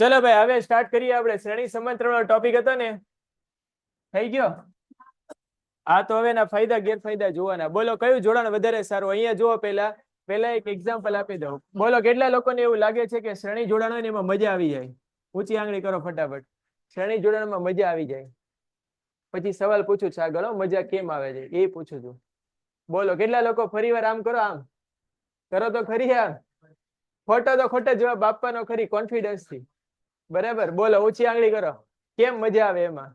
ચલો ભાઈ હવે સ્ટાર્ટ કરીએ આપણે શ્રેણી સમાંતરનો ટોપિક હતો ને થઈ ગયો આ તો હવે ના ફાયદા ગેરફાયદા જોવાના બોલો કયું જોડાણ વધારે સારું અહીંયા જુઓ પહેલા એક એક્ઝામ્પલ આપી દઉં બોલો કેટલા લોકોને એવું લાગે છે કે શ્રેણી જોડાણ હોય ને એમાં મજા આવી જાય ઊંચી આંગળી કરો ફટાફટ શ્રેણી જોડાણમાં મજા આવી જાય પછી સવાલ પૂછું છું આગળ મજા કેમ આવે છે એ પૂછું છું બોલો કેટલા લોકો ફરીવાર આમ કરો આમ કરો તો ખરી આમ ખોટો તો ખોટો જવાબ આપવાનો ખરી કોન્ફિડન્સ થી બરાબર બોલો ઊંચી આંગળી કરો કેમ મજા આવે એમાં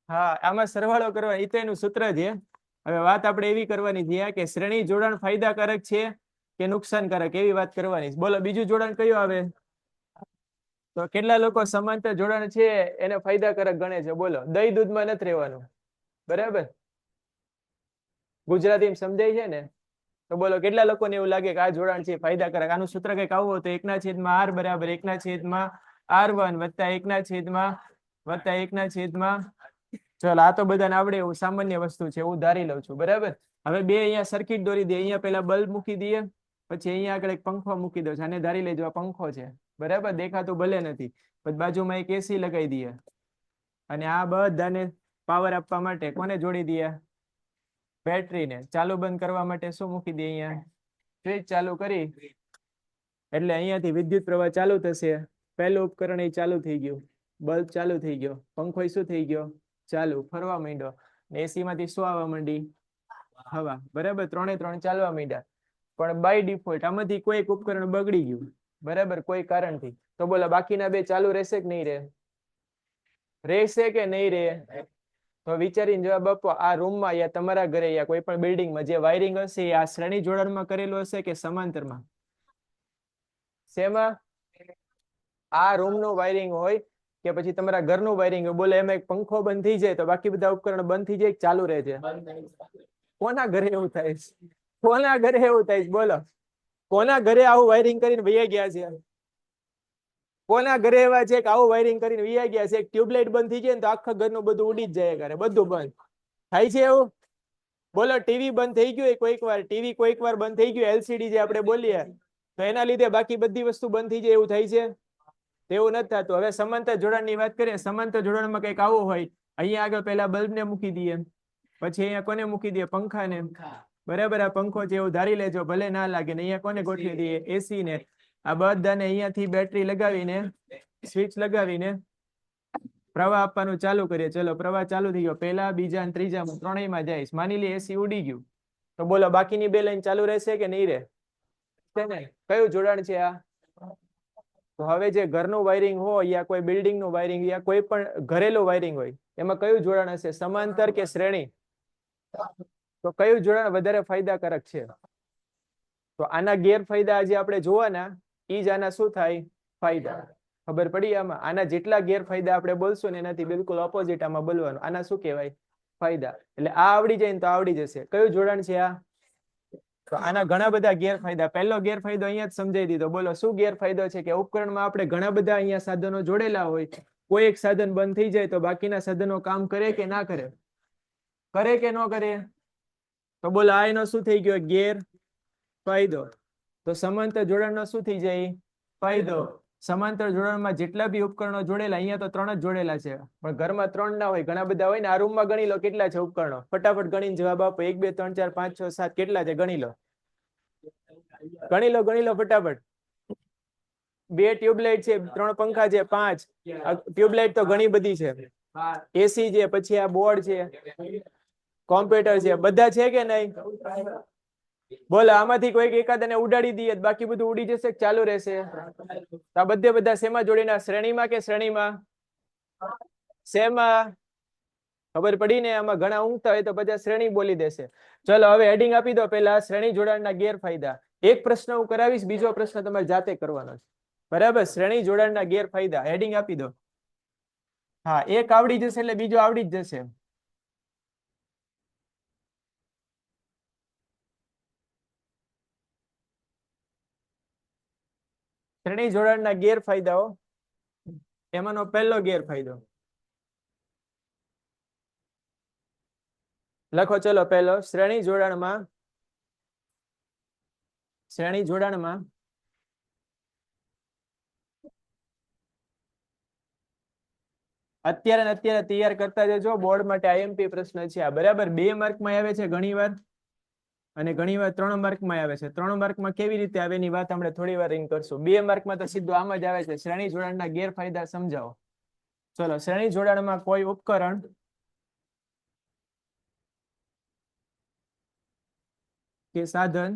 હા આમાં સરવાળો કરવા એ તો એનું સૂત્ર છે હવે વાત આપણે એવી કરવાની છે કે શ્રેણી જોડાણ ફાયદાકારક છે કે નુકસાનકારક એવી વાત કરવાની છે બોલો બીજું જોડાણ કયું આવે તો કેટલા લોકો સમાંતર જોડાણ છે એને ફાયદાકારક ગણે છે બોલો દહીં દૂધમાં નથી રહેવાનું બરાબર ગુજરાતીમાં સમજાય છે ને તો બોલો કેટલા લોકોને એવું લાગે કે આ જોડાણ છે ફાયદાકારક આનું સૂત્ર કંઈક આવું હતું 1/r બરાબર 1/r1 વત્તા 1/1/1 ચાલ આ તો બધાને આવડે એવું સામાન્ય વસ્તુ છે હું ધારી લઉં છું બરાબર હવે બે અહીંયા સર્કિટ દોરી દે અહીંયા પેલા બલ્બ મૂકી દઈએ પછી અહીંયા આગળ એક પંખો મૂકી દો આને ધારી લેજો આ પંખો છે બરાબર દેખાતું ભલે નથી પછી બાજુમાં એક એસી લગાવી દઈએ અને આ બધાને પાવર આપવા માટે કોને જોડી દઈએ બેટરીને ચાલુ બંધ કરવા માટે શું મૂકી દઈએ અહીંયા સ્વિચ ચાલુ કરી એટલે અહીંયાથી વિદ્યુત પ્રવાહ ચાલુ થશે પહેલું ઉપકરણ એ ચાલુ થઈ ગયું બલ્બ ચાલુ થઈ ગયો પંખો શું થઈ ગયો ચાલુ ફરવા માંડ્યો એસી માંથી શું આવવા માંડી હવા બરાબર ત્રણે ત્રણ ચાલવા માંડ્યા પણ બાય ડિફોલ્ટ આમાંથી કોઈ એક ઉપકરણ બગડી ગયું બરાબર કોઈ કારણથી તો બોલો બાકીના બે ચાલુ રહેશે કે નહીં રહે રહેશે કે નહીં રહે તો વિચારીને જવાબ આપો આ રૂમમાં યા તમારા ઘરે યા કોઈ પણ બિલ્ડિંગમાં જે વાયરિંગ હશે આ શ્રેણી જોડાણમાં કરેલું હશે કે સમાંતરમાં શેમાં આ રૂમનું વાયરિંગ હોય કે પછી તમારા ઘરનું વાયરિંગ હોય બોલે એમાં એક પંખો બંધ થઈ જાય તો બાકી બધા ઉપકરણ બંધ થઈ જાય ચાલુ રહે છે કોના ઘરે એવું થાય કોના ઘરે એવું થાય બોલો કોના ઘરે આવું વાયરિંગ કરીને વૈયા ગયા છે કોના ઘરે એવા છે કે આવું વાયરિંગ કરીને વૈયા ગયા છે એક ટ્યુબલાઇટ બંધ થઈ જાય ને તો આખા ઘરનું બધું ઉડી જ જાય કરે બધું બંધ થાય છે એવું બોલો ટીવી બંધ થઈ ગયું કોઈક વાર ટીવી કોઈક વાર બંધ થઈ ગયું એલસીડી જે આપણે બોલીએ તો એના લીધે બાકી બધી વસ્તુ બંધ થઈ જાય એવું થાય છે તેવું નથી થતું હવે સમાંતર જોડાણની વાત કરીએ સમાંતર જોડાણમાં કંઈક આવું હોય અહીંયા આગળ પહેલા બલ્બને મૂકી દઈએ પછી અહીંયા કોને મૂકી દઈએ પંખાને બરાબર આ પંખો છે એવું ધારી લેજો ભલે ના લાગે ને અહીંયા કોને ગોઠવી દઈએ એસી ને આ બધાને અહીંયાથી બેટરી લગાવીને સ્વિચ લગાવીને પ્રવાહ આપવાનું ચાલુ કરીએ ચલો પ્રવાહ ચાલુ થઈ ગયો પહેલા બીજા અને ત્રીજા ત્રણેયમાં જઈશ માની લે એસી ઉડી ગયું તો બોલો બાકીની બે લાઈન ચાલુ રહેશે કે નહીં રહે કયું જોડાણ છે આ તો હવે જે ઘરનું વાયરિંગ હોય યા કોઈ બિલ્ડિંગનું વાયરિંગ યા કોઈ પણ ઘરેલું વાયરિંગ હોય એમાં કયું જોડાણ હશે સમાંતર કે શ્રેણી તો કયું જોડાણ વધારે ફાયદાકારક છે તો આના ગેરફાયદા આજે આપણે જોવાના ઈ જ આના શું થાય ફાયદા ખબર પડી આમાં આના જેટલા ગેરફાયદા આપણે બોલશું ને એનાથી બિલકુલ ઓપોઝિટ આમાં બોલવાનું આના શું કહેવાય ફાયદા એટલે આ આવડી જાય ને તો આવડી જશે કયું જોડાણ છે આ તો આના ઘણા બધા ગેરફાયદા પહેલો ગેરફાયદો અહીંયા જ સમજાવી દીધો બોલો શું ગેરફાયદો છે કે ઉપકરણમાં આપણે ઘણા બધા અહીંયા સાધનો જોડેલા હોય કોઈ એક સાધન બંધ થઈ જાય તો બાકીના સાધનો કામ કરે કે ના કરે કરે કે ન કરે તો બોલો આ એનો શું થઈ ગયો ગેરફાયદો તો સમાંતર જોડાણનો શું થઈ જાય ફાયદો સમાંતર જોડાણમાં જેટલા બી ઉપકરણો જોડેલા અહીંયા તો 3 જ જોડેલા છે પણ ઘરમાં 3 ના હોય ઘણા બધા હોય ને આ રૂમમાં ગણી લો કેટલા છે ઉપકરણો ફટાફટ ગણીને જવાબ આપો 1 2 3 4 5 6 7 કેટલા છે ગણી લો ગણી લો ફટાફટ 2 ટ્યુબલાઇટ છે 3 પંખા છે 5 ટ્યુબલાઇટ તો ઘણી બધી છે એસી છે પછી આ બોર્ડ છે કોમ્પ્યુટર છે બધા છે કે નહીં બોલો આમાંથી કોઈક એકાદને ઉડાડી દઈએ બાકી બધું ઉડી જશે કે ચાલુ રહેશે આ બધા શેમાં જોડીના શ્રેણીમાં કે શ્રેણીમાં શેમાં ખબર પડી ને આમાં ઘણા ઊંઘતા હોય તો બધા શ્રેણી બોલી દેશે ચલો હવે હેડિંગ આપી દો પહેલા શ્રેણી જોડાણના ગેરફાયદા એક પ્રશ્ન હું કરાવીશ બીજો પ્રશ્ન તમારે જાતે કરવાનો છે બરાબર શ્રેણી જોડાણના ગેરફાયદા હેડિંગ આપી દો હા એક આવડી જશે એટલે બીજો આવડી જ જશે શ્રેણી જોડાણના ગેરફાયદાઓ એમાંનો પહેલો ગેરફાયદો લખો ચલો પહેલો શ્રેણી જોડાણમાં અત્યારે ને અત્યારે તૈયાર કરતા જજો, બોર્ડ માટે આઈએમપી પ્રશ્ન છે આ, બરાબર. 2 માર્કમાં આવે છે ઘણી વાર અને ઘણી વાર 3 માર્કમાં આવે છે. 3 માર્કમાં કેવી રીતે આવે એની વાત આપણે થોડી વાર રહીને કરશું. 2 માર્કમાં તો સીધું આમ જ આવે છે, શ્રેણી જોડાણના ગેરફાયદા સમજાવો. ચલો, શ્રેણી જોડાણમાં કોઈ ઉપકરણ કે સાધન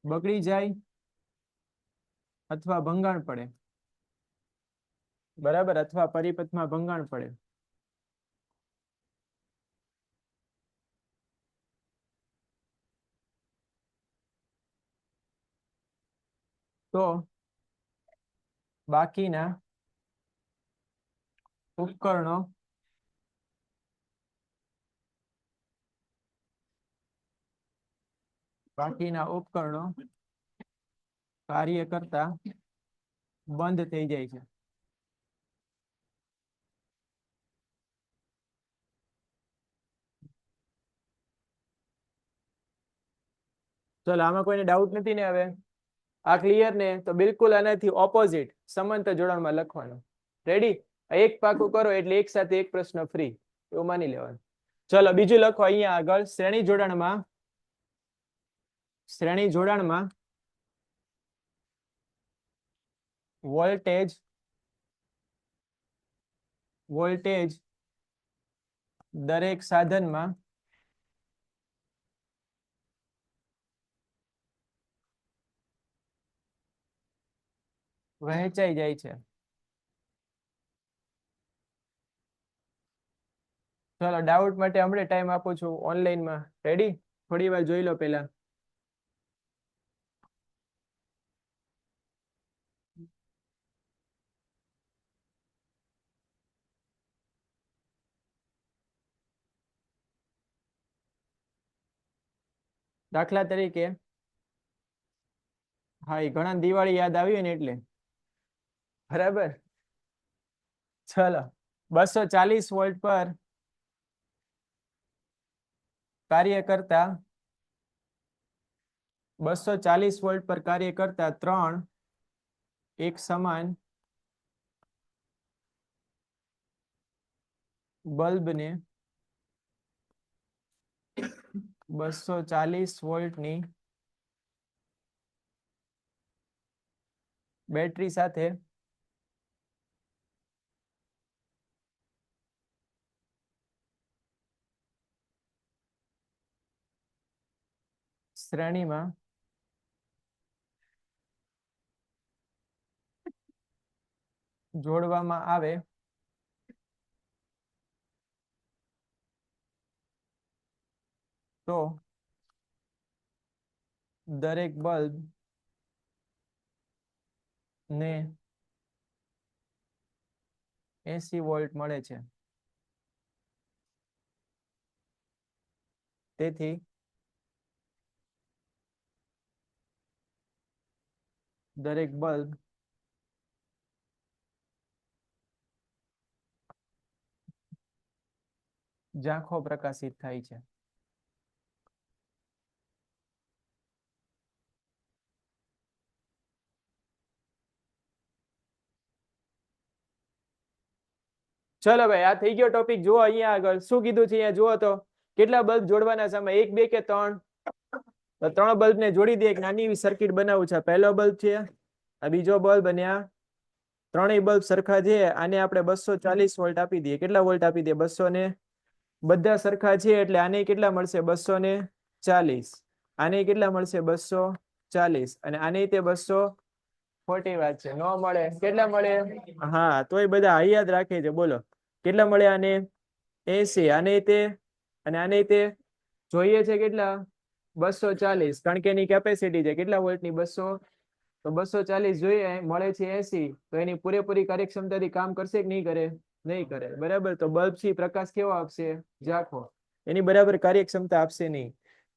બગડી જાય અથવા ભંગાણ પડે, બરાબર, અથવા પરિપથમાં ભંગાણ પડે, તો બાકીના ઉપકરણો કાર્ય કરતા બંધ થઈ જાય છે. ચલો, આમાં કોઈને ડાઉટ નથી ને? હવે આ ક્લિયર ને? તો બિલકુલ આનાથી ઓપોઝિટ સમાંતર જોડાણમાં લખવાનું. રેડી? એક પાકું કરો એટલે એક સાથે એક પ્રશ્ન ફ્રી, એવું માની લેવાનું. ચલો, બીજું લખો અહીંયા આગળ. શ્રેણી જોડાણમાં વોલ્ટેજ દરેક સાધનમાં વહેંચાઈ જાય છે. ચલો, ડાઉટ માટે હમણાં ટાઈમ આપું છું ઓનલાઈનમાં. રેડી? થોડી વાર જોઈ લો પેલા. દાખલા તરીકે, હા, એ ઘણા દિવાળી યાદ આવી ને એટલે, બરાબર. ચલો, 240 વોલ્ટ પર કાર્ય કરતા 240 વોલ્ટ પર કાર્ય કરતા 3 એક સમાન બલ્બને 240 વોલ્ટની બેટરી સાથે શ્રેણીમાં જોડવામાં આવે તો દરેક બલ્બ ને 80 વોલ્ટ મળે છે. તેથી દરેક બલ્બ ઝાંખો પ્રકાશિત થાય છે. ચલો ભાઈ, આ થઈ ગયો ટોપિક. જુઓ અહીંયા આગળ શું કીધું છે, અહીંયા જુઓ તો કેટલા બલ્બ જોડવાના છે? 1, 2 કે 3? તો 3 બલ્બ ને જોડી દે. એક નાની એવી સર્કિટ બનાવું છે. પહેલો બલ્બ છે, આ બીજો બલ્બ, અને આ ત્રણેય બલ્બ સરખા છે. આને આપણે 240 વોલ્ટ આપી દઈએ. કેટલા વોલ્ટ આપી દઈએ? 200 ને, બધા સરખા છે એટલે આને કેટલા મળશે? 240. આને કેટલા મળશે? 240. અને આને તે 200. ખોટી વાત છે, નો મળે. કેટલા મળે? હા, તોય બધા યાદ રાખે છે. બોલો કેટલા મળે? આને 80. આને તે અને આને તે જોઈએ છે કેટલા? 240, કારણ કે એની કેપેસિટી છે કેટલા વોલ્ટની? 200. તો 240 જોઈએ, મળે છે 80. તો એની પૂરેપૂરી કાર્યક્ષમતાથી કામ કરશે કે નહીં કરે? નહીં કરે, બરાબર. તો બલ્બ થી પ્રકાશ કેવો આપશે? ઝાંખો. એની બરાબર કાર્યક્ષમતા આપશે નહીં.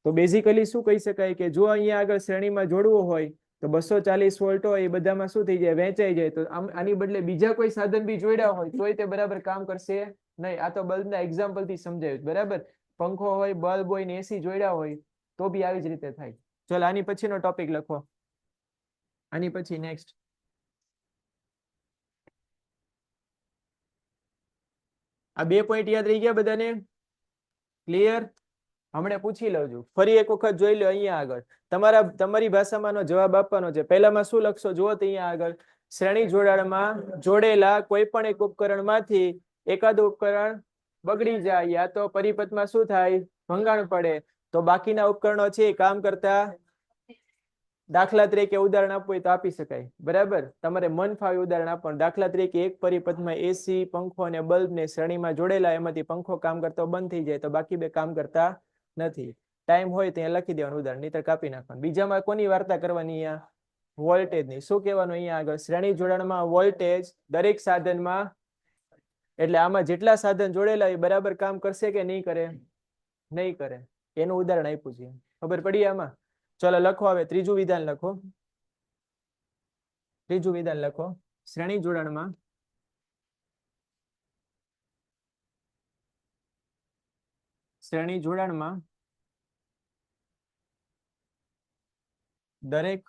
તો બેઝિકલી શું કહી શકાય કે જો અહીંયા આગળ શ્રેણીમાં જોડવું હોય તો 240 વોલ્ટ હોય એ બધામાં શું થઈ જાય? વહેંચાઈ જાય. તો આની બદલે બીજા કોઈ સાધન બી જોડ્યા હોય તોય તે બરાબર કામ કરશે નહીં. આ તો બલ્બના એક્ઝામ્પલ થી સમજાયું, બરાબર. પંખો હોય, બલ્બ હોય ને એસી જોડ્યા હોય તો બી આવી જ રીતે થાય. ચલો, આની પછીનો ટોપિક લખો. આની પછી નેક્સ્ટ આ 2 પોઈન્ટ યાદ રહી ગયા બધાને? ક્લિયર? હમણાં પૂછી લઉં છું, ફરી એક વખત જોઈ લો. અહીંયા આગળ તમારી ભાષામાંનો જવાબ આપવાનો છે. પહેલામાં શું લખશો જુઓ તો અહીંયા આગળ શ્રેણી જોડાણમાં જોડેલા કોઈ પણ એક ઉપકરણમાંથી એકાદ ઉપકરણ બગડી જાય યા તો પરિપથમાં શું થાય, ભંગાણ પડે, તો બાકીના ઉપકરણો છે એ કામ કરતા. દાખલા તરીકે ઉદાહરણ આપવું હોય તો આપી શકાય. બરાબર, તમારે મન ફાવે ઉદાહરણ આપવાનું. દાખલા તરીકે એક પરિપથમાં એસી, પંખો અને બલ્બ ને શ્રેણીમાં જોડેલા, એમાંથી પંખો કામ કરતો બંધ થઈ જાય તો બાકી બે કામ કરતા નથી. ટાઈમ હોય ત્યાં લખી દેવાનું ઉદાહરણ, નહીતર કાપી નાખવાનું. બીજામાં કોની વાર્તા કરવાની? અહીંયા વોલ્ટેજ ની. શું કહેવાનું અહીંયા આગળ? શ્રેણી જોડાણમાં વોલ્ટેજ દરેક સાધનમાં, એટલે આમાં જેટલા સાધન જોડેલા એ બરાબર કામ કરશે કે નહીં કરે? નહીં કરે. એનું ઉદાહરણ આપ્યું છે. ખબર પડી આમાં? ચલો લખો. હવે ત્રીજું વિધાન લખો. ત્રીજું વિધાન લખો. શ્રેણી જોડાણમાં દરેક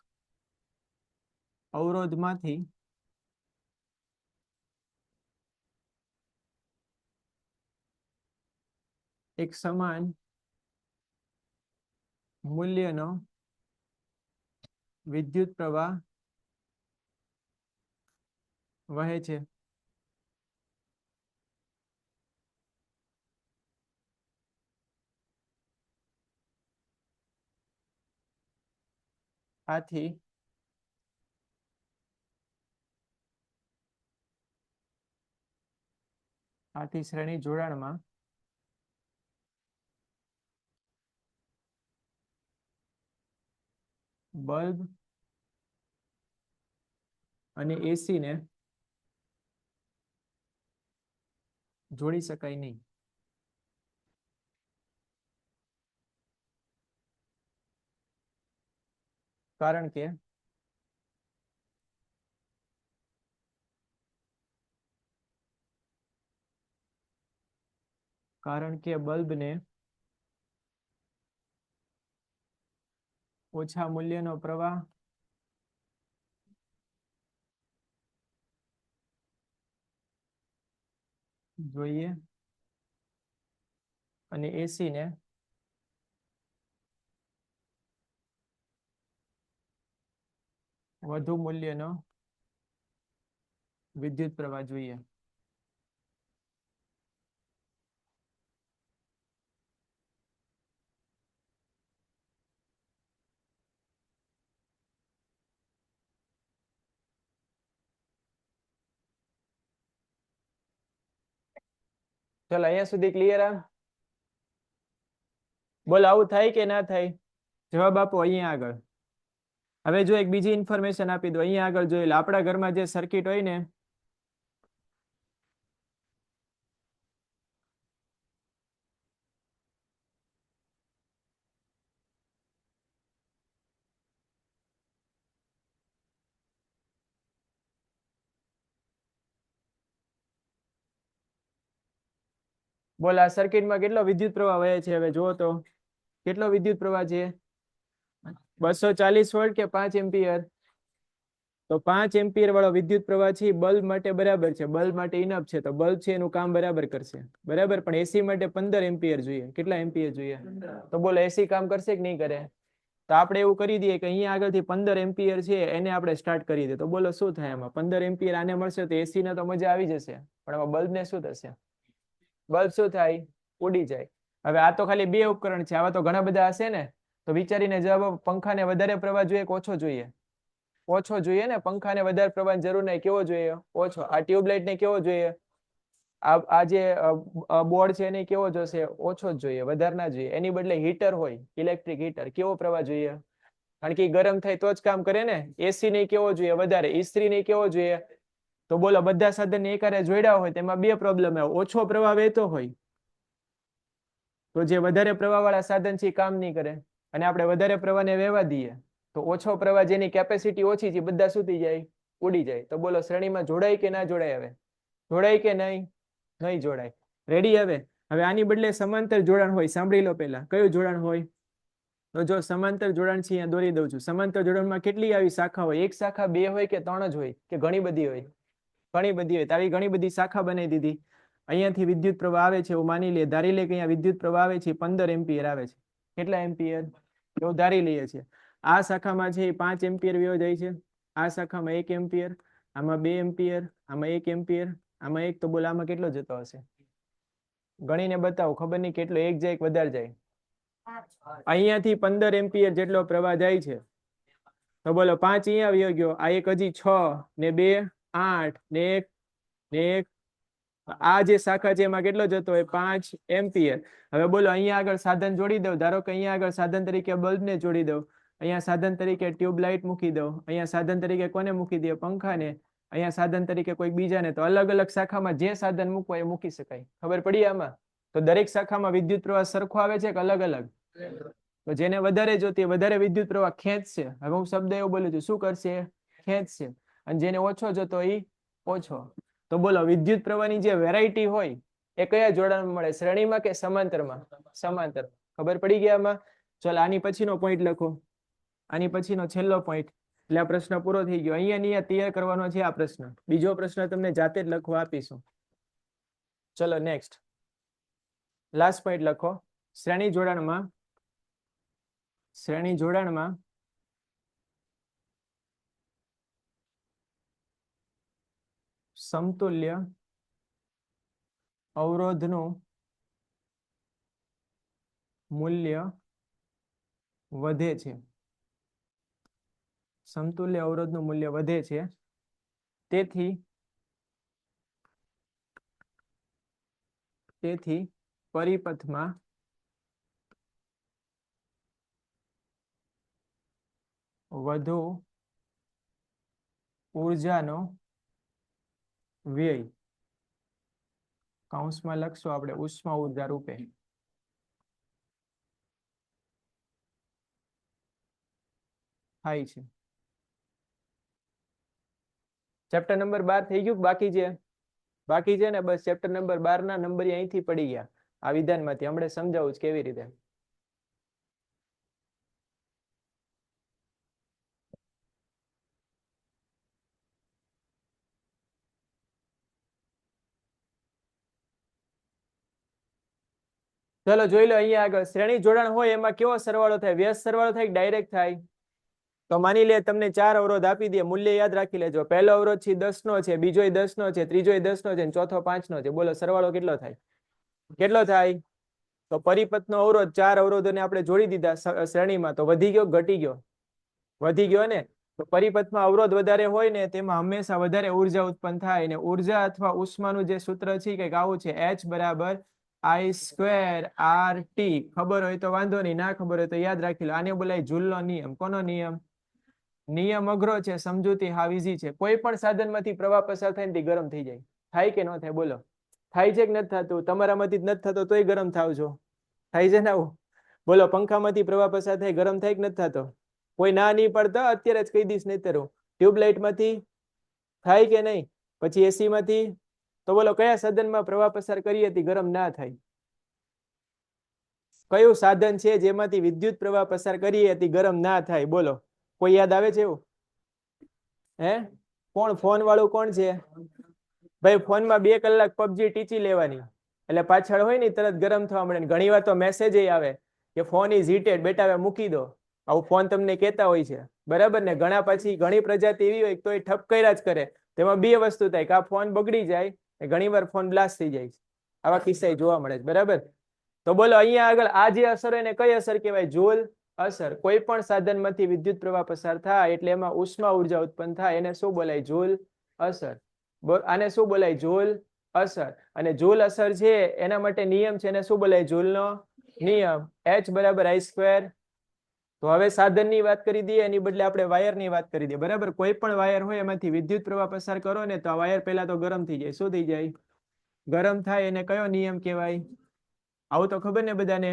અવરોધમાંથી એક સમાન મૂલ્યનો વિદ્યુત પ્રવાહ વહે છે. આથી શ્રેણી જોડાણમાં બલ્બ અને એસી ને જોડી શકાય નહીં. કારણ કે બલ્બને ઓછા મૂલ્યનો પ્રવાહ જોઈએ અને એસી ને વધુ મૂલ્યનો વિદ્યુત પ્રવાહ જોઈએ. ચલો અહીંયા સુધી ક્લિયર? બોલ, આવું થાય કે ના થાય? જવાબ આપો અહીંયા આગળ. હવે જો એક બીજી ઇન્ફોર્મેશન આપી દો. અહીંયા આગળ જોઈ લો, આપણા ઘરમાં જે સર્કિટ હોય ને, બોલ આ સર્કિટમાં કેટલો વિદ્યુત પ્રવાહ વહે છે? હવે જુઓ તો કેટલો વિદ્યુત પ્રવાહ છે? 240 વોલ્ટ કે 5 એમ્પિયર? તો 5 એમ્પિયર વાળો વિદ્યુત પ્રવાહ છે બલ્બ માટે બરાબર છે. બલ્બ માટે ઇનફ છે, તો બલ્બ છે એનું કામ બરાબર કરશે. બરાબર, પણ એસી માટે 15 એમ્પિયર જોઈએ. કેટલા એમ્પિયર જોઈએ? તો બોલો એસી કામ કરશે કે નહીં કરે? તો આપણે એવું કરી દઈએ કે અહીંયા આગળથી 15 એમ્પિયર છે એને આપણે સ્ટાર્ટ કરી દઈએ. તો બોલો શું થાય એમાં? 15 એમ્પિયર આને મળશે તો એસી ને તો મજા આવી જશે, પણ આમાં બલ્બ ને શું થશે? બલ્બ શું થાય? ઉડી જાય. હવે આ તો ખાલી 2 ઉપકરણ છે, આવા તો ઘણા બધા હશે ને. તો વિચારીને જવાબ. પંખાને વધારે પ્રવાહ જોઈએ કે ઓછો જોઈએ? ઓછો જોઈએ ને. પંખાને વધારે પ્રવાહની જરૂર નહીં. કેવો જોઈએ? ઓછો. આ ટ્યુબલાઇટ ને કેવો જોઈએ? આ જે બોર્ડ છે એને કેવો જોશે? ઓછો જ જોઈએ, વધારે ના જોઈએ. એની બદલે હીટર હોય, ઇલેક્ટ્રિક હીટર, કેવો પ્રવાહ જોઈએ? કારણ કે ગરમ થાય તો જ કામ કરે ને. એસી નહીં કેવો જોઈએ? વધારે. ઇસ્ત્રી નહીં કેવો જોઈએ? તો બોલો બધા સાધન એકારે જોડ્યા હોય તેમાં 2 પ્રોબ્લેમ આવે. ઓછો પ્રવાહ વહેતો હોય તો જે વધારે પ્રવાહ વાળા સાધન છે એ કામ નહીં કરે, અને આપણે વધારે પ્રવાહને વહેવા દઈએ તો ઓછો પ્રવાહ જેની કેપેસિટી ઓછી છે બધા શું થઈ જાય? ઉડી જાય. તો બોલો શ્રેણીમાં જોડાય કે ના જોડાય? હવે જોડાય કે નહીં? નહીં જોડાય. રેડી? હવે આની બદલે સમાંતર જોડાણ હોય. સાંભળી લો પહેલા કયું જોડાણ હોય. તો જો સમાંતર જોડાણ છે અહીંયા દોરી દઉં છું. સમાંતર જોડાણમાં કેટલી આવી શાખા હોય? 1 શાખા, 2 હોય કે 3 જ હોય કે ઘણી બધી હોય? ઘણી બધી હોય. તો આવી ઘણી બધી શાખા બનાવી દીધી. અહીંયાથી વિદ્યુત પ્રવાહ આવે છે એવું માની લઈએ, ધારી લે કે અહીંયા વિદ્યુત પ્રવાહ આવે છે 15 એમ્પિયર આવે છે. કેટલા એમ્પિયર એવું ધારી લઈએ છીએ. આ શાખામાં છે 5 એમ્પિયર વયો જાય છે, આ શાખામાં 1 એમ્પિયર, આમાં 2 એમ્પિયર, આમાં 1 એમ્પિયર, આમાં 1. તો બોલો આમાં કેટલો જતો હશે? ગણીને બતાવો, ખબર નહીં કેટલો, 1 જાય કે વધારે જાય? અહીંયાથી 15 એમ્પિયર જેટલો પ્રવાહ જાય છે. તો બોલો 5 અહીંયા વયો ગયો, આ એક હજી 6 ને 2 8 ને 1 ને 1. આ જે શાખા છે એમાં કેટલો જતો હોય? 5 એમ્પિયર. હવે બોલો અહીંયા આગળ સાધન જોડી દઉં. ધારો કે અહીંયા આગળ સાધન તરીકે બલ્બને જોડી દઉં, અહીંયા સાધન તરીકે ટ્યુબલાઇટ મૂકી દઉં, અહીંયા સાધન તરીકે કોને મૂકી દે? પંખાને. અહીંયા સાધન તરીકે કોઈ બીજાને. તો અલગ અલગ શાખામાં જે સાધન મૂકવો એ મૂકી શકાય. ખબર પડી આમાં? તો દરેક શાખામાં વિદ્યુત પ્રવાહ સરખો આવે છે કે અલગ અલગ? તો જેને વધારે જોતી વધારે વિદ્યુત પ્રવાહ ખેંચશે. હવે હું શબ્દ એવો બોલું છું, શું કરશે? ખેંચશે. અને જેને ઓછો જતો એ ઓછો. તો બોલો વિદ્યુત પ્રવાહની જે વેરાયટી હોય એ કયા જોડાણમાં મળે? શ્રેણીમાં કે સમાંતરમાં? સમાંતર. ખબર પડી ગયા આમાં? ચાલો આની પછીનો પોઈન્ટ લખો, આની પછીનો છેલ્લો પોઈન્ટ. એટલે આ પ્રશ્ન પૂરો થઈ ગયો. અહીંયા તૈયાર કરવાનો છે આ પ્રશ્ન. બીજો પ્રશ્ન તમને જાતે જ લખવા આપીશું. ચલો નેક્સ્ટ, લાસ્ટ પોઈન્ટ લખો. શ્રેણી જોડાણમાં સમતુલ્ય અવરોધનું મૂલ્ય વધે છે. સમતુલ્ય અવરોધનું મૂલ્ય વધે છે, તેથી પરિપથમાં વધુ ઉર્જાનો વ્યય, કૌંસમાં લખશું આપણે ઉષ્મા ઉર્જા રૂપે, થાય છે. ચેપ્ટર નંબર 12 થઈ ગયું? બાકી છે? બાકી છે ને? બસ ચેપ્ટર નંબર 12 ના નંબર અહીંથી પડી ગયા આ વિધાનમાંથી. હમણાં સમજાવું જ કેવી રીતે. ચલો જોઈ લો. અહીંયા આગળ શ્રેણી જોડાણ હોય એમાં કેવો સરવાળો થાય? વ્યસ્ત સરવાળો થાય કે ડાયરેક્ટ થાય? તો માની લે તમને 4 અવરોધ આપી દે, મૂલ્ય યાદ રાખી લેજો. પહેલો અવરોધ છે 10 નો છે, બીજો 10 નો છે, ત્રીજો 10 નો છે, ચોથો 5 નો છે. બોલો સરવાળો કેટલો થાય? કેટલો થાય? તો પરિપથનો અવરોધ 4 અવરોધોને આપણે જોડી દીધા શ્રેણીમાં, તો વધી ગયો ઘટી ગયો? વધી ગયો ને. તો પરિપથમાં અવરોધ વધારે હોય ને તેમાં હંમેશા વધારે ઉર્જા ઉત્પન્ન થાય. ને ઉર્જા અથવા ઉષ્માનું જે સૂત્ર છે કંઈક આવું છે, H બરાબર I²RT. ખબર હોય તો વાંધો નહીં, ના ખબર હોય તો યાદ રાખી લો. આને બોલાય જૂલનો નિયમ. કોનો નિયમ? નિયમ અઘરો છે, સમજૂતી હાવ ઈઝી છે. કોઈ પણ સાધનમાંથી પ્રવાહ પસાર થાય ને ગરમ થઈ જાય. થાય કે ન થાય? બોલો થાય છે કે નથી થતું? તમારામાંથી જ નથી થતો તોય ગરમ થાવ છો. થાય છે ને આવું? બોલો પંખામાંથી પ્રવાહ પસાર થાય ગરમ થાય કે નથી થતો? કોઈ ના નહીં પડતા, અત્યારે જ કહી દઈશ. નહીં તરું ટ્યુબલાઇટ માંથી થાય કે નહીં? પછી એસી માંથી? તો બોલો કયા સાધનમાં પ્રવાહ પસાર કરી હતી ગરમ ના થાય? કયું સાધન છે જેમાંથી વિદ્યુત પ્રવાહ પસાર કરી હતી ગરમ ના થાય? બોલો કોઈ યાદ આવે છે એવું? હે કોણ? ફોન વાળું કોણ છે ભાઈ? ફોનમાં 2 કલાક પબજી ટીચી લેવાની એટલે પાછળ હોય ને તરત ગરમ થવા મળે. ઘણી વાર તો મેસેજ આવે કે ફોન ઇઝ હીટેડ, બેટા હવે મૂકી દો. આવું ફોન તમને કહેતા હોય છે, બરાબર ને? ઘણી પ્રજાતિ એવી હોય તો એ ઠપ કર્યા જ કરે. તેમાં 2 વસ્તુ થાય, કે આ ફોન બગડી જાય, ઘણી વાર ફોન બ્લાસ્ટ થઈ જાય. આવા કિસ્સા જોવા મળે છે, બરાબર? તો બોલો અહીંયા આગળ આ જે અસર એને કઈ અસર કહેવાય? જૂલ અસર. કોઈ પણ સાધનમાંથી વિદ્યુત પ્રવાહ પસાર થાય એટલે એમાં ઉષ્મા ઉર્જા ઉત્પન્ન થાય, એને શું બોલાય? જૂલ અસર. આને શું બોલાય? જૂલ અસર. અને જૂલ અસર છે એના માટે નિયમ છે, એને શું બોલાય? જૂલનો નિયમ. H બરાબર I². તો હવે સાધનની વાત કરી દઈએ, એની બદલે આપણે વાયરની વાત કરી દઈએ, બરાબર? કોઈ પણ વાયર હોય એમાંથી વિદ્યુત પ્રવાહ પસાર કરો ને તો આ વાયર પહેલા તો ગરમ થઈ જાય. શું થઈ જાય? ગરમ થાય. એને કયો નિયમ કહેવાય? આવું તો ખબર ને બધાને?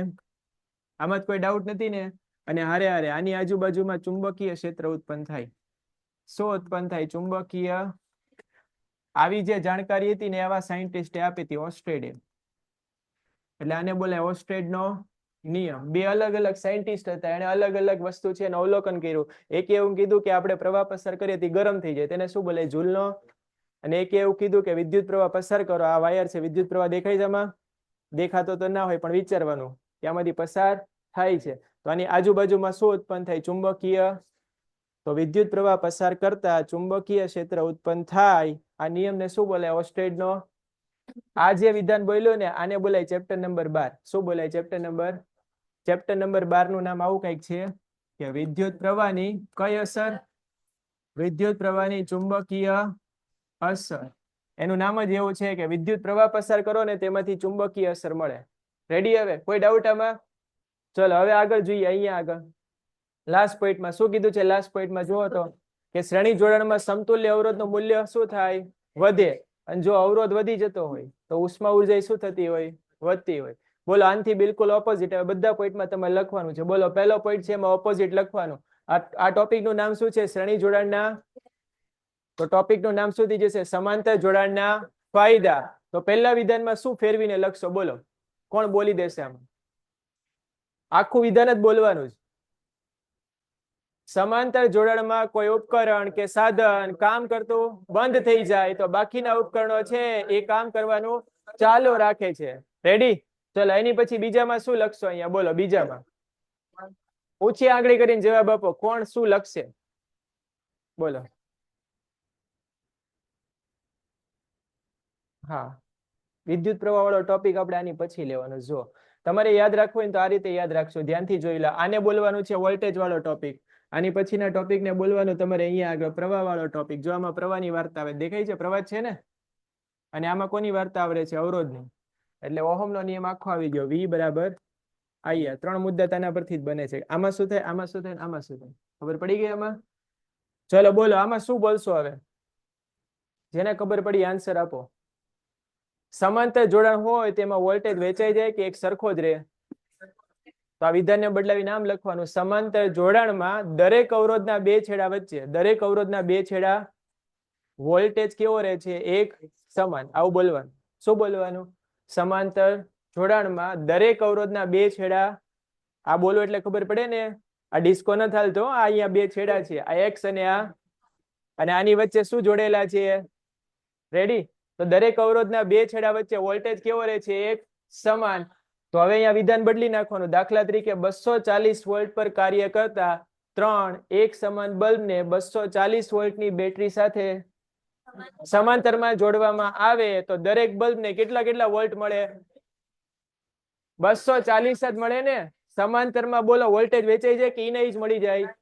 આમાં કોઈ ડાઉટ નથી ને? અને હારે હારે આની આજુબાજુમાં ચુંબકીય ક્ષેત્ર ઉત્પન્ન થાય. શું ઉત્પન્ન થાય? ચુંબકીય. આવી જે જાણકારી હતી ને એવા સાયન્ટિસ્ટે આપી હતી, ઓસ્ટ્રેડ. એટલે આને બોલાય ઓસ્ટ્રેડનો નિયમ. 2 અલગ અલગ સાયન્ટિસ્ટ હતા, એને અલગ અલગ વસ્તુ છે એનું અવલોકન કર્યું. એક એવું કીધું કે આપણે પ્રવાહ પસાર કરીએ તો ગરમ થઈ જાય, તેને શું બોલાય? જૂલનો. અને એક એવું કીધું કે વિદ્યુત પ્રવાહ પસાર કરો, આ વાયર છે, વિદ્યુત પ્રવાહ દેખાય છે આમાં? દેખાતો તો ના હોય, પણ વિચારવાનું કે આમાંથી પસાર થાય છે. તો આની આજુબાજુમાં શું ઉત્પન્ન થાય? ચુંબકીય. તો વિદ્યુત પ્રવાહ પસાર કરતા ચુંબકીય ક્ષેત્ર ઉત્પન્ન થાય. આ નિયમને શું બોલાય? ઓસ્ટેડનો. આ જે વિધાન બોલ્યું ને આને બોલાય ચેપ્ટર નંબર 12. શું બોલાય? ચેપ્ટર નંબર 12 નું નામ આવું કઈક છે કે વિદ્યુત પ્રવાહની કઈ અસર? વિદ્યુત પ્રવાહની ચુંબકીય અસર. એનું નામ જ એવું છે કે વિદ્યુત પ્રવાહ પસાર કરો ને તેમાંથી ચુંબકીય અસર મળે. રેડી? હવે કોઈ ડાઉટ આમાં? ચલો હવે આગળ જોઈએ. અહીંયા આગળ લાસ્ટ પોઈન્ટમાં શું કીધું છે? લાસ્ટ પોઈન્ટમાં જુઓ તો કે શ્રેણી જોડાણમાં સમતુલ્ય અવરોધનું મૂલ્ય શું થાય? વધે. અને જો અવરોધ વધી જતો હોય તો ઉષ્મા ઉર્જા શું થતી હોય? વધતી હોય. બોલો આનાથી બિલકુલ ઓપોઝિટ. હવે બધા પોઈન્ટમાં તમારે લખવાનું છે. બોલો પહેલો પોઈન્ટ છે એમાં ઓપોઝિટ લખવાનું. આ ટોપિકનું નામ શું છે? શ્રેણી જોડાણના. તો ટોપિકનું નામ શું થઈ જશે? સમાંતર જોડાણના ફાયદા. તો પહેલા વિધાનમાં શું ફેરવીને લખશો? બોલો કોણ બોલી દેશે આમાં? આખું વિધાન જ બોલવાનું છે. સમાંતર જોડાણમાં કોઈ ઉપકરણ કે સાધન કામ કરતું બંધ થઈ જાય તો બાકીના ઉપકરણો છે એ કામ કરવાનું ચાલુ રાખે છે. રેડી? ચલો એની પછી બીજામાં શું લખશો? અહીંયા બોલો બીજામાં ઊંચી આંગળી કરીને જવાબ આપો. કોણ શું લખશે? બોલો. હા, વિદ્યુત પ્રવાહ વાળો ટોપિક આપણે આની પછી લેવાનો. જો તમારે યાદ રાખવું હોય તો આ રીતે યાદ રાખશો. ધ્યાનથી જોઈ લો. આને બોલવાનું છે વોલ્ટેજ વાળો ટોપિક. આની પછીના ટોપિકને બોલવાનું તમારે અહીંયા આગળ પ્રવાહ વાળો ટોપિક. જો આમાં પ્રવાહની વાર્તા આવે દેખાય છે? પ્રવાહ છે ને? અને આમાં કોની વાર્તા આવડે છે? અવરોધની. એટલે ઓહમનો નિયમ આખો આવી ગયો. V બરાબર IA. 3 મુદ્દા તેના પરથી જ બને છે. આમાં શું થાય? આમાં શું થાય? આમાં શું થાય? ખબર પડી ગઈ આમાં? ચલો બોલો આમાં શું બોલશો હવે? જેને ખબર પડી આન્સર આપો. સમાંતર જોડાણ હોય તેમાં વોલ્ટેજ વેચાઈ જાય કે એક સરખો જ રહે? તો આ વિધાનને બદલાવી નામ લખવાનું. સમાંતર જોડાણમાં દરેક અવરોધના બે છેડા વચ્ચે વોલ્ટેજ કેવો રહે છે? એક સમાન. આવું બોલવાનું. શું બોલવાનું? સમાંતર જોડાણમાં દરેક અવરોધના બે છેડા. આ બોલો એટલે ખબર પડે ને. આ ડિસ્કો ન ચાલતો. આ અહીંયા બે છેડા છે. આ એક્સ અને આની વચ્ચે શું જોડેલા છે? રેડી? તો દરેક અવરોધના બે છેડા વચ્ચે વોલ્ટેજ કેવો રહે છે? એક સમાન. તો હવે અહીંયા વિધાન બદલી નાખવાનું. દાખલા તરીકે 240 વોલ્ટ પર કાર્ય કરતા 3 એક સમાન બલ્બને 240 વોલ્ટની બેટરી સાથે સમાંતરમાં જોડવામાં આવે તો દરેક બલ્બને કેટલા વોલ્ટ મળે? 240 જ મળે ને. સમાંતરમાં બોલો વોલ્ટેજ વેચાઈ જાય કે ઈને જ મળી જાય?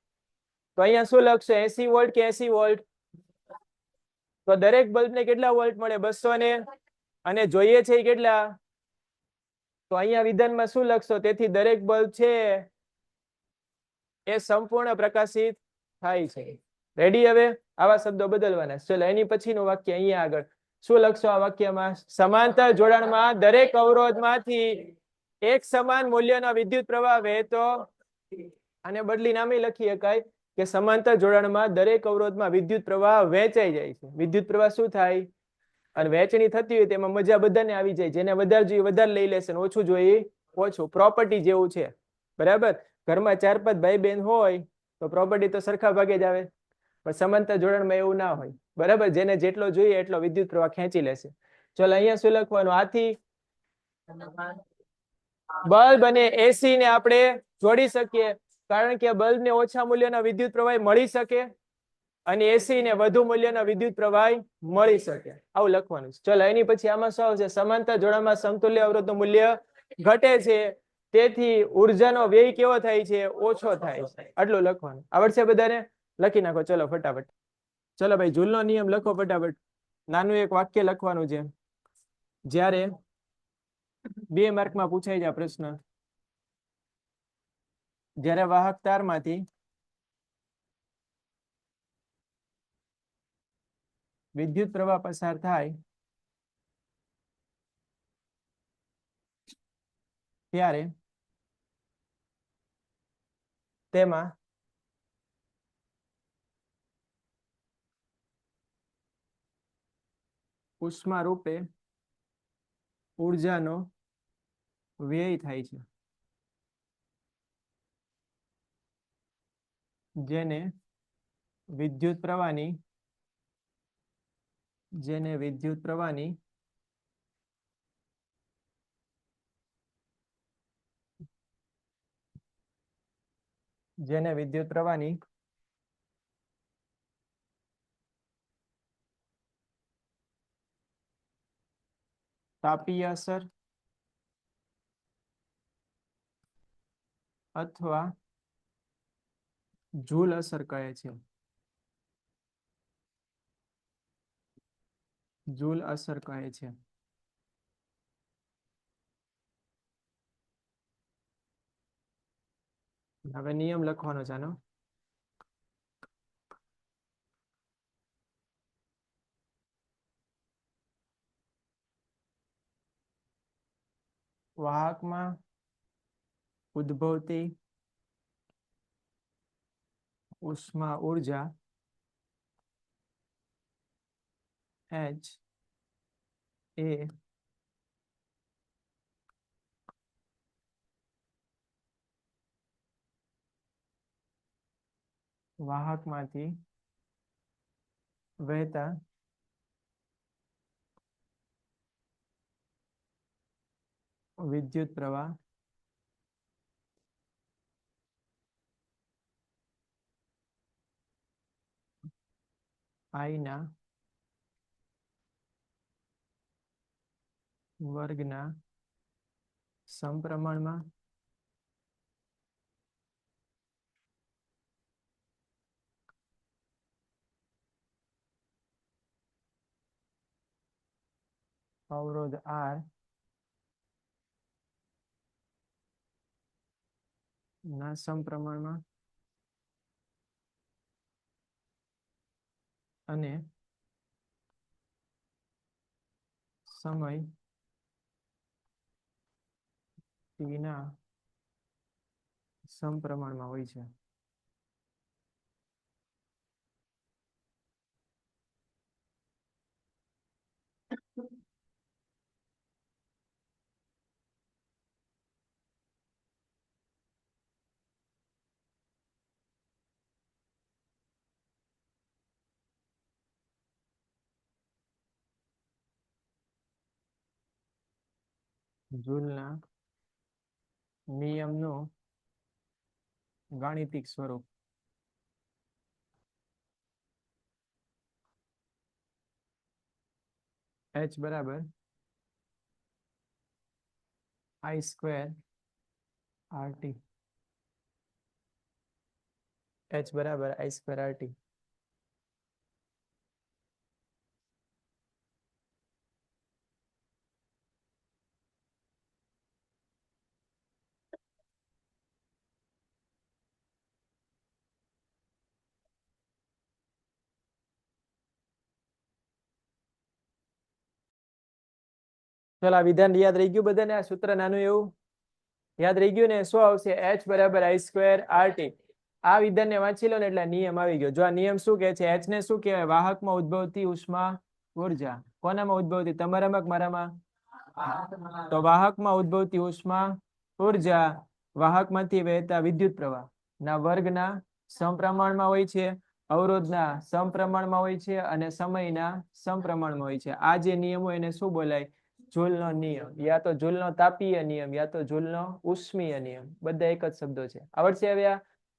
તો અહીંયા શું લખશો? 80 વોલ્ટ કે 80 વોલ્ટ? તો દરેક બલ્બને કેટલા વોલ્ટ મળે? 200 ને. અને જોઈએ છે કેટલા? તો અહીંયા વિધાનમાં શું લખશો? તેથી દરેક બલ્બ છે એ સંપૂર્ણ પ્રકાશિત થાય છે. રેડી? હવે આવા શબ્દો બદલવાના. ચલો એની પછીનું વાક્ય અહીંયા આગળ શું લખશો? આ વાક્યમાં સમાંતર જોડાણમાં દરેક અવરોધમાંથી એક સમાન મૂલ્યનો વિદ્યુત પ્રવાહ વહેતો. આને બદલી નામે લખી શકાય કે સમાંતર જોડાણમાં દરેક અવરોધમાં વિદ્યુત પ્રવાહ વહેંચાઈ જાય છે. વિદ્યુત પ્રવાહ શું થાય? અને વહેંચણી થતી હોય તેમાં મજા બધાને આવી જાય. જેને વધારે જોઈએ વધારે લઈ લેશે, ઓછું જોઈએ ઓછું. પ્રોપર્ટી જેવું છે. બરાબર? ઘરમાં 4-5 ભાઈ બહેન હોય તો પ્રોપર્ટી તો સરખા ભાગે જ આવે. પણ સમાંતર જોડાણમાં એવું ના હોય. બરાબર? જેને જેટલો જોઈએ એટલો વિદ્યુત પ્રવાહ ખેંચી લેશે. ચલો અહીંયા શું લખવાનું? આથી બલ્બ અને એસી ને આપણે જોડી શકીએ. કારણ કે બલ્બને ઓછા મૂલ્યના વિદ્યુત પ્રવાહ મળી શકે અને એસી ને વધુ મૂલ્યના વિદ્યુત પ્રવાહ મળી શકે. આવું લખવાનું છે. ચલો એની પછી આમાં શું આવશે? સમાંતર જોડાણમાં સમતુલ્ય અવરોધનું મૂલ્ય ઘટે છે. તેથી ઉર્જાનો વ્યય કેવો થાય છે? ઓછો થાય છે. આટલું લખવાનું. આવડશે બધાને? લખી નાખો ચલો ફટાફટ. ચલો ભાઈ જૂલનો નિયમ લખો ફટાફટ. નાનું એક વાક્ય લખવાનું છે. જ્યારે 2 માર્કમાં પૂછાય છે આ પ્રશ્ન. જ્યારે વાહક તારમાંથી વિદ્યુત પ્રવાહ પસાર થાય ત્યારે તેમાં ઉષ્મા રૂપે ઉર્જાનો વ્યય થાય છે, જેને વિદ્યુત પ્રવાહની જેને વિદ્યુત પ્રવાહની તાપીય અસર અથવા જૂલ અસર કહે છે. જૂલ અસર કહે છે. હવે નિયમ લખવાનો છે આનો. વાહકમાં ઉદ્ભવતી ઉષ્મા ઉર્જા H એ વાહકમાંથી વહેતા વિદ્યુત પ્રવાહ I ના વર્ગના સમપ્રમાણમાં અવરોધ R ના સમપ્રમાણમાં અને સમય T ના સમપ્રમાણમાં હોય છે. જૂલના નિયમનું ગાણિતિક સ્વરૂપ H બરાબર I સ્ક્વેર RT. H બરાબર I સ્ક્વેર RT. ચાલો આ વિધાન યાદ રહી ગયું બધાને? આ સૂત્ર નાનું એવું યાદ રહી ગયું ને? શું આવશે? H બરાબર I સ્ક્વેર RT. આ વિધાનને વાંચી લો ને એટલે નિયમ આવી ગયો. જો આ નિયમ શું કહે છે? H ને શું કહેવાય? વાહકમાં ઉદ્ભવતી ઉષ્મા ઉર્જા. કોનામાં ઉદ્ભવતી? તમારામાં કે મારામાં? તો વાહકમાં ઉદ્ભવતી ઉષ્મા ઉર્જા વાહકમાંથી વહેતા વિદ્યુત પ્રવાહ ના વર્ગના સમપ્રમાણમાં હોય છે, અવરોધના સમપ્રમાણમાં હોય છે અને સમયના સમપ્રમાણમાં હોય છે. આ જે નિયમો એને શું બોલાય? જૂલનો નિયમ, યા તો જૂલનો તાપીય નિયમ, યા તો જૂલનો ઉષ્મીય નિયમ. બધા એક જ શબ્દો છે. આવડશે? હવે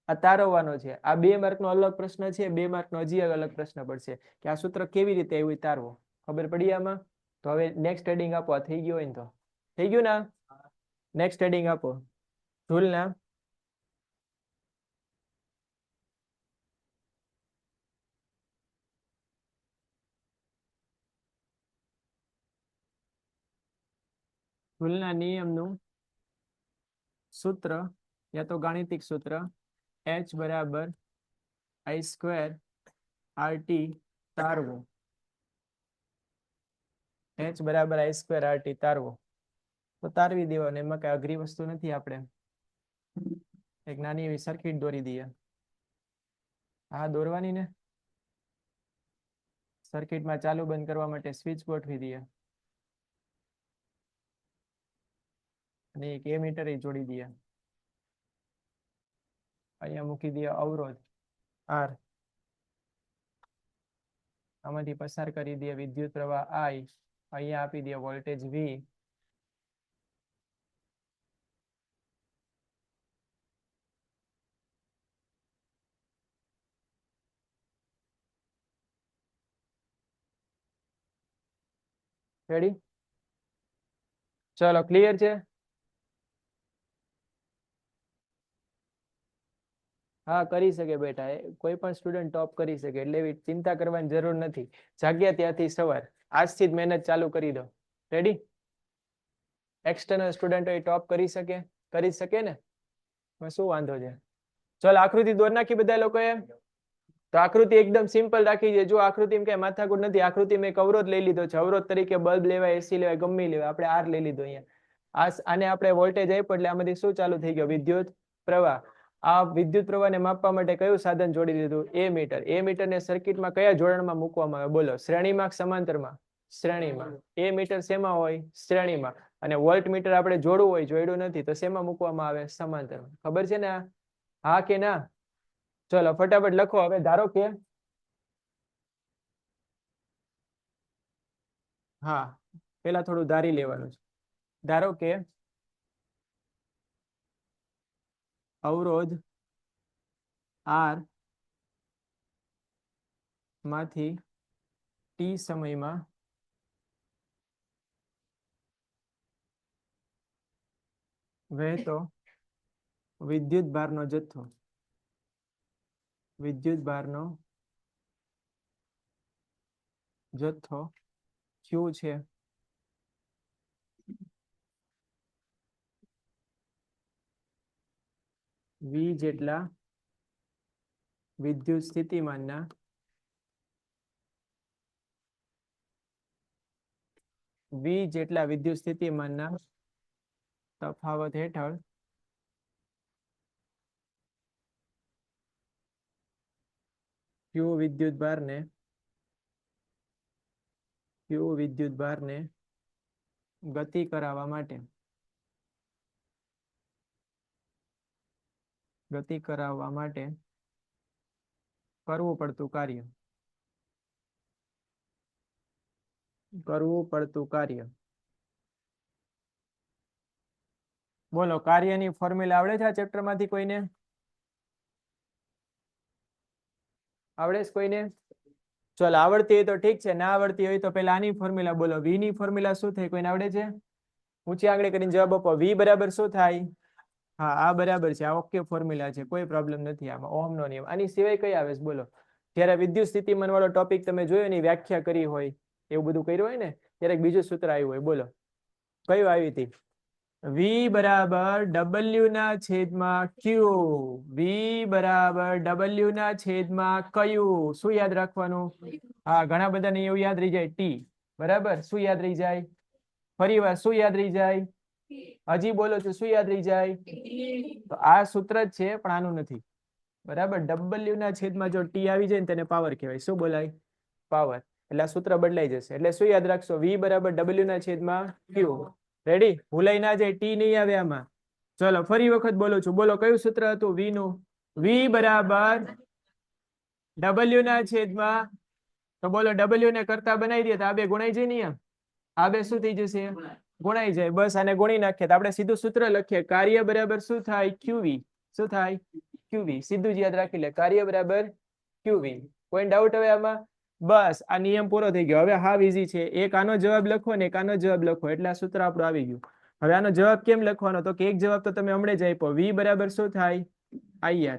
આ તારવવાનો છે. આ 2 માર્કનો અલગ પ્રશ્ન છે. 2 માર્કનો હજી અલગ પ્રશ્ન પડશે કે આ સૂત્ર કેવી રીતે એવું તારવો. ખબર પડી આમાં? તો હવે નેક્સ્ટ હેડિંગ આપો. આ થઈ ગયું હોય ને તો થઈ ગયું ને? નેક્સ્ટ હેડિંગ આપો. જૂલના જૂલના નિયમનું સૂત્ર યા તો ગાણિતિક સૂત્ર H બરાબર I સ્ક્વેર RT તારવો. H બરાબર I સ્ક્વેર RT તારવો. તો તારવી દેવાનો. એમાં કઈ અઘરી વસ્તુ નથી. આપણે એક નાની એવી સર્કિટ દોરી દઈએ. હા, દોરવાની ને. સર્કિટમાં ચાલુ બંધ કરવા માટે સ્વિચ ગોઠવી દઈએ અને એક એમીટર જોડી દઈએ. અહીંયા મૂકી દઈએ અવરોધ R આમાંથી પસાર કરી દઈએ વિદ્યુત પ્રવાહ I, અહીંયા આપી દઈએ વોલ્ટેજ V. રેડી? ચલો ક્લિયર છે? હા કરી શકે બેટા, કોઈ પણ સ્ટુડન્ટ ટોપ કરી શકે, એટલે એવી ચિંતા કરવાની જરૂર નથી. જાગ્યા ત્યાંથી સવાર, આજથી જ મહેનત ચાલુ કરી દો. રેડી? એક્સટર્નલ સ્ટુડન્ટ ટોપ કરી શકે ને? શું વાંધો છે? ચલ આકૃતિ દોર નાખી બધા લોકોએ. તો આકૃતિ એકદમ સિમ્પલ રાખી છે. જો આકૃતિ કઈ માથાકૂટ નથી. આકૃતિ મેં એક અવરોધ લઈ લીધો છે. અવરોધ તરીકે બલ્બ લેવાય, એસી લેવાય, ગમે લેવાય. આપણે આર લઈ લીધો અહીંયા. આને આપણે વોલ્ટેજ આપ્યો એટલે આમાંથી શું ચાલુ થઈ ગયો? વિદ્યુત પ્રવાહ. આ વિદ્યુત પ્રવાહને માપવા માટે કયું સાધન જોડી દીધું? એમીટર. એમીટરને સર્કિટમાં કયા જોડાણમાં મૂકવામાં આવે? બોલો. શ્રેણીમાં કે સમાંતરમાં? શ્રેણીમાં. એમીટર શેમાં હોય? શ્રેણીમાં. અને વોલ્ટ મીટર આપણે જોડવું હોય, જોડ્યું નથી તો શેમાં મૂકવામાં આવે? સમાંતરમાં. ખબર છે ને? હા કે ના? ચલો ફટાફટ લખો. હવે ધારો કે હા પેલા થોડું ધારી લેવાનું છે. ધારો કે અવરોધ R માંથી t સમયમાં વહેતો વિદ્યુત ભારનો જથ્થો, વિદ્યુત ભારનો જથ્થો Q છે. V જેટલા વિદ્યુત સ્થિતિમાનના તફાવત હેઠળ Q વિદ્યુત ભારને ગતિ કરાવવા માટે કરવું પડતું કાર્ય. બોલો કાર્યની ફોર્મ્યુલા આવડે છે આ ચેપ્ટર માંથી કોઈને? આવડે છે કોઈને? ચલ આવડતી હોય તો ઠીક છે, ના આવડતી હોય તો પેલા આની ફોર્મ્યુલા બોલો. V ની ફોર્મ્યુલા શું થાય? કોઈને આવડે છે? ઊંચી આંગળી કરીને જવાબ આપો. V બરાબર શું થાય? હા આ બરાબર છે, આ ઓકે ફોર્મ્યુલા છે, કોઈ પ્રોબ્લેમ નથી આમાં. ઓહમનો નિયમ. આની સિવાય કઈ આવે છે બોલો? જ્યારે વિદ્યુત સ્થિતિમાન વાળો ટોપિક તમે જોયો ને, વ્યાખ્યા કરી હોય, એવું બધું કર્યું હોય ને, ત્યારે એક બીજું સૂત્ર આવ્યું હોય. બોલો કયું આવી હતી? V બરાબર W ના છેદમાં Q. V બરાબર W ના છેદમાં કયું? શું યાદ રાખવાનું? હા ઘણા બધાને એવું યાદ રહી જાય, T. બરાબર. શું યાદ રહી જાય? ફરી વાર શું યાદ રહી જાય? હજી બોલો છો શું યાદ રહી જાય? તો આ સૂત્ર જ છે પણ આનું નથી. બરાબર. W ના છેદમાં જો T આવી જાય ને તેને પાવર કહેવાય. શું બોલાય? પાવર. એટલે આ સૂત્ર બદલાઈ જશે. એટલે શું યાદ રાખશો? V બરાબર W ના છેદમાં Q. રેડી? ભૂલાઈ ના જાય, T નહીં આવે આમાં. ચલો ફરી વખત બોલું છું. બોલો કયું સૂત્ર હતું V નું? V બરાબર W ના છેદમાં, તો બોલો W ને કરતા બનાવી દે તો આ બે ગુણાઈ જાય ને? આ બે શું થઈ જશે? ગુણાઈ જાય. બસ આને ગુણી નાખીએ તો આપણે સીધું સૂત્ર લખીએ. કાર્ય બરાબર શું થાય? QV. શું થાય? QV. સીધું જ યાદ રાખી લે. કાર્ય બરાબર QV. કોઈ ડાઉટ હવે આમાં? બસ આ નિયમ પૂરો થઈ ગયો. હવે હાવ ઈઝી છે. એક આનો જવાબ લખો ને એક આનો જવાબ લખો એટલે આ સૂત્ર આપણું આવી ગયું. હવે આનો જવાબ કેમ લખવાનો? તો કે એક જવાબ તો તમે હમણાં જ આપ્યો. V બરાબર શું થાય? IR.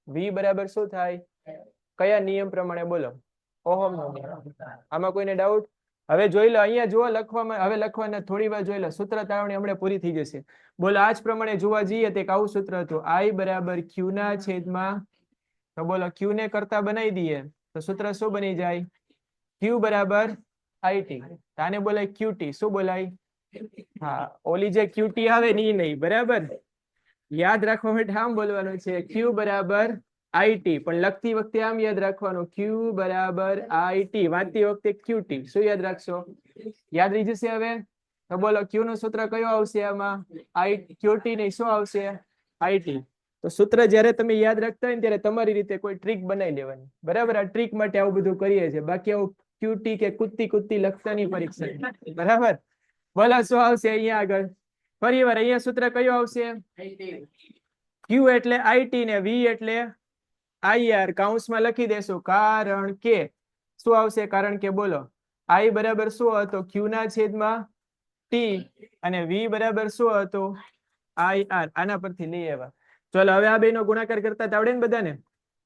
V બરાબર શું થાય? કયા નિયમ પ્રમાણે બોલો? ઓહમનો નિયમ. આમાં કોઈને ડાઉટ? હવે જોઈ લો અહીંયા જુઓ લખવામાં, હવે લખવાના થોડી વાર જોઈ લો. સૂત્ર તારવણી હમણાં પૂરી થઈ જશે. બોલો આ જ પ્રમાણે જોવા જઈએ તો આવું સૂત્ર હતું. I બરાબર Q ના છેદમાં, તો બોલો Q ને કરતા બનાવી દઈએ તો સૂત્ર શું બની જાય? Q બરાબર IT. આને બોલાય QT. શું બોલાય? હા ઓલી જે QT આવે ને એ નહીં. બરાબર. યાદ રાખવા માટે આમ બોલવાનું છે, Q બરાબર IT. પણ લખતી વખતે આમ યાદ રાખવાનું, Q બરાબર IT. વાંચતી વખતે QT. શું યાદ રાખશો? યાદ રહી જશે હવે? તો બોલો Q નું સૂત્ર કયું આવશે આમાં? QT નહીં, શું આવશે? IT. તો સૂત્ર જ્યારે તમે યાદ રાખતા હોય ને ત્યારે તમારી રીતે કોઈ ટ્રીક બનાવી લેવાની. બરાબર. આ ટ્રીક માટે આવું બધું કરીએ છીએ. બાકી આવું ક્યુટી કે કુત્તી કુત્તી લખતા ની પરીક્ષા, બરાબર. બોલો શું આવશે અહીંયા આગળ? ફરી વાર અહીંયા સૂત્ર કયું આવશે? ક્યુ એટલે આઈટી ને વી એટલે આઈઆર, કૌંસમાં લખી દેશું કારણ કે. શું આવશે કારણ કે? બોલો. આઈ બરાબર શું હતો? ક્યુ ના છેદમાં ટી, અને વી બરાબર શું હતો? આઈઆર. આના પરથી લઈ આવ્યા. ચલો હવે આ બે નો ગુણાકાર કરતા આવડે ને બધાને?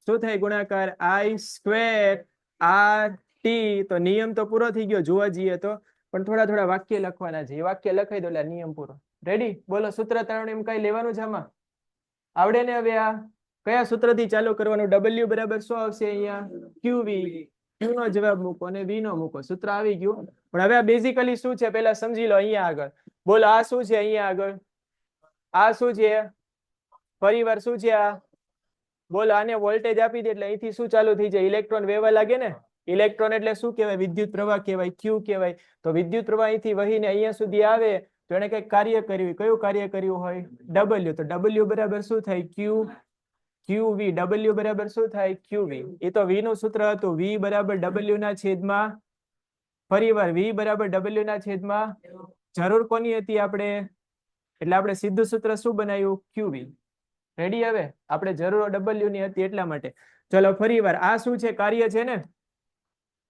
શું થાય ગુણાકાર? I square R T. તો નિયમ તો પૂરો થઈ ગયો જોવા જઈએ તો, પણ થોડા થોડા વાક્ય લખવાના છે. એ વાક્ય લખાઈ દો એટલે નિયમ પૂરો. રેડી? બોલો સૂત્ર તારણ એમ કઈ લેવાનું છે આમાં? આવડે ને? હવે આ કયા સૂત્રથી ચાલુ કરવાનું? ડબલ્યુ બરાબર શું આવશે અહીંયા? ક્યુવી. ક્યુ નો જવાબ મૂકો અને વી નો મૂકો. સૂત્ર આવી ગયું. પણ હવે આ બેઝિકલી શું છે પેલા સમજી લો. અહીંયા આગળ બોલો આ શું છે? અહીંયા આગળ આ શું છે? ફરીવાર શું છે આ? બોલો આને વોલ્ટેજ આપી દે એટલે અહીંથી શું ચાલુ થઈ જાય? ઇલેક્ટ્રોન વેવા લાગે ને. ઇલેક્ટ્રોન એટલે શું કહેવાય? વિદ્યુત પ્રવાહ કહેવાય, ક્યુ કહેવાય. તો વિદ્યુત પ્રવાહ અહીંથી વહીને અહીંયા સુધી આવે તો એને કંઈક કાર્ય કર્યું. કયું કાર્ય કર્યું હોય? ડબલ્યુ. તો ડબલ્યુ બરાબર શું થાય? ક્યુ ક્યુવી. ડબલ્યુ બરાબર શું થાય? ક્યુવી. એ તો વી નું સૂત્ર હતું. વી બરાબર ડબલ્યુ ના છેદમાં, ફરીવાર વી બરાબર ડબલ્યુ ના છેદમાં, જરૂર કોની હતી આપણે? એટલે આપણે સીધું સૂત્ર શું બનાવ્યું? ક્યુવી. રેડી? હવે આપણે જરૂર ડબલ્યુ ની હતી એટલા માટે. ચલો ફરી વાર આ શું છે? કાર્ય છે ને.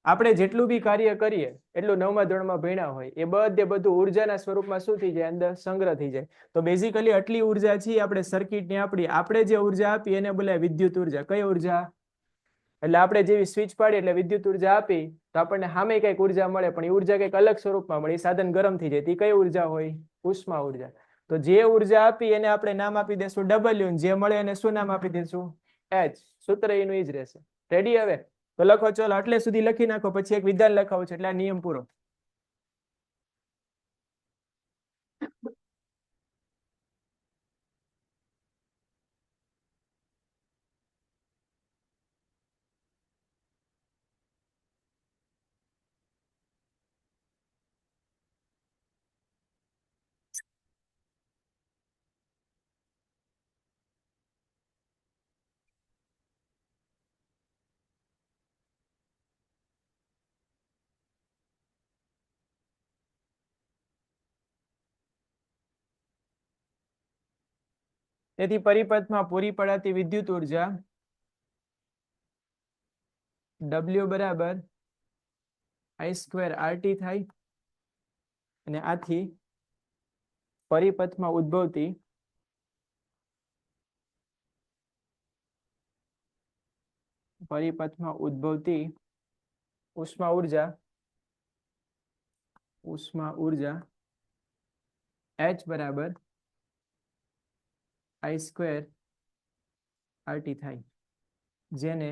આપણે જેટલું બી કાર્ય કરીએ એટલું 9મા ધોરણમાં ભણ્યા હોય એ બધું ઉર્જાના સ્વરૂપમાં શું થઈ જાય? અંદર સંગ્રહ થઈ જાય. તો બેઝિકલી આટલી ઉર્જા છે આપણે સર્કિટની આપણે જે ઉર્જા આપી એને બોલાય વિદ્યુત ઉર્જા. કઈ ઉર્જા? એટલે આપણે જેવી સ્વિચ પાડી એટલે વિદ્યુત ઉર્જા આપી તો આપણને સામે કઈક ઉર્જા મળે, પણ એ ઉર્જા કઈક અલગ સ્વરૂપમાં મળે. એ સાધન ગરમ થઈ જાય. એ કઈ ઉર્જા હોય? ઉષ્મા ઉર્જા. તો જે ઉર્જા આપી એને આપણે નામ આપી દેશું ડબલ્યુ, જે મળે એને શું નામ આપી દેશું? એચ. સૂત્ર એનું એ જ રહેશે. રેડી? હવે તો લખો. ચલો એટલે સુધી લખી નાખો, પછી એક વિધાન લખાવું છે એટલે આ નિયમ પૂરો. તેથી પરિપથમાં પૂરી પડાતી વિદ્યુત ઉર્જા W બરાબર I સ્ક્વેર RT થાય, અને આથી પરિપથમાં ઉદ્ભવતી ઉષ્મા ઉર્જા H બરાબર I સ્ક્વેર RT થાય, જેને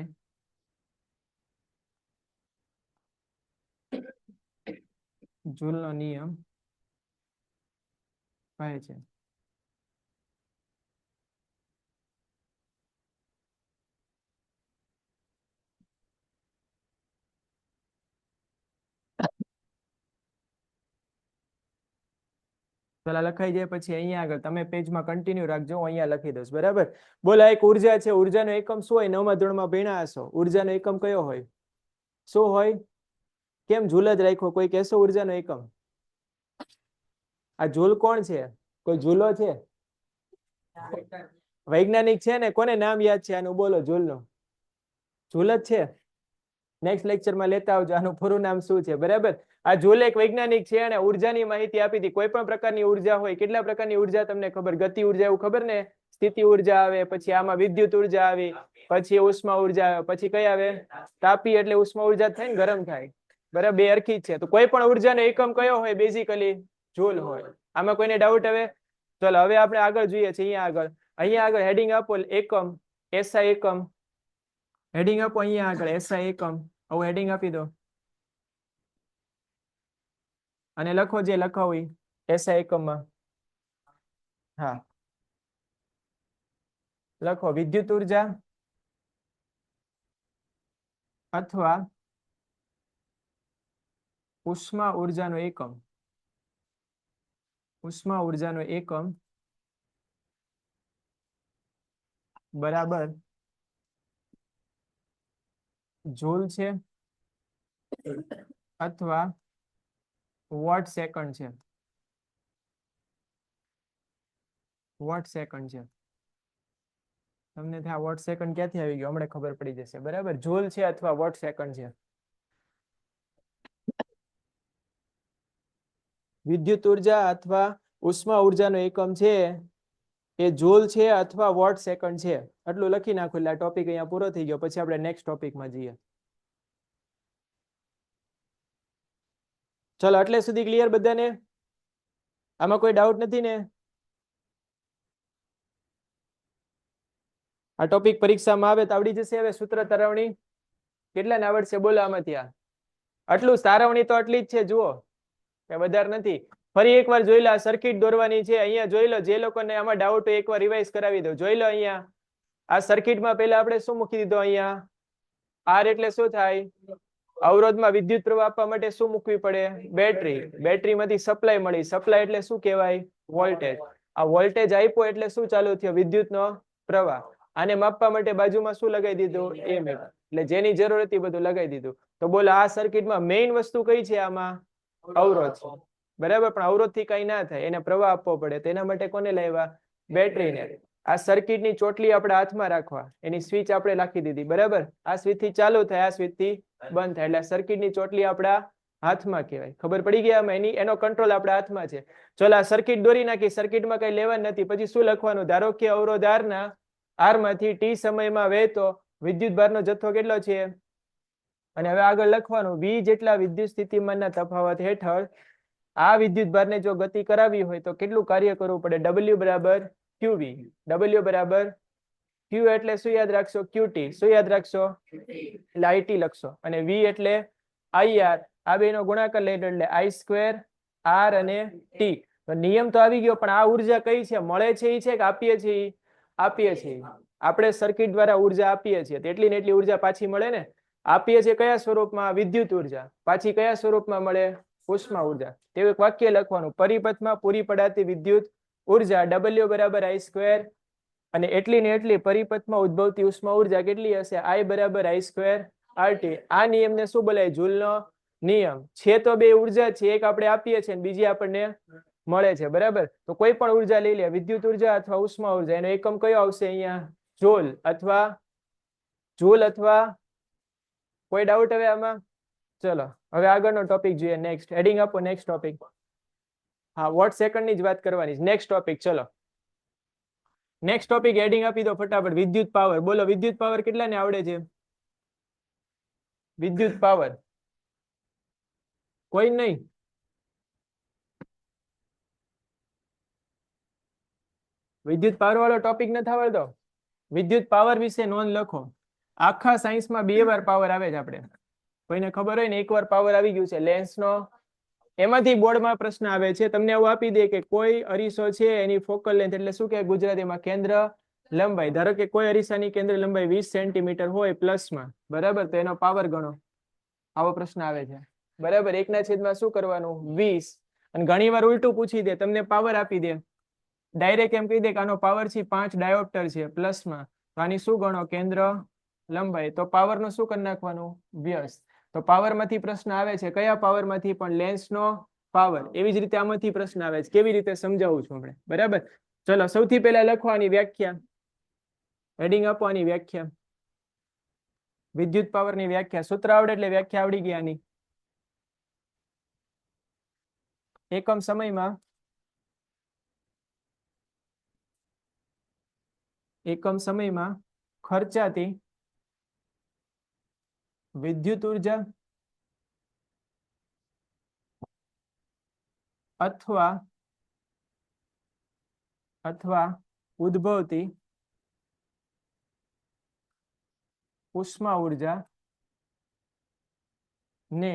જૂલનો નિયમ કહે છે. પેલા લખાઈ જાય પછી અહીંયા આગળ તમે પેજમાં કન્ટિન્યુ રાખજો, હું અહીંયા લખી દઈશ. બરાબર? બોલા એક ઉર્જા છે. ઉર્જાનો એકમ શું હોય? 9મા ધોરણમાં ભણ્યા હશો. ઉર્જાનો એકમ કયો હોય? શું હોય? કેમ જૂલ જ રાખ્યો? કોઈ કહેશો ઉર્જાનો એકમ? આ જૂલ કોણ છે? કોઈ જૂલો છે? વૈજ્ઞાનિક છે ને. કોને નામ યાદ છે આનું? બોલો. જૂલનું જૂલ જ છે. નેક્સ્ટ લેક્ચરમાં લેતા આવજો આનું પૂરું નામ શું છે. બરાબર? આ જૂલ એક વૈજ્ઞાનિક છે અને ઉર્જાની માહિતી આપી હતી. કોઈ પણ પ્રકારની ઉર્જા હોય, કેટલા પ્રકારની ઉર્જા તમને ખબર? ગતિ ઉર્જા એવું ખબર ને? સ્થિતિ ઉર્જા આવે, પછી આમાં વિદ્યુત ઉર્જા આવી, પછી ઉષ્મા ઉર્જા આવે, પછી કઈ આવે? તાપી. એટલે ઉષ્મા ઉર્જા થાય ને, ગરમ થાય. બરાબર? બે હરખી જ છે. તો કોઈ પણ ઉર્જાનો એકમ કયો હોય? બેઝિકલી જૂલ હોય. આમાં કોઈને ડાઉટ? હવે ચલો હવે આપણે આગળ જોઈએ છીએ. અહીંયા આગળ હેડિંગ આપો એકમ, એસઆઈ એકમ. હેડિંગ આપો અહીંયા આગળ એસઆઈ એકમ. આવું હેડિંગ આપી દો અને લખો જે લખાવું એસઆઈ એકમમાં. હા, લખો વિદ્યુત ઉર્જા અથવા ઉષ્મા ઉર્જાનો એકમ. ઉષ્મા ઉર્જાનો એકમ બરાબર જૂલ છે. અથવા વોટ સેકન્ડ છે. વોટ સેકન્ડ છે. તમને ત્યાં વોટ સેકન્ડ ક્યાંથી આવી ગયો હમણાં ખબર પડી જશે. બરાબર, જૂલ છે અથવા વોટ સેકન્ડ છે. વિદ્યુત ઉર્જા અથવા ઉષ્મા ઉર્જાનો એકમ છે એ જૂલ છે અથવા વોટ સેકન્ડ છે. આટલું લખી નાખો એટલે આ ટોપિક અહીંયા પૂરો થઈ ગયો. પછી આપણે નેક્સ્ટ ટોપિકમાં જઈએ. ચલો, એટલે સુધી ક્લિયર બધાને? આમાં કોઈ ડાઉટ નથી ને? આ ટોપિક પરીક્ષામાં આવે તો આવડી જશે. હવે સૂત્ર તારવણી કેટલાને આવડશે બોલો આમાંથી? આટલું તારવણી તો આટલી જ છે, જુઓ કે વધારે નથી. ફરી એકવાર જોઈ લો, સર્કિટ દોરવાની છે. અહીંયા જોઈ લો, જે લોકોને આમાં ડાઉટ હોય એકવાર રિવાઇઝ કરાવી દો. જોઈ લો, અહીંયા આ સર્કિટમાં પહેલા આપણે શું મૂકી દીધો? અહીંયા આર એટલે શું થાય? અવરોધમાં વિદ્યુત પ્રવાહ આપવા માટે શું મૂકવી પડે? બેટરી. બેટરીમાંથી સપ્લાય મળી. સપ્લાય એટલે શું કહેવાય? વોલ્ટેજ. આ વોલ્ટેજ આપ્યો એટલે શું ચાલુ થયો? વિદ્યુતનો પ્રવાહ. આને માપવા માટે બાજુમાં શું લગાવી દીધું? એમીટર. એટલે જેની જરૂર હતી બધું લગાવી દીધું. તો બોલો, આ સર્કિટમાં મેઇન વસ્તુ કઈ છે? આમાં અવરોધ છે. બરાબર, પણ અવરોધ થી કઈ ના થાય, એને પ્રવાહ આપવો પડે. તેના માટે કોને લાવ્યા? બેટરીને. આ સર્કિટની ચોટલી આપણે હાથમાં રાખવા, એની સ્વિચ આપણે રાખી દીધી. બરાબર, આ સ્વિચ થી ચાલુ થાય, આ સ્વિચ થી બંધ થાય. એટલે સર્કિટની ચોટલી આપણા હાથમાં કહેવાય. ખબર પડી ગયા? એનો કંટ્રોલ આપણા હાથમાં છે. ચલો, આ સર્કિટ દોરી નાખી. સર્કિટમાં કઈ લેવાનું નથી. પછી શું લખવાનું? ધારો કે અવરોધ આર માંથી ટી સમયમાં વહેતો વિદ્યુત ભારનો જથ્થો કેટલો છે? અને હવે આગળ લખવાનું, વી જેટલા વિદ્યુત સ્થિતિમાનના તફાવત હેઠળ આ વિદ્યુત ભારને જો ગતિ કરાવી હોય તો કેટલું કાર્ય કરવું પડે? ડબલ્યુ બરાબર ક્યુવી. ડબલ્યુ બરાબર ક્યુ એટલે શું યાદ રાખશો? ક્યુટી. શું યાદ રાખશો? એટલે આઈટી લખશો. અને વી એટલે આઈઆર. આ બેનો ગુણાકાર લઈ એટલે આઈ સ્ક્વેર આર અને ટી. તો નિયમ તો આવી ગયો, પણ આ ઉર્જા કઈ છે? મળે છે એ છે કે આપીએ છીએ? આપીએ છીએ. આપણે સર્કિટ દ્વારા ઉર્જા આપીએ છીએ, તેટલી ને એટલી ઉર્જા પાછી મળે ને. આપીએ છીએ કયા સ્વરૂપમાં? વિદ્યુત ઉર્જા. પાછી કયા સ્વરૂપમાં મળે? ઉષ્મા ઉર્જા. તેવું એક વાક્ય લખવાનું, પરિપથમાં પૂરી પડાતી વિદ્યુત ઉર્જા ડબલ્યુ બરાબર આઈ સ્ક્વેર, અને એટલી ને એટલી પરિપથમાં ઉદ્ભવતી ઉષ્મા ઉર્જા કેટલી હશે? આઈ બરાબર આઈ સ્ક્વેર આરટી. આ નિયમને શું બોલાય? જૂલનો નિયમ. છે તો બે ઉર્જા છે, એક આપણે આપીએ છીએ બીજી આપણને મળે છે. બરાબર, તો કોઈ પણ ઉર્જા લઈ લે, વિદ્યુત ઉર્જા અથવા ઉષ્મા ઉર્જા, એનો એકમ કયો આવશે? અહીંયા જૂલ અથવા કોઈ ડાઉટ હવે આમાં? ચલો, હવે આગળનો ટોપિક જોઈએ. નેક્સ્ટ હેડિંગ આપો. Next topic. હા, વોટ સેકન્ડ ની જ વાત કરવાની. Next topic. ચલો, નેક્સ્ટ ટોપિક હેડિંગ આપી દો ફટાફટ. વિદ્યુત પાવર. બોલો, વિદ્યુત પાવર કેટલાને આવડે છે? વિદ્યુત પાવર કોઈ નહીં? વિદ્યુત પાવર વાળો ટોપિક નથી આવડતો? વિદ્યુત પાવર વિશે નોંધ લખો. આખા સાયન્સમાં 2 વાર પાવર આવે છે. આપણે કોઈને ખબર હોય ને, એકવાર પાવર આવી ગયું છે લેન્સનો. એમાંથી બોર્ડમાં પ્રશ્ન આવે છે, તમને એવું આપી દે કે કોઈ અરીસો છે, એની ફોકલ લેન્થ એટલે શું કે ગુજરાતીમાં કેન્દ્ર લંબાઈ. ધારો કે કોઈ અરીસાની કેન્દ્ર લંબાઈ 20 સેન્ટીમીટર હોય પ્લસમાં. બરાબર, તો એનો પાવર ગણો. આવો પ્રશ્ન આવે છે. બરાબર, 1/, શું કરવાનું? 20. અને ઘણી વાર ઉલટું પૂછી દે, તમને પાવર આપી દે, ડાયરેક્ટ એમ કહી દે કે આનો પાવર છે 5 ડાયોપ્ટર છે પ્લસમાં. તો આની શું ગણો? કેન્દ્ર લંબાઈ. તો પાવર નું શું કરી નાખવાનું? વ્યસ્ત. તો પાવર માંથી પ્રશ્ન આવે છે. કયા પાવર માંથી? પણ લેન્સનો પાવર. એવી જ રીતે આમાંથી પ્રશ્ન આવે છે. કેવી રીતે સમજાવું છું આપણે? બરાબર, ચલો, સૌથી પહેલા લખવાની વ્યાખ્યા. હેડિંગ આપવાની વ્યાખ્યા. વિદ્યુત પાવર ની વ્યાખ્યા. સૂત્ર આવડે એટલે વ્યાખ્યા આવડી ગયાની. એકમ સમયમાં ખર્ચાતી વિદ્યુત ઉર્જા અથવા ઉદ્ભવતી ઉષ્મા ઉર્જા ને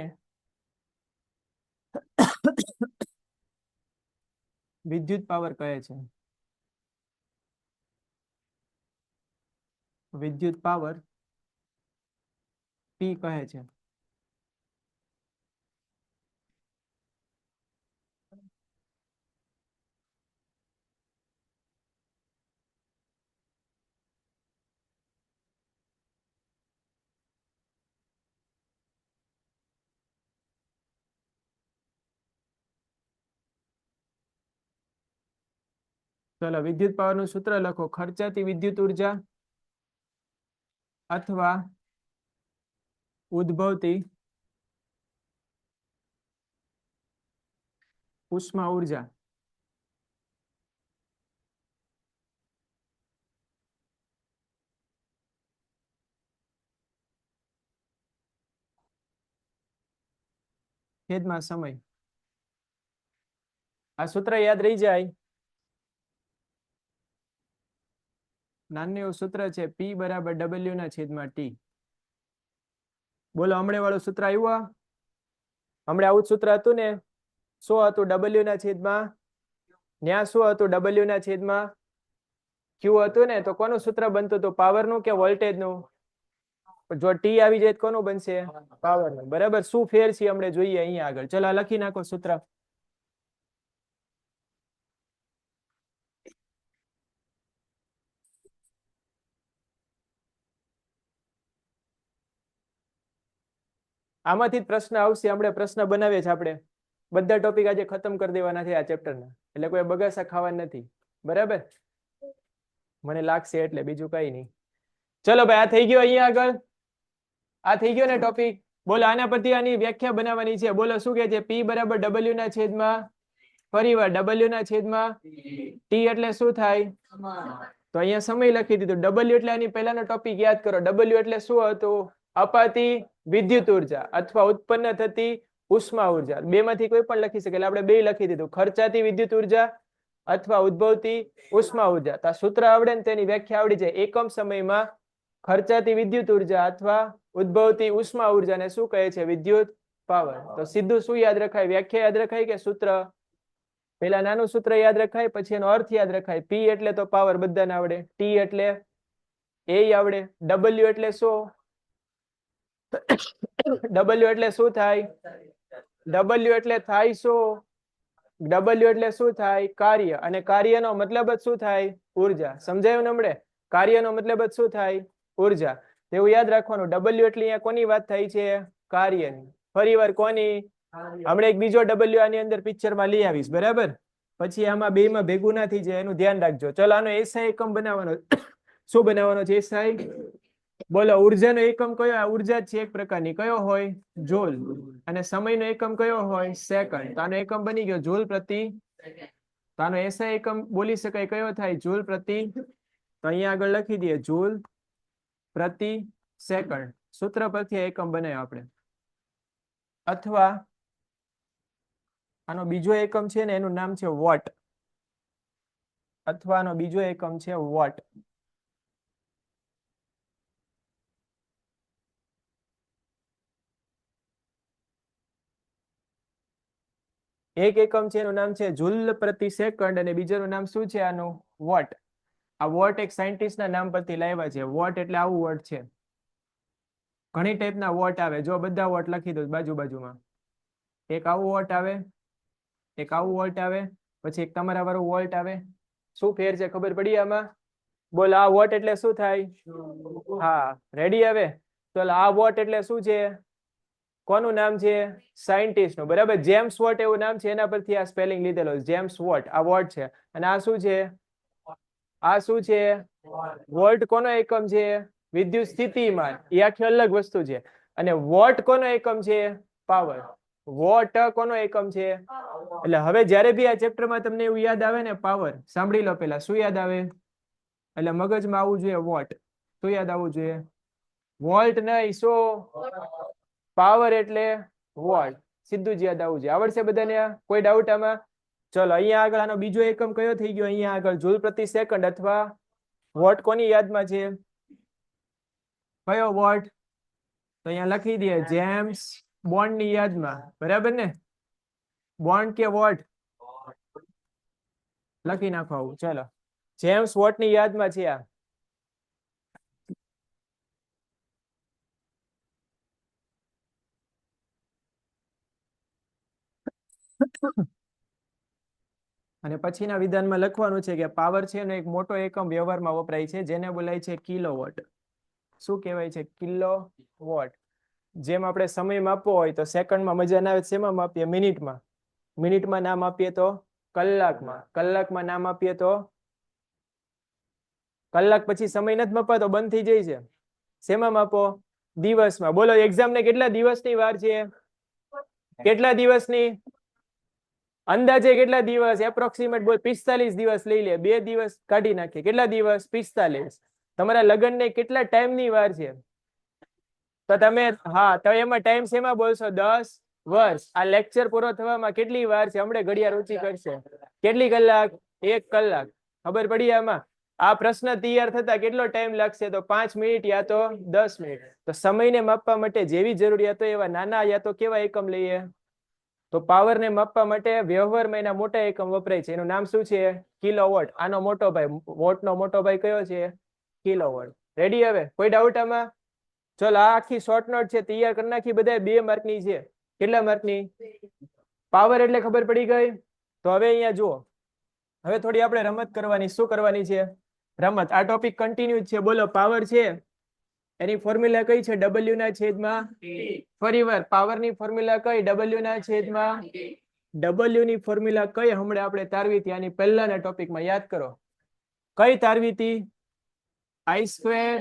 વિદ્યુત પાવર કહે છે. વિદ્યુત પાવર પી કહે છે. ચલો વિદ્યુત પાવરનું સૂત્ર લખો. ખર્ચાતી વિદ્યુત ઉર્જા અથવા ઉદ્ભવતી ઉષ્મા ઉર્જા છેદમાં સમય. આ સૂત્ર યાદ રહી જાય. નાનું એવું સૂત્ર છે P બરાબર W ના છેદમાં T. બોલો હમણાં વાળું સૂત્ર આવ્યું? હમણાં આવું જ સૂત્ર હતું ને? શું હતું? W ના છેદમાં ન્યા શું હતું? W ના છેદમાં Q હતું ને? તો કોનું સૂત્ર બનતું હતું? પાવર નું કે વોલ્ટેજ નું? જો T આવી જાય તો કોનું બનશે? પાવર નું. બરાબર. શું ફેર છે હમણાં જોઈએ અહીંયા આગળ. ચલો લખી નાખો સૂત્ર. આમાંથી જ પ્રશ્ન આવશે. આપણે પ્રશ્ન બનાવીએ છીએ. આપણે બધા ટોપિક આજે ખતમ કરી દેવાના છે આ ચેપ્ટરના. એટલે કોઈ બગાસા ખાવાના નથી. બરાબર? મને લાગશે એટલે, બીજું કઈ નહીં. ચલો ભાઈ, આ થઈ ગયો અહીંયા આગળ. આ થઈ ગયો ને ટોપિક. બોલો આના પરથી આની વ્યાખ્યા બનાવવાની છે. બોલો શું કહે છે? P બરાબર W ના છેદમાં, ફરીવાર W ના છેદમાં T એટલે શું થાય? તો અહીંયા સમય લખી દીધો. W એટલે આની પહેલાનો ટોપિક યાદ કરો. W એટલે શું હતું? અપાતી વિદ્યુત ઉર્જા અથવા ઉત્પન્ન થતી ઉષ્મા ઉર્જા. બે માંથી કોઈ પણ લખી શકે. એટલે આપણે બે લખી દીધું. ખર્ચાતી વિદ્યુત ઉર્જા અથવા ઉદ્ભવતી ઉષ્મા ઉર્જા. તો આ સૂત્ર આવડે ને તેની વ્યાખ્યા આવડી જાય. એકમ સમયમાં ખર્ચાતી વિદ્યુત ઉર્જા અથવા ઉદ્ભવતી ઉષ્મા ઉર્જાને શું કહે છે? વિદ્યુત પાવર. તો સીધું શું યાદ રખાય? વ્યાખ્યા યાદ રખાય કે સૂત્ર? પેલા નાનું સૂત્ર યાદ રખાય, પછી એનો અર્થ યાદ રખાય. P એટલે તો પાવર, બધાને આવડે. T એટલે એ આવડે. W એટલે શું? W એટલે શું થાય? W એટલે થાય શું? W એટલે શું થાય? કાર્ય. અને કાર્યનો મતલબ જ શું થાય? ઉર્જા. સમજાયું ને હમણે? કાર્યનો મતલબ જ શું થાય? ઉર્જા. એવું યાદ રાખવાનું. W એટલે અહીંયા કોની વાત થાય છે? કાર્યની. ફરીવાર કોની? હમણાં એક બીજો W આની અંદર પિક્ચરમાં લઈ આવીશ. બરાબર? પછી આમાં બે માં ભેગું ના થઈ જાય, એનું ધ્યાન રાખજો. ચલો આનો SI એકમ બનાવવાનો. શું બનાવવાનો છે? SI. બોલો ઉર્જાનો એકમ કયો? આ ઉર્જા છે એક પ્રકારની. કયો હોય? જૂલ. અને સમયનો એકમ કયો હોય? સેકન્ડ. તો આનો એકમ બની ગયો જૂલ પ્રતિ. તો આનો SI એકમ બોલી શકાય કયો થાય? જૂલ પ્રતિ. તો અહીંયા આગળ લખી દઈએ જૂલ પ્રતિ સેકન્ડ. સૂત્ર પરથી એકમ બનાવ્યો આપણે. અથવા આનો બીજો એકમ છે ને, એનું નામ છે વોટ. અથવા આનો બીજો એકમ છે વોટ. એક એકમ છે એનું નામ છે જૂલ પ્રતિ સેકન્ડ અને બીજાનું નામ શું છે આનું? વોટ. આ વોટ એક સાયન્ટિસ્ટના નામ પરથી લાવ્યા છે. વોટ એટલે આવું વોટ છે. ઘણી ટાઈપના વોટ આવે. જો બધા વોટ લખી દો બાજુ બાજુમાં. એક આવું વોટ આવે, એક આવું વોલ્ટ આવે, પછી એક તમારા વાળું વોલ્ટ આવે. શું ફેર છે ખબર પડી આમાં? બોલ આ વોટ એટલે શું થાય? હા, રેડી આવે. તો આ વોટ એટલે શું છે? કોનું નામ છે? સાયન્ટિસ્ટ નું. બરાબર? જેમ્સ વોટ એવું નામ છે, એના પરથી આ સ્પેલિંગ લીધેલો. James vote. આ વોટ છે. અને આ શું છે? આ શું છે? વોલ્ટ કોનો એકમ છે? વિદ્યુત સ્થિતિમાન. એ આખી અલગ વસ્તુ છે. અને વોટ કોનો એકમ છે? પાવર. વોટ કોનો એકમ છે? એટલે હવે જ્યારે બી આ ચેપ્ટરમાં તમને એવું યાદ આવે ને, પાવર, સાંભળી લો. પેલા શું યાદ આવે? એટલે મગજમાં આવવું જોઈએ વોટ. શું યાદ આવવું જોઈએ? વોલ્ટ નહીં. શું? પાવર એટલે વોટ. સીધું જ યાદ આવવું જોઈએ. આવડશે બધાને? કોઈ ડાઉટ આમાં? ચલો અહીંયા આગળ આનો બીજો એકમ કયો થઈ ગયો? અહીંયા આગળ જૂલ પ્રતિ સેકન્ડ અથવા વોટ કોની યાદમાં છે? કયો વોટ? તો અહીંયા લખી દે જેમ્સ બોન્ડ ની યાદમાં. બરાબર ને? બોન્ડ કે વોટ? લખી નાખો આવું. ચલો જેમ્સ વોટ ની યાદમાં છે આ. અને પછીના વિધાનમાં લખવાનું છે કે પાવર છે એનો એક મોટો એકમ વ્યવહારમાં વપરાય છે, જેને બોલાય છે કિલોવોટ. શું કહેવાય છે? કિલોવોટ. જેમ આપણે સમય માપવો હોય તો સેકન્ડમાં મજા ના આવે, શેમાં માપીએ? મિનિટમાં. મિનિટમાં નામ આપીએ તો કલાકમાં. કલાકમાં નામ આપીએ તો કલાક પછી સમય નથી મપાતો, બંધ થઈ જાય છે. શેમાં માપો? દિવસમાં. બોલો એક્ઝામ ને કેટલા દિવસની વાર છે? કેટલા દિવસની? અંદાજે કેટલા દિવસ? એપ્રોક્સિમેટ બોલ. 45 દિવસ લઈ લે, 2 દિવસ કાઢી નાખીએ. કેટલા દિવસ? 45. તમારા લગ્ન ને કેટલા ટાઈમ ની વાર છે? તો તમે હા તો એમાં ટાઈમ શેમાં બોલશો? 10 વર્ષ. આ લેક્ચર પૂરો થવામાં કેટલી વાર છે? હમણાં ઘડિયાળ ઊંચી કરશે. કેટલી કલાક? 1 કલાક. ખબર પડી આમાં? આ પ્રશ્ન તૈયાર થતા કેટલો ટાઈમ લાગશે? તો 5 મિનિટ યા તો 10 મિનિટ. તો સમયને માપવા માટે જેવી જરૂરિયાત હોય એવા નાના યા તો કેવા એકમ લઈએ? તો પાવરને માપવા માટે વ્યવહારમાં એના મોટા એકમ વપરાય છે. એનું નામ શું છે? કિલોવોટ. આનો મોટો ભાઈ, વોટનો મોટો ભાઈ કયો છે? કિલોવોટ. રેડી? હવે કોઈ ડાઉટ આમાં? ચલો આ આખી શોર્ટ નોટ છે, તૈયાર કરી નાખી. બધા 2 માર્કની છે. કેટલા માર્કની? પાવર એટલે ખબર પડી ગઈ. તો હવે અહીંયા જુઓ, હવે થોડી આપણે રમત કરવાની. શું કરવાની છે? રમત. આ ટોપિક કન્ટિન્યુ છે. બોલો પાવર છે એની ફોર્મ્યુલા કઈ છે? W ના છેદમાં ફરી વાર પાવર ની ફોર્મ્યુલા કઈ? W ના છેદમાં W ની ફોર્મ્યુલા કઈ? હમણાં આપણે તારવી હતી આની પહેલાના ટોપિકમાં, યાદ કરો. કઈ તારવી હતી? I².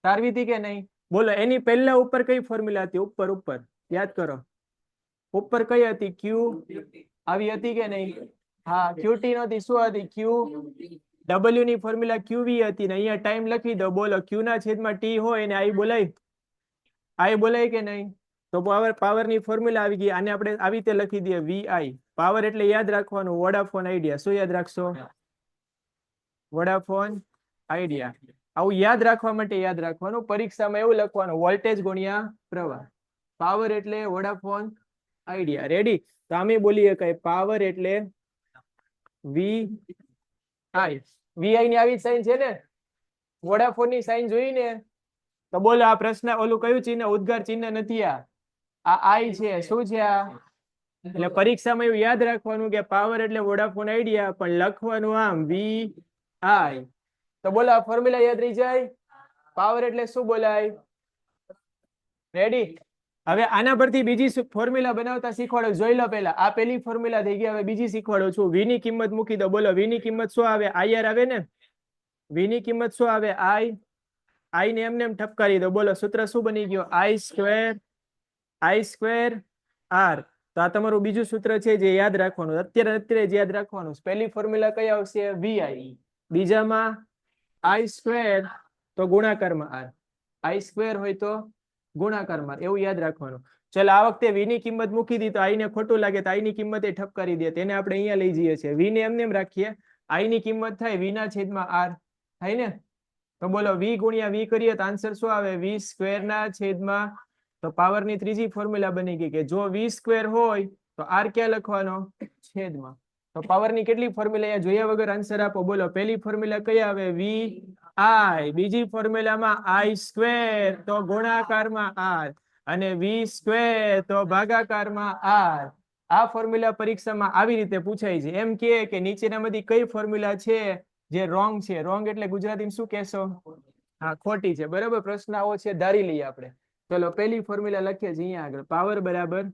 તારવી હતી કે નહીં? બોલો એની પહેલા ઉપર કઈ ફોર્મ્યુલા હતી? ઉપર ઉપર યાદ કરો. ઉપર કઈ હતી? Q આવી હતી કે નહીં? હા, QT નહોતી. શું હતી? Q. W ની ફોર્મ્યુલા QV હતી ને અહીંયા ટાઈમ લખી દો. બોલો Q ના છેદમાં T હોય ને I બોલાય? I બોલાય કે નહીં? તો પાવર ની ફોર્મ્યુલા આવી ગઈ. આને આપણે આવી રીતે લખી દઈએ VI. પાવર એટલે યાદ રાખવાનું વોડાફોન આઈડિયા. શું યાદ રાખશો? Vodafone idea. આવું યાદ રાખવા માટે યાદ રાખવાનું. પરીક્ષામાં એવું લખવાનું વોલ્ટેજ ગુણ્યા પ્રવાહ. પાવર એટલે વોડાફોન આઈડિયા. રેડી? તો આમે બોલીએ કઈ પાવર એટલે VI. VI ની આવી સાઈન છે ને? વોડાફોન ની સાઈન જોઈ ને? તો બોલો આ પ્રશ્ન ઓલું કયું ચિહ્ન? ઉદ્ગાર ચિહ્ન નથી. આ I છે. શું છે આ? એટલે પરીક્ષામાં એવું યાદ રાખવાનું કે પાવર એટલે વોડાફોન આઈડિયા, પણ લખવાનું આમ VI. તો બોલો આ ફોર્મ્યુલા યાદ રહી જાય. પાવર એટલે શું બોલાય? રેડી? હવે આના પરથી બીજી ફોર્મ્યુલા બનાવતા શીખવાડો. જોઈ લો પહેલા. આ પહેલી ફોર્મ્યુલા થઈ ગઈ. હવે બીજી શીખવાડું છું. V ની કિંમત મૂકી દો. બોલો V ની કિંમત શું આવે? IR આવે ને? V ની કિંમત શું આવે? I ને એમને એમ ઠપકારી દો. બોલો સૂત્ર શું બની ગયો? I² R. તો આ તમારું બીજું સૂત્ર છે જે યાદ રાખવાનું. અત્યારે જ યાદ રાખવાનું. પહેલી ફોર્મ્યુલા કઈ આવશે? VI. બીજામાં I² તો ગુણાકારમાં R. I² હોય તો ગુણાકારમાં. એવું યાદ રાખવાનું. ચાલ આ વખતે V ની કિંમત મૂકી દી તો I ને ખોટું લાગે તો I ની કિંમત એ ઠપકારી દે. તેને આપણે અહીંયા લઈ જઈએ છીએ. V ને એમને એમ રાખીએ. I ની કિંમત થાય V ના છેદમાં R. થાય ને? તો બોલો V ગુણ્યા V કરીએ તો આન્સર શું આવે? V² ના છેદમાં. તો પાવર ની ત્રીજી ફોર્મ્યુલા બની ગઈ કે જો V² હોય તો R ક્યાં લખવાનો? છેદમાં. તો પાવર ની કેટલી ફોર્મ્યુલા અહીંયા જોયા વગર આન્સર આપો. બોલો પહેલી ફોર્મ્યુલા કઈ આવે? VI. બીજી ફોર્મ્યુલામાં I² તો ગુણાકારમાં R અને V² તો ભાગાકારમાં R. આ ફોર્મ્યુલા પરીક્ષામાં આવી રીતે પૂછાય છે. એમ કે નીચેનામાંથી કઈ ફોર્મ્યુલા છે જે રોંગ છે? રોંગ એટલે ગુજરાતીમાં શું કહેશો? હા, ખોટી છે. બરાબર? પ્રશ્ન આવો છે, ધારી લઈએ આપણે. ચલો પહેલી ફોર્મ્યુલા લખીએ છીએ અહીંયા આગળ. પાવર બરાબર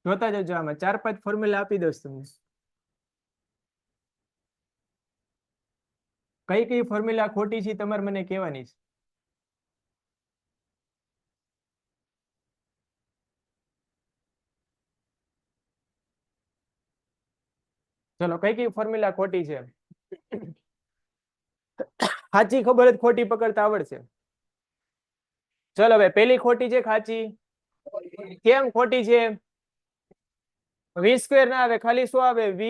જોતા જજો. આમાં 4-5 ફોર્મ્યુલા આપી દઉં તમને. કઈ કઈ ફોર્મ્યુલા ખોટી છે તમારે મને કહેવાની છે. ચલો કઈ કઈ ફોર્મ્યુલા ખોટી છે? સાચી ખબર જ ખોટી પકડતા આવડશે. ચલો ભાઈ પહેલી ખોટી છે. સાચી કેમ ખોટી છે? V² ના આવે, ખાલી શું આવે? V.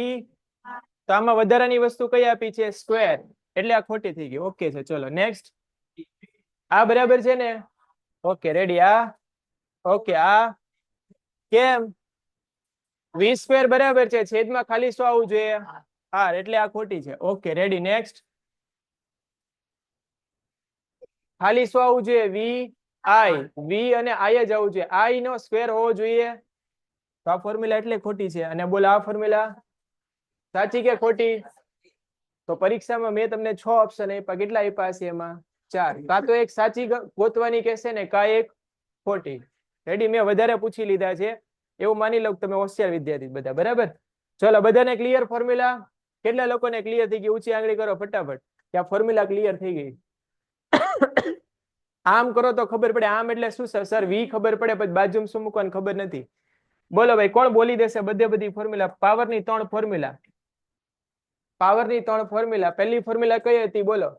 તો આમાં વધારાની વસ્તુ કઈ આપી છે? સ્ક્વેર. એટલે આ ખોટી થઈ ગઈ. ઓકે છે. ચલો નેક્સ્ટ. આ બરાબર છે ને? Okay ready. આ ઓકે. આ કેમ? V² બરાબર છે, છેદમાં ખાલી શું આવવું જોઈએ? R. એટલે આ ખોટી છે. Okay ready. નેક્સ્ટ. ખાલી શું આવવું જોઈએ? VI. V અને I જ આવવું જોઈએ. I નો સ્ક્વેર હોવો જોઈએ. તો આ ફોર્મ્યુલા એટલે ખોટી છે. અને બોલો આ ફોર્મ્યુલા સાચી કે ખોટી? તો પરીક્ષામાં મેં તમને 6 ઓપ્શન આપ્યા. કેટલા આપ્યા છે એમાં? 4. કાં તો એક સાચી ગોતવાની કહેશે ને કાં એક ખોટી. રેડી? મેં વધારે પૂછી લીધા છે એવું માની લો તમે હોશિયાર વિદ્યાર્થી બધા. બરાબર? ચલો બધાને ક્લિયર ફોર્મ્યુલા? કેટલા લોકોને ક્લિયર થઈ ગઈ? ઊંચી આંગળી કરો ફટાફટ કે આ ફોર્મ્યુલા ક્લિયર થઈ ગઈ. આમ કરો તો ખબર પડે. આમ એટલે શું સર? વી ખબર પડે પછી બાજુમાં શું મૂકવાનું ખબર નથી. બોલો ભાઈ, કોણ બોલી દેશે બધી ફોર્મ્યુલા? પાવરની 3 ફોર્મ્યુલા. પાવરની 3 ફોર્મ્યુલા. પહેલી ફોર્મ્યુલા કઈ હતી? બોલો.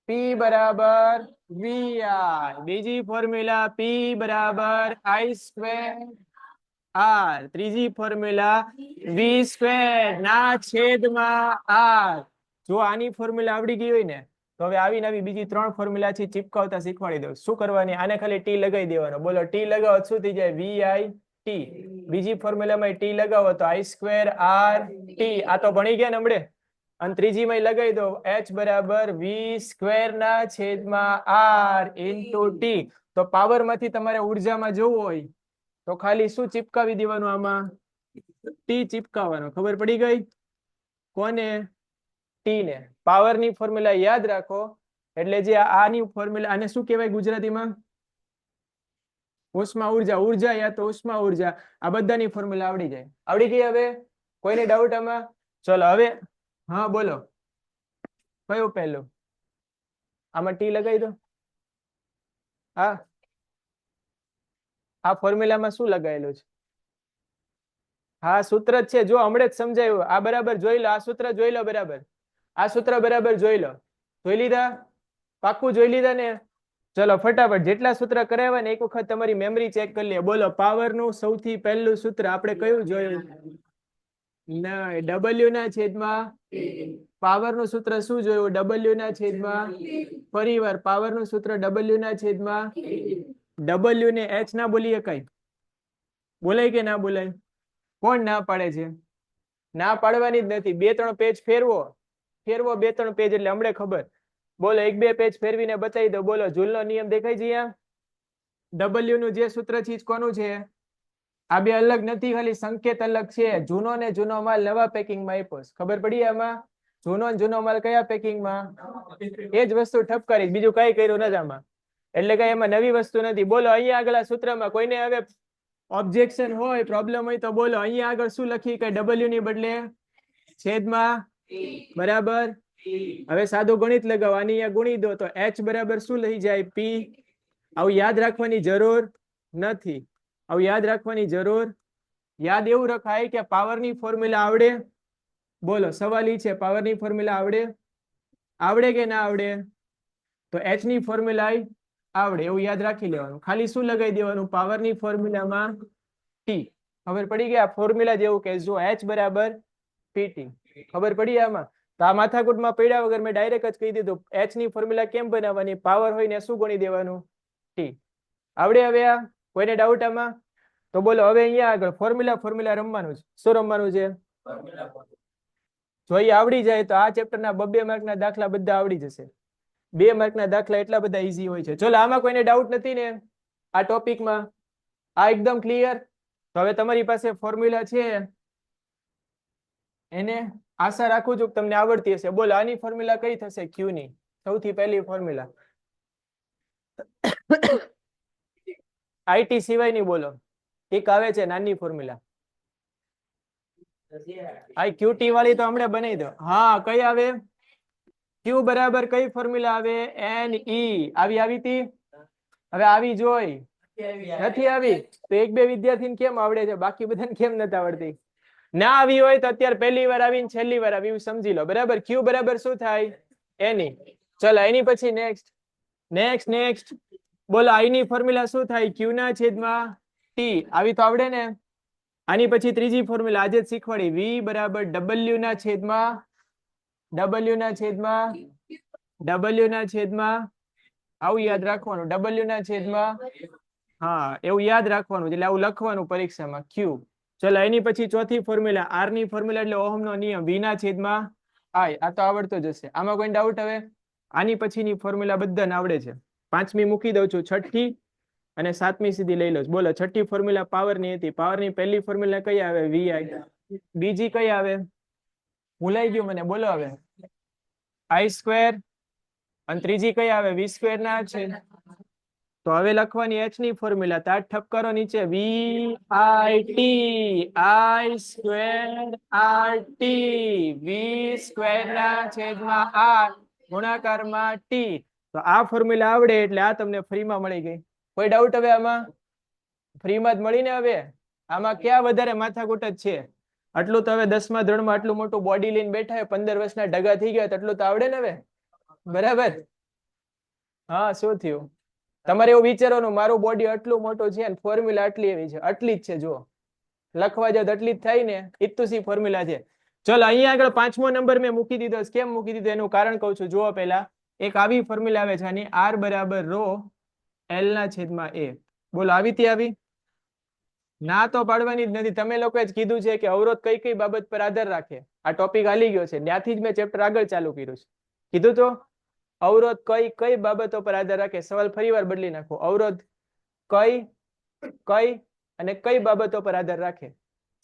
P બરાબર VI. બીજી ફોર્મ્યુલા P બરાબર I²R. ત્રીજી ફોર્મ્યુલા V² ના છેદમાં R. જો આની ફોર્મ્યુલા આવડી ગઈ હોય ને તો હવે આવી નવી બીજી 3 ફોર્મ્યુલા છે ચિપકાવતા શીખવાડી દઉં. શું કરવાની? આને ખાલી ટી લગાવી દેવાનો. બોલો, ટી લગાવો શું થઈ જાય? VIT. બીજી ફોર્મ્યુલામાં ટી લગાવો તો I²RT. આ તો ભણી ગયા ને હમણે. અને ત્રીજીમાં લગાવી દો H બરાબર V² ના છેદમાં R ઇન્ટુ T. તો પાવર માંથી તમારે ઉર્જામાં જોવું હોય તો ખાલી શું ચિપકાવી દેવાનું? આમાં ટી ચિપકાવવાનો. ખબર પડી ગઈ? કોને? ટી ને. પાવરની ફોર્મ્યુલા યાદ રાખો એટલે જે આની ફોર્મ્યુલા, આને શું કહેવાય ગુજરાતીમાં? ઉષ્મા ઉર્જા. ઉર્જા યા તો ઉષ્મા ઉર્જા. આ બધાની ફોર્મ્યુલા આવડી જાય. આવડી ગઈ? હવે કોઈને ડાઉટ આમાં? ચલો હવે હા બોલો, કયું પહેલું? આમાં ટી લગાવી દો. હા, આ ફોર્મ્યુલામાં શું લગાવેલું છે? હા, સૂત્ર જ છે. જો હમણાં જ સમજાયું. આ બરાબર જોઈ લો. આ સૂત્ર જોઈ લો બરાબર. આ સૂત્ર બરાબર જોઈ લો. જોઈ લીધા? પાક્કું જોઈ લીધા ને? ચલો ફટાફટ જેટલા સૂત્ર કરાવ્યા ને એક વખત તમારી મેમરી ચેક કરી લે. બોલો, પાવર નું સૌથી પહેલું સૂત્ર આપણે કયું જોયું? ના, W ના છેદમાં. પાવર નું સૂત્ર શું જોયું? W ના છેદમાં. ફરીવાર પાવર નું સૂત્ર W ના છેદમાં. W ને H ના બોલીએ કઈ? બોલાય કે ના બોલાય? કોણ ના પાડે છે? ના પાડવાની જ નથી. 2-3 પેજ ફેરવો. 2-3 પેજ એટલે હમણે ખબર. બોલો, 1-2 પેજ ફેરવીને બતાવી દો. બોલો, જૂલનો નિયમ દેખાય છે અહીંયા? W નું જે સૂત્ર છે કોનું છે? આ બે અલગ નથી, ખાલી સંકેત અલગ છે. જૂનો ને જૂનો માલ નવા પેકિંગમાં આપ્યો. ખબર પડી આમાં? જૂનો ને જૂનો માલ કયા પેકિંગમાં? એ જ વસ્તુ ઠપકારી, બીજું કઈ કર્યું નથી આમાં. એટલે કઈ એમાં નવી વસ્તુ નથી. બોલો, અહીંયા આગળ સૂત્રમાં કોઈને હવે ઓબ્જેક્શન હોય, પ્રોબ્લેમ હોય તો બોલો. અહીંયા આગળ શું લખી? કે W ની બદલે છેદમાં. બરાબર. હવે સાદું ગણિત લગાવો. આની અહીંયા ગુણી દો તો H બરાબર શું લઈ જાય? P. આવું યાદ રાખવાની જરૂર નથી. આવું યાદ રાખવાની જરૂર. યાદ એવું રખાય કે પાવરની ફોર્મ્યુલા આવડે. બોલો, સવાલ ઈ છે, પાવરની ફોર્મ્યુલા આવડે? આવડે કે ના આવડે? તો H ની ફોર્મ્યુલા આવડે એવું યાદ રાખી લેવાનું. ખાલી શું લગાવી દેવાનું? પાવરની ફોર્મ્યુલામાં T. ખબર પડી ગઈ? આ ફોર્મ્યુલા જેવું કે જો H બરાબર PT. ખબર પડી આમાં? તો આ માથાકૂટમાં પડ્યા વગર મેં ડાયરેક્ટ જ કહી દીધું. H ની ફોર્મ્યુલા કેમ બનાવવાની? પાવર હોય ને શું ગણી દેવાનું? T. આવડે હવે? આ કોઈને ડાઉટ આમાં? તો બોલો, હવે અહીંયા આગળ ફોર્મ્યુલા રમવાનું છે. શું રમવાનું છે? જો એ આવડી જાય તો આ ચેપ્ટરના 2 માર્કના દાખલા બધા આવડી જશે. 2 માર્કના દાખલા એટલા બધા ઈઝી હોય છે. ચલો, આમાં કોઈને ડાઉટ નથી ને આ ટોપિકમાં? આ એકદમ ક્લિયર? તો હવે તમારી પાસે ફોર્મ્યુલા છે એને આશા રાખું છું કે તમને આવડતી હશે. બોલો, આની ફોર્મ્યુલા કઈ થશે? Q ની સૌથી પહેલી ફોર્મ્યુલા. IT સિવાયની બોલો. એક આવે છે નાની ફોર્મ્યુલા. આ QT વાળી તો હમણાં બનાવી દો. હા, કઈ આવે? Q બરાબર કઈ ફોર્મ્યુલા આવે? NE. આવી હતી? હવે આવી જોઈ નથી આવી તો 1-2 વિદ્યાર્થીને કેમ આવડે છે, બાકી બધાને કેમ નથી આવડતી? ના આવી હોય તો અત્યારે પહેલી વાર આવીને છેલ્લી વાર આવી સમજી લો. બરાબર. Q બરાબર શું થાય? NE. ચલો, એની પછી નેક્સ્ટ બોલો, I ની ફોર્મ્યુલા શું થાય? Q ના છેદમાં T. આવી તો આવડે ને? આની પછી ત્રીજી ફોર્મ્યુલા આજે જ શીખવાડી. V બરાબર W ના છેદમાં આવું યાદ રાખવાનું. W ના છેદમાં. હા, એવું યાદ રાખવાનું એટલે આવું લખવાનું પરીક્ષામાં Q. ચલો, એની પછી ચોથી ફોર્મ્યુલા R ની ફોર્મ્યુલા એટલે ઓહમનો નિયમ. V ના છેદમાં I. આ તો આવડતો જ હશે. આમાં કોઈ ડાઉટ? હવે આની પછીની ફોર્મ્યુલા બધાને આવડે છે. 5મી મૂકી દઉં છું, 6ઠી અને 7મી સીધી લઈ લો. બોલો, 6ઠી ફોર્મ્યુલા પાવરની હતી. પાવરની પહેલી ફોર્મ્યુલા કઈ આવે? VI. બીજી કઈ આવે? ભૂલાઈ ગયું મને. બોલો હવે. I². અને ત્રીજી કઈ આવે? V² ના છે. તો હવે લખવાની h ની ફોર્મ્યુલા તાટ ઠપ કરો નીચે VIT I square RT V square ના છેદમાં R ગુણાકારમાં T. તો આ ફોર્મ્યુલા આવડે એટલે આ તમને ફ્રીમાં મળી ગઈ. કોઈ ડાઉટ હવે આમાં? ફ્રીમાં જ મળી ને. હવે આમાં ક્યાં વધારે માથાકૂટ જ છે? આટલું તો હવે 10મા ધોરણમાં આટલું મોટું બોડી લઈને બેઠા 15 વર્ષના ઢગા થઈ ગયા, એટલું તો આવડે ને હવે. બરાબર? હા, શું થયું? તમારે એવું વિચારવાનું મારું બોડી આટલું મોટું છે અને ફોર્મ્યુલા આટલી એવી છે. આટલી જ છે. જો લખવા જાવ તો આટલી જ થાય ને. ઇત્તુસી ફોર્મ્યુલા છે. ચલો અહીંયા આગળ 5મો નંબર મેં મૂકી દીધો. કેમ મૂકી દીધો એનું કારણ કહું છું. જુઓ પહેલા એક આવી ફોર્મ્યુલા આવે છે આની R બરાબર ρ L ના છેદમાં A. બોલો આવી તે આવી? ના તો પાડવાની જ નથી. તમે લોકોએ જ કીધું છે કે અવરોધ કઈ કઈ બાબત પર આધાર રાખે. આ ટોપિક હાલી ગયો છે. ત્યાંથી જ મેં ચેપ્ટર આગળ ચાલુ કર્યું છે. કીધું તો અવરોધ કઈ કઈ બાબતો પર આધાર રાખે. સવાલ ફરીવાર બદલી નાખો. અવરોધ કઈ કઈ અને કઈ બાબતો પર આધાર રાખે.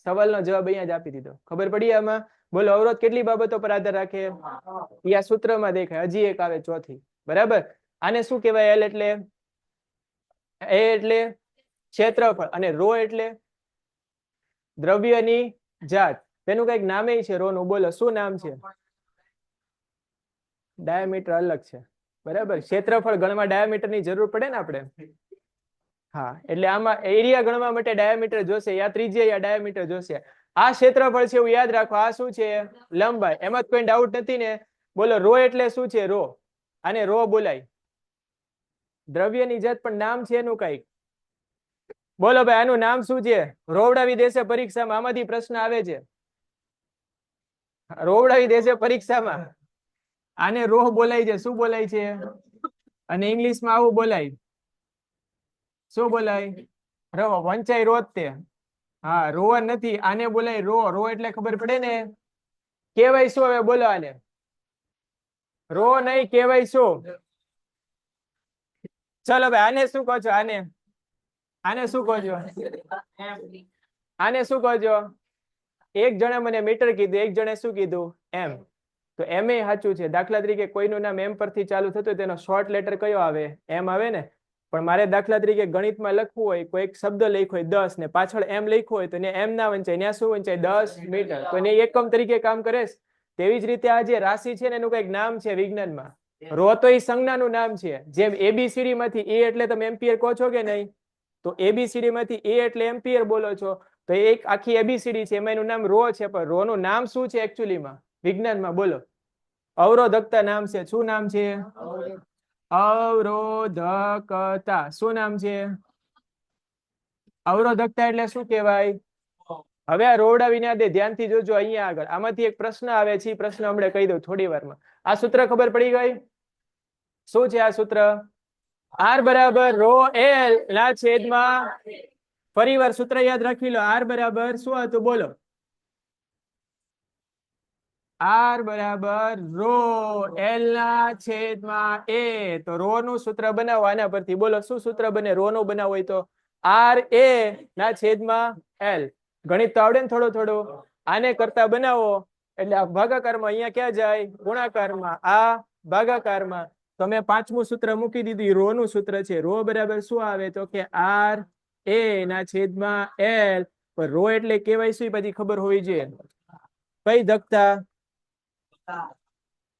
સવાલનો જવાબ અહીંયા જ આપી દીધો. ખબર પડી આમાં? બોલો અવરોધ કેટલી બાબતો પર આધાર રાખે? આ સૂત્રમાં દેખાય. હજી એક આવે ચોથી. બરાબર? આને શું કહેવાય? L એટલે A એટલે ક્ષેત્રફળ અને ρ એટલે દ્રવ્યની જાત. તેનું કઈક નામે છે ρ નું. બોલો શું નામ છે? ડાયામીટર અલગ છે. બરાબર? ક્ષેત્રફળ ગણવા ડાયામીટર ની જરૂર પડે ને આપણે. હા, એટલે આમાં એરિયા ગણવા માટે ડાયામીટર જોશે, યા ત્રિજ્યા યા ડાયામીટર જોશે. આ ક્ષેત્રફળ છે એવું યાદ રાખો. આ શું છે? લંબાઈ. એમાં કોઈ ડાઉટ નથી ને? બોલો ρ એટલે શું છે? ρ આને ρ બોલાય. દ્રવ્યની જાત પણ નામ છે એનું કઈક. બોલો ભાઈ આનું નામ શું છે? રોવડાવી દેશે પરીક્ષામાં. આમાંથી પ્રશ્ન આવે છે. રોવડાવી દેશે પરીક્ષામાં. આને રોહ બોલાય છે. શું બોલાય છે? અને ઇંગ્લિશમાં આવું બોલાય. શું બોલાય? રો. વંચાય રોજ તે. હા, રોવર નથી. આને બોલાય રો. રો એટલે ખબર પડે ને? કેવાય શું હવે? બોલો આને. રો નહીં, કેવાય શું? ચલો ભાઈ આને શું કહો છો? આને આને શું કહો છો? આને શું કહો છો? એક જણે મને મીટર કીધું, એક જણે શું કીધું? એમ. તો એમ એ સાચું છે. દાખલા તરીકે કોઈનું નામ એમ પરથી ચાલુ થતું તેનો શોર્ટ લેટર કયો આવે? એમ આવે ને. પણ મારે દાખલા તરીકે ગણિતમાં લખવું હોય, કોઈ એક શબ્દ લખ્યો હોય 10 ને પાછળ એમ લખ્યું હોય તો એને એમ ના વંચાય. ત્યાં શું વંચાય? 10 મીટર. તો એને એકમ તરીકે કામ કરે. તેવી જ રીતે આ જે રાશિ છે ને એનું કઈક નામ છે વિજ્ઞાનમાં. રો તો એ સંજ્ઞાનું નામ છે. જેમ એબીસીડી માંથી એ એટલે તમે એમ્પિયર કહો છો કે નહીં? તો એબીસીડી માંથી એ એટલે એમ્પિયર બોલો છો. તો એક આખી એબીસીડી છે, એમાં એનું નામ રો છે. પણ રો નું નામ શું છે એકચ્યુઅલીમાં વિજ્ઞાનમાં? બોલો. અવરોધકતા નામ છે. શું નામ છે? અવરોધકતા. શું નામ છે? અવરોધકતા એટલે શું કહેવાય? હવે આ રોવડાવીને દે. ધ્યાનથી જોજો. અહીંયા આગળ આમાંથી એક પ્રશ્ન આવે છે. પ્રશ્ન હમણાં કહી દઉં થોડી વારમાં. આ સૂત્ર ખબર પડી ગઈ? શું છે આ સૂત્ર? R બરાબર ρ L ના છેદમાં. ફરી વાર સૂત્ર યાદ રાખી લો. R બરાબર શું હતું? બોલો. R બરાબર ρ L ના છેદમાં A. તો ρ નું સૂત્ર બનાવો આના પરથી. બોલો શું સૂત્ર બને? ρ નું બનાવો હોય તો R A ના છેદમાં L. ગણિત તો આવડે ને થોડું થોડું? આને કરતા બનાવો એટલે આ ભાગાકારમાં અહીંયા ક્યાં જાય? ગુણાકારમાં. આ ભાગાકારમાં. તો મેં 5મું સૂત્ર મૂકી દીધું. ρ નું સૂત્ર છે. ρ બરાબર શું આવે? તો કે R A ના છેદમાં L. પણ ρ એટલે કેવાય શું પછી ખબર હોવી જોઈએ. કઈ ધકતા?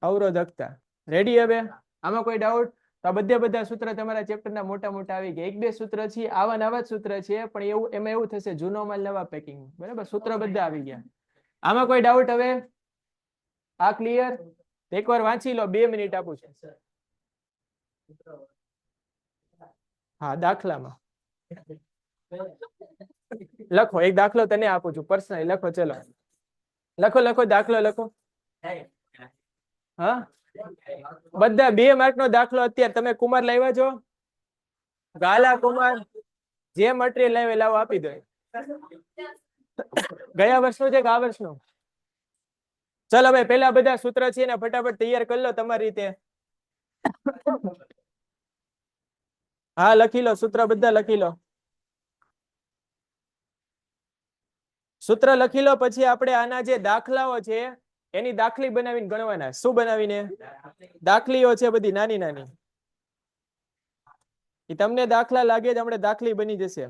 અવરોધકતા. રેડી? હવે આમાં કોઈ ડાઉટ? તો બધા સૂત્ર તમારા ચેપ્ટરના મોટા મોટા આવી ગયા. એક બે સૂત્ર છે આવા નવા જ સૂત્ર છે, પણ એવું એમાં એવું થશે જૂનો માલ નવા પેકિંગ. બરાબર? સૂત્ર બધા આવી ગયા. આમાં કોઈ ડાઉટ હવે? આ ક્લિયર? એકવાર વાંચી લો. 2 મિનિટ આપું છું. હા, દાખલામાં લખો. એક દાખલો તને આપું છું પર્સનલી. લખો. ચલો લખો દાખલો લખો. હા, બધા 2 માર્ક નો દાખલો. અત્યારે તમે કુમાર લાવ્યા છો? ગાલા કુમાર જે મટીરિયલ લાવે લાવો આપી દો. ગયા વર્ષનો છે કે આ વર્ષનો? ચલો ભાઈ પેલા બધા સૂત્ર છે ને ફટાફટ તૈયાર કરી લો તમારી રીતે. હા, લખી લો સૂત્ર. બધા લખી લો સૂત્ર. લખી લો પછી આપણે આના જે દાખલાઓ છે એની દાખલી બનાવીને ગણવાના. શું બનાવીને? દાખલીઓ છે બધી નાની નાની. એ તમને દાખલા લાગે જ આપણે દાખલી બની જશે.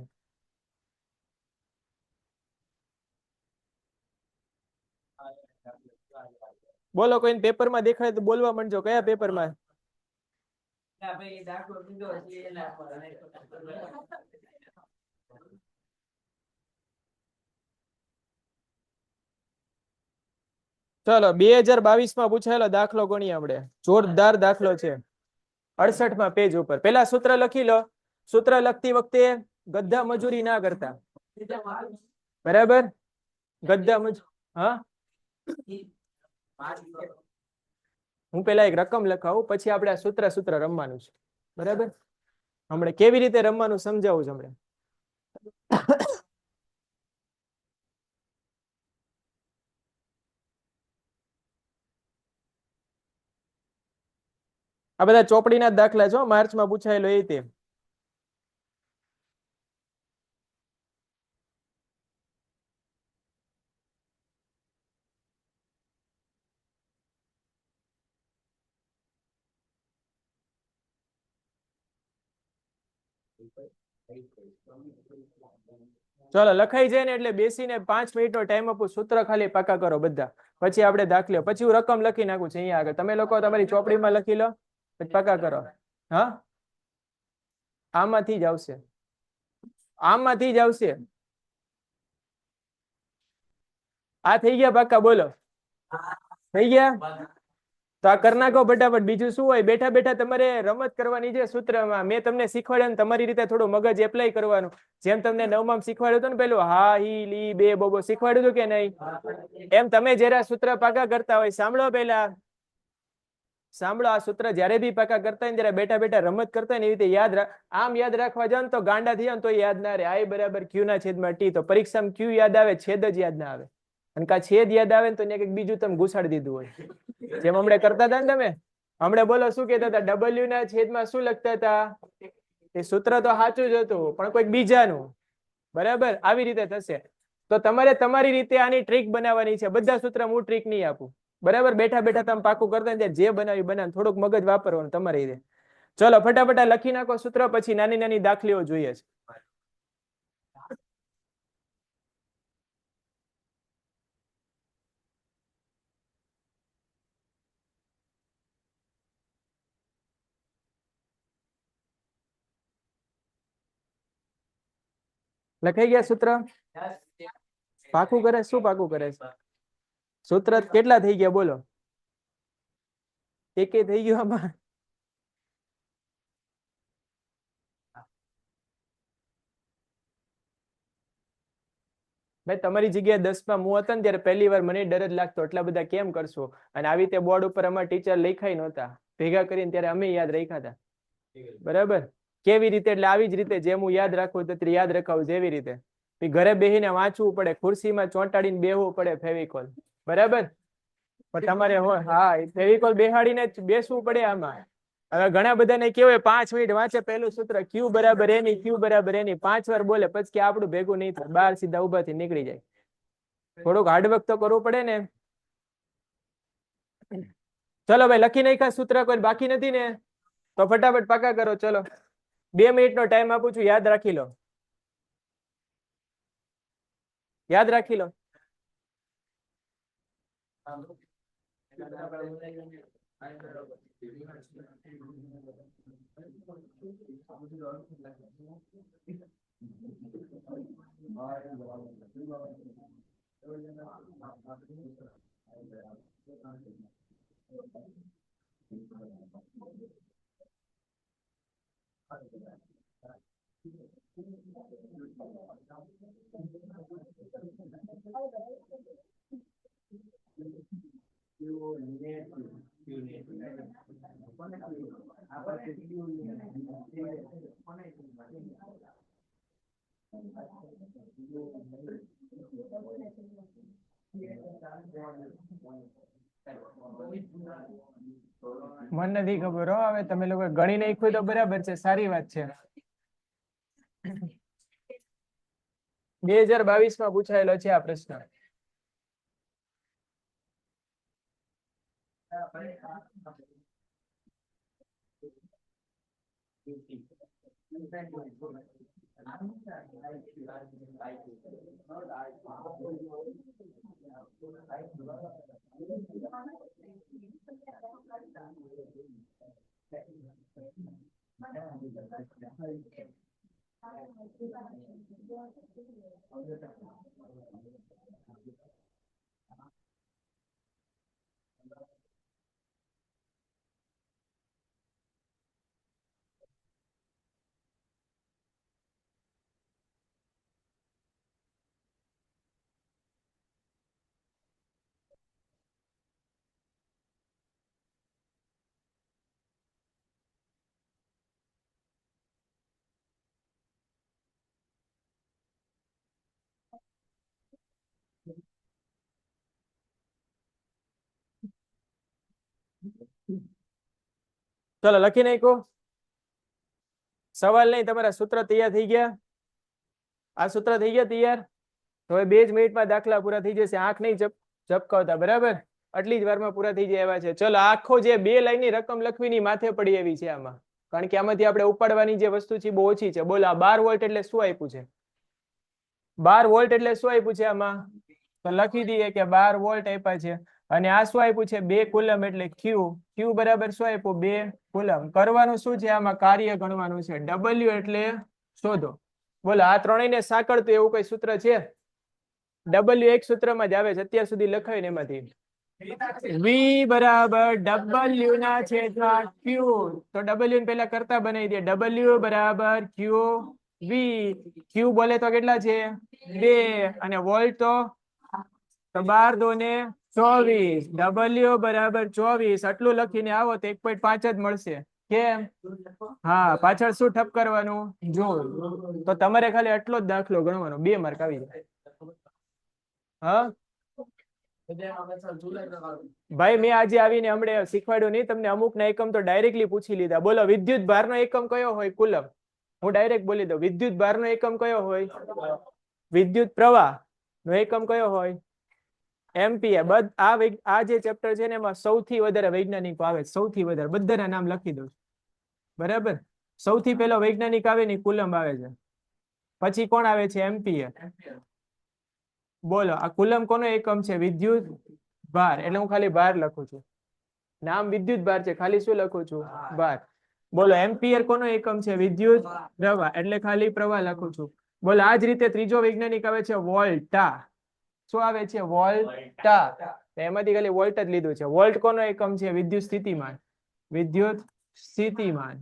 બોલો, કોઈને પેપરમાં દેખાય તો બોલવા માંડજો. કયા પેપરમાં? ચલો 2022 માં પૂછાયેલો દાખલો ગણીએ આપણે. જોરદાર દાખલો છે. 68 પેજ ઉપર. પેલા સૂત્ર લખી લો. સૂત્ર લખતી વખતે ગધા મજૂરી ના કરતા. બરાબર? ગધા મજૂરી. હા, હું પેલા એક રકમ લખાવું, પછી આપણે આ સૂત્ર રમવાનું છે. બરાબર? હમણાં કેવી રીતે રમવાનું સમજાવું છે હમણાં. આ બધા ચોપડીના જ દાખલા છે. માર્ચમાં પૂછાયેલો એ તે. ચલો લખાઈ જાય ને એટલે બેસીને 5 મિનિટનો ટાઈમ આપું. સૂત્ર ખાલી પાકા કરો બધા, પછી આપણે દાખલો. પછી હું રકમ લખી નાખું છું અહીંયા આગળ. તમે લોકો તમારી ચોપડીમાં લખી લો, પછી પાકા કરો. હા, આમાંથી જ આવશે. આમાંથી જ આવશે. આ થઈ ગયા પાકા? બોલો, થઈ ગયા? તો આ કરી નાખો ફટાફટ. બીજું શું હોય? બેઠા બેઠા તમારે રમત કરવાની છે સૂત્રમાં. મેં તમને શીખવાડ્યું, તમારી રીતે થોડું મગજ એપ્લાય કરવાનું. જેમ તમને 9માં શીખવાડ્યું હતું ને, પેલું હા હી લી બે બોબો શીખવાડ્યું હતું કે નહીં? એમ તમે જયારે સૂત્ર પાકા કરતા હોય, સાંભળો પેલા, સાંભળો. આ સૂત્ર જયારે બી પાકા કરતા હોય ત્યારે બેઠા બેઠા રમત કરતા હોય ને, એવી રીતે યાદ આમ યાદ રાખવા જાવ તો ગાંડા થઈ જાવ તો યાદ ના રહે. I બરાબર Q ના છેદમાં T. તો પરીક્ષામાં Q યાદ આવે, છેદ જ યાદ ના આવે. અને કા છેદ યાદ આવે ને તો કંઈક બીજું તમે ઘુસાડી દીધું હોય. જેમ હમણાં કરતા હતા ને તમે. હમણાં બોલો શું કહેતા હતા? W ના છેદમાં શું લખતા હતા? એ સૂત્ર તો સાચું જ હતું, પણ કોઈક બીજાનું. બરાબર? આવી રીતે થશે. તો તમારે તમારી રીતે આની ટ્રીક બનાવવાની છે. બધા સૂત્ર હું ટ્રીક નહીં આપું. બરાબર? બેઠા બેઠા તમે પાકું કરતા ને જે બનાવી બનાવ, થોડુંક મગજ વાપરવાનું તમારી રીતે. ચલો ફટાફટ લખી નાખો સૂત્ર, પછી નાની નાની દાખલીઓ જોઈએ છે. લખાઈ ગયા સૂત્ર? પાકું કરે? શું પાકું કરે છે? સૂત્ર કેટલા થઈ ગયા બોલો? એકે થઈ ગયું આમાં? ભાઈ તમારી જગ્યાએ 10માં હું હતો ને ત્યારે પહેલી વાર મને ડર જ લાગતો, એટલા બધા કેમ કરશો. અને આવી રીતે બોર્ડ ઉપર અમારા ટીચર લખાઈ નહોતા ભેગા કરીને, ત્યારે અમે યાદ રાખ્યા હતા. બરાબર? કેવી રીતે? એટલે આવી જ રીતે જેમ હું યાદ રાખું તો યાદ રખાવું જેવી રીતે. ઘરે બેસીને વાંચવું પડે, ખુરશીમાં ચોંટાડીને બેહવું પડે ફેવિકોલ. બરાબર? પણ તમારે હા, ફેવિકોલ બેહાડીને જ બેસવું પડે આમાં. હવે ઘણા બધાને કેવાય 5 મિનિટ વાંચે પહેલું સૂત્ર Q બરાબર એની, Q બરાબર એની, 5 વાર બોલે પછી આપણું ભેગું નહીં થાય, બહાર સીધા ઉભાથી નીકળી જાય. થોડુંક હાર્ડવર્ક તો કરવું પડે ને. ચલો ભાઈ લખી નાખ્યા સૂત્ર? કોઈ બાકી નથી ને? તો ફટાફટ પાકા કરો. ચલો 2 મિનિટનો ટાઈમ આપું છું, યાદ રાખી લો. યાદ રાખી લો. મને નથી ખબર હો. હવે તમે લોકો ગણી નાખ્યું તો બરાબર છે, સારી વાત છે. 2022 માં પૂછાયેલો છે આ પ્રશ્ન. ચલો લખી નાખો. સવાલ નહીં, તમારા સૂત્ર તૈયાર થઈ ગયા? આ સૂત્ર થઈ ગયા તૈયાર? તો હવે 2 જ મિનિટમાં દાખલા પૂરા થઈ જશે. આંખ નહીં ઝપકાવતા, બરાબર? આટલી જ વારમાં પૂરા થઈ જાય એવા છે. ચલો આખો જે 2 લાઈનની રકમ લખવીની માથે પડી એવી છે આમાં, કારણ કે આમાંથી આપણે ઉપાડવાની જે વસ્તુ છે બહુ ઓછી છે. બોલો આ 12 વોલ્ટ એટલે શું આપ્યું છે? 12 વોલ્ટ એટલે શું આપ્યું છે આમાં? તો લખી દઈએ કે 12 વોલ્ટ આપ્યા છે. અને આ શું આપ્યું છે? 2 કુલમ એટલે Q બરાબર શું આપ્યું? 2 કુલમ. કરવાનું શું છે આમાં? કાર્ય ગણવાનું છે. W એટલે શોધો. બોલો આ ત્રણેયને સાંકળતું એવું કઈ સૂત્ર છે? W એક સૂત્રમાં જ આવે છે અત્યાર સુધી લખાય ને એમાંથી. V બરાબર W ના છેદમાં Q. તો W ને પહેલા કરતા બનાવી દે. W બરાબર Q V. Q બોલે તો કેટલા છે? 2. અને વોલ્ટ તો 12 2 ને 24. W બરાબર 24. આટલું લખીને આવો તો 1.5 જ મળશે. કેમ? હા, પાછળ શું ઠપ કરવાનું? જોડ. તો તમારે ખાલી આટલો જ દાખલો ગણવાનો, 2 માર્ક આવી જાય. હા ભાઈ, મેં આજે આવીને હમણાં શીખવાડ્યું નહીં તમને. અમુક ના એકમ તો ડાયરેક્ટલી પૂછી લીધા. બોલો વિદ્યુત ભારનો એકમ કયો હોય? કુલમ. હું ડાયરેક્ટ બોલી દઉં. વિદ્યુત ભારનો એકમ કયો હોય? વિદ્યુત પ્રવાહ નો એકમ કયો હોય? એમ્પિયર. આ જે ચેપ્ટર છે ને એમાં સૌથી વધારે વૈજ્ઞાનિકો આવે, સૌથી વધારે. બધાના નામ લખી દઉં, બરાબર? સૌથી પહેલો વૈજ્ઞાનિક આવે ને કુલમ આવે છે. પછી કોણ આવે છે? એમ્પિયર. બોલો આ કુલમ કોનો એકમ છે? વિદ્યુત ભાર. એટલે હું ખાલી ભાર લખું છું. નામ વિદ્યુત ભાર છે, ખાલી શું લખું છું? ભાર. બોલો એમ્પિયર કોનો એકમ છે? વિદ્યુત પ્રવાહ. એટલે ખાલી પ્રવાહ લખું છું. બોલો આ જ રીતે ત્રીજો વૈજ્ઞાનિક આવે છે વોલ્ટા. શું આવે છે? વોલ્ટા. એમાંથી ખાલી વોલ્ટ જ લીધું છે. વોલ્ટ કોનો એકમ છે? વિદ્યુત સ્થિતિમાન. વિદ્યુત સ્થિતિમાન.